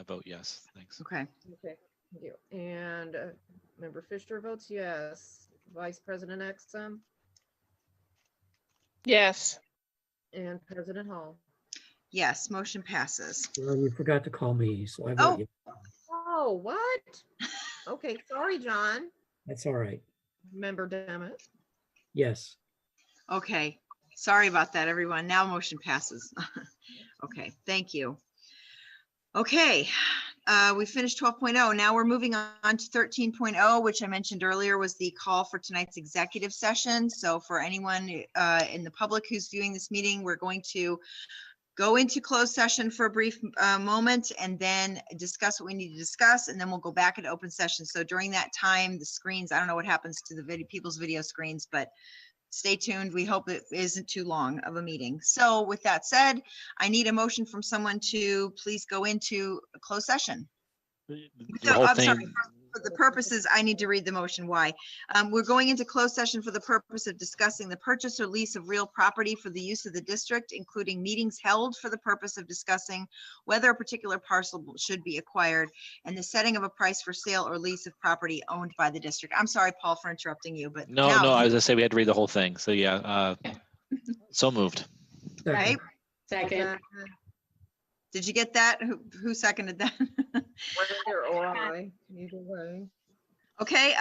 vote yes. Thanks. Okay. Okay, thank you. And Member Fisher votes yes. Vice President Exum Yes. and President Hall. Yes, motion passes. Well, you forgot to call me, so I vote Oh. yes. Oh, what? Okay, sorry, John. That's all right. Member Demet. Yes. Okay. Sorry about that, everyone. Now motion passes. Okay, thank you. Okay, we finished 12.0. Now we're moving on to 13.0, which I mentioned earlier was the call for tonight's executive session. So for anyone in the public who's viewing this meeting, we're going to go into closed session for a brief moment and then discuss what we need to discuss, and then we'll go back into open session. So during that time, the screens, I don't know what happens to the people's video screens, but stay tuned. We hope it isn't too long of a meeting. So with that said, I need a motion from someone to please go into a closed session. The No, whole I'm thing. sorry. For the purposes, I need to read the motion. Why? We're going into closed session for the purpose of discussing the purchase or lease of real property for the use of the district, including meetings held for the purpose of discussing whether a particular parcel should be acquired, and the setting of a price for sale or lease of property owned by the district. I'm sorry, Paul, for interrupting you, but No, now, I was gonna say we had to read the whole thing. So yeah, so moved. right? Second. Did you get that? Who seconded that? Whether or I, either way. Okay,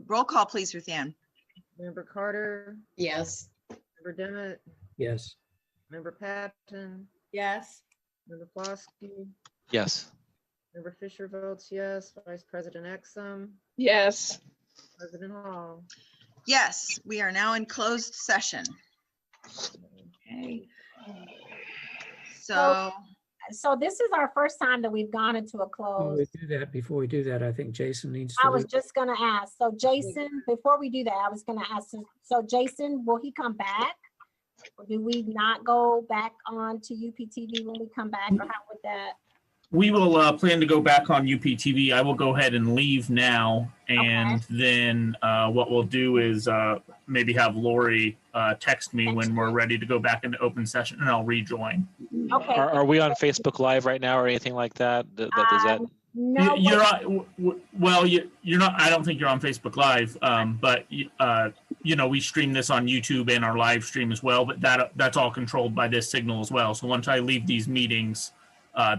roll call, please, Ruth Ann. Member Carter, Yes. Member Demet, Yes. Member Patton, Yes. Member Flosky, Yes. Member Fisher votes yes. Vice President Exum, Yes. President Hall. Yes, we are now in closed session. Okay. So this is our first time that we've gone into a closed. Before we do that, I think Jason needs to. I was just gonna ask, so Jason, before we do that, I was gonna ask, so Jason, will he come back? Or do we not go back on to UPTV when we come back, or how would that? We will plan to go back on UPTV. I will go ahead and leave now, and then what we'll do is maybe have Lori text me when we're ready to go back into open session, and I'll rejoin. Okay. Are we on Facebook Live right now or anything like that? Does that? No. You're on, well, you're not. I don't think you're on Facebook Live, but you know, we stream this on YouTube and our live stream as well. But that's all controlled by this signal as well. So once I leave these meetings,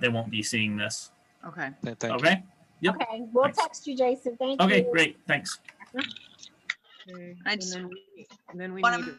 they won't be seeing this. Okay. Thank you. Okay. Yep. Okay, we'll text you, Jason. Thank you. Okay, great. Thanks. Okay, I and just then we wanna- need to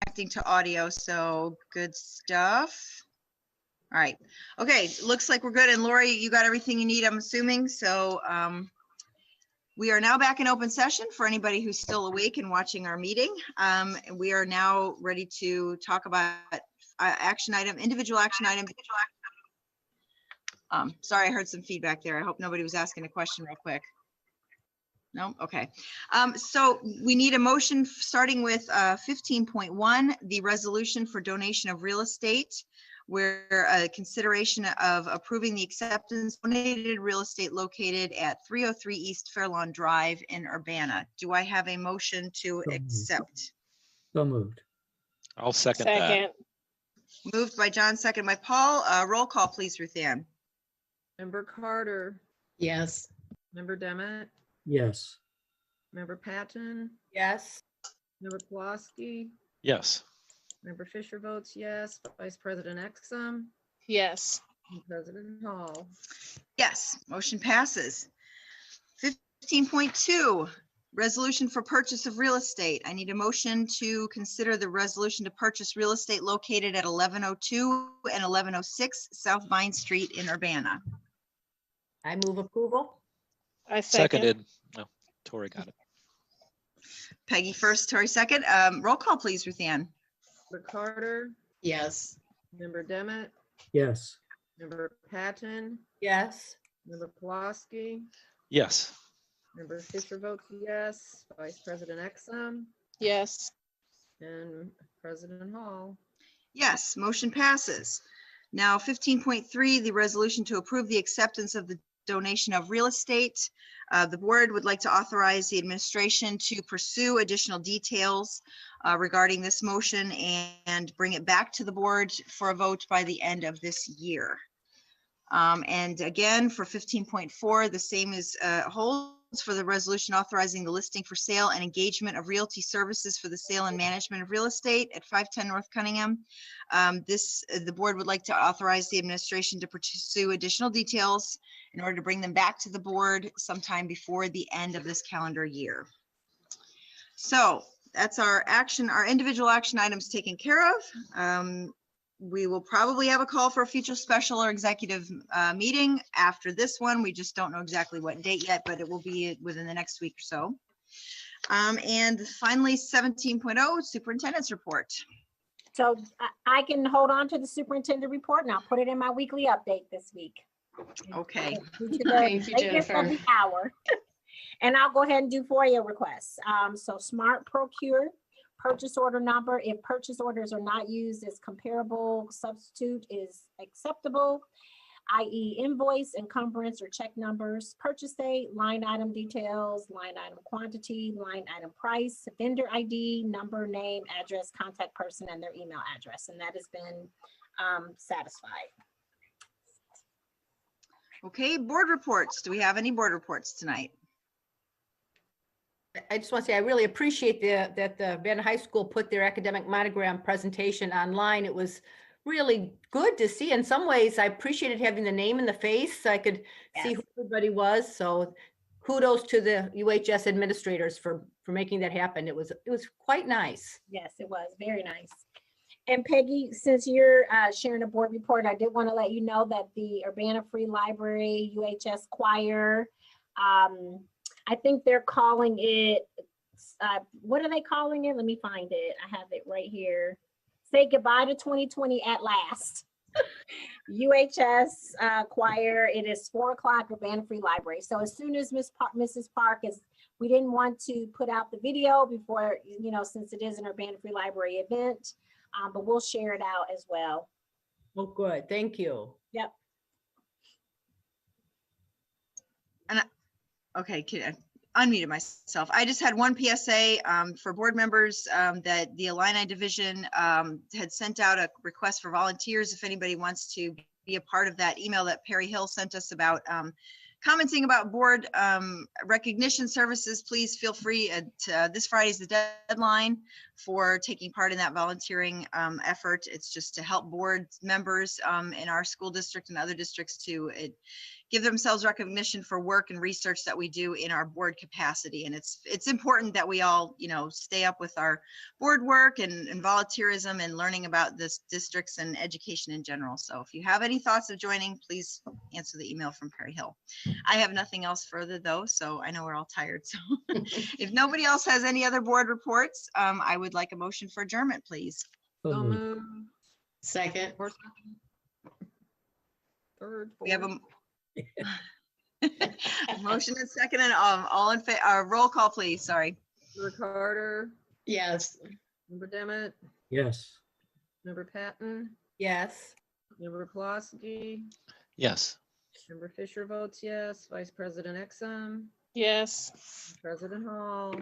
connecting to audio, so good stuff. All right. Okay, looks like we're good. And Lori, you got everything you need, I'm assuming. So we are now back in open session for anybody who's still awake and watching our meeting. We are now ready to talk about action item, individual action item. Sorry, I heard some feedback there. I hope nobody was asking a question real quick. No, okay. So we need a motion starting with 15.1, the resolution for donation of real estate, where a consideration of approving the acceptance of donated real estate located at 303 East Fairlawn Drive in Urbana. Do I have a motion to accept? So moved. I'll second that. Moved by John, second by Paul. Roll call, please, Ruth Ann. Member Carter, Yes. Member Demmett, Yes. Member Patton, Yes. Member Pulaski, Yes. Member Fisher votes yes, Vice President Exum, Yes. and President Hall. Yes, motion passes. 15.2, resolution for purchase of real estate. I need a motion to consider the resolution to purchase real estate located at 1102 and 1106 South Vine Street in Urbana. I move approval. I second. Seconded. Oh, Tori got it. Peggy first, Tori second. Roll call, please, Ruth Ann. Member Carter, Yes. Member Demmett, Yes. Member Patton, Yes. Member Pulaski, Yes. Member Fisher votes yes, Vice President Exum, Yes. and President Hall. Yes, motion passes. Now 15.3, the resolution to approve the acceptance of the donation of real estate. The board would like to authorize the administration to pursue additional details regarding this motion and bring it back to the board for a vote by the end of this year. And again, for 15.4, the same is holds for the resolution authorizing the listing for sale and engagement of realty services for the sale and management of real estate at 510 North Cunningham. The board would like to authorize the administration to pursue additional details in order to bring them back to the board sometime before the end of this calendar year. So that's our individual action items taken care of. We will probably have a call for a future special or executive meeting after this one. We just don't know exactly what date yet, but it will be within the next week or so. And finally, 17.0, superintendent's report. So I can hold on to the superintendent report and I'll put it in my weekly update this week. Okay. Thank you, Jennifer. Hour. And I'll go ahead and do FOIA requests. So Smart Procure, purchase order number, if purchase orders are not used as comparable substitute is acceptable, i.e. invoice, encumbrance, or check numbers, purchase date, line item details, line item quantity, line item price, vendor ID, number, name, address, contact person, and their email address. And that has been satisfied. Okay, board reports. Do we have any board reports tonight? I just want to say I really appreciate that the Urbana High School put their academic monogram presentation online. It was really good to see. In some ways, I appreciated having the name and the face so I could see who everybody was. So kudos to the UHS administrators for making that happen. It was quite nice. Yes, it was very nice. And Peggy, since you're sharing a board report, I did want to let you know that the Urbana Free Library UHS Choir, I think they're calling it, what are they calling it? Let me find it. I have it right here. Say goodbye to 2020 at last. UHS choir, it is 4 o'clock, Urbana Free Library. So as soon as Mrs. Park we didn't want to put out the video before, since it is an Urbana Free Library event, but we'll share it out as well. Oh, good. Thank you. Yep. And okay, unmuted myself. I just had one PSA for board members that the Illini division had sent out a request for volunteers. If anybody wants to be a part of that email that Perry Hill sent us about commenting about board recognition services, please feel free. This Friday is the deadline for taking part in that volunteering effort. It's just to help board members in our school district and other districts to give themselves recognition for work and research that we do in our board capacity. And it's important that we all, stay up with our board work and volunteerism and learning about this districts and education in general. So if you have any thoughts of joining, please answer the email from Perry Hill. I have nothing else further though, so I know we're all tired. So if nobody else has any other board reports, I would like a motion for adjournment, please. So moved. Second. Fourth. Third. We have fourth. a motion and second, and all in favor, roll call, please. Sorry. Member Carter, Yes. Member Demmett, Yes. Member Patton, Yes. Member Pulaski, Yes. Member Fisher votes yes, Vice President Exum, Yes. President Hall,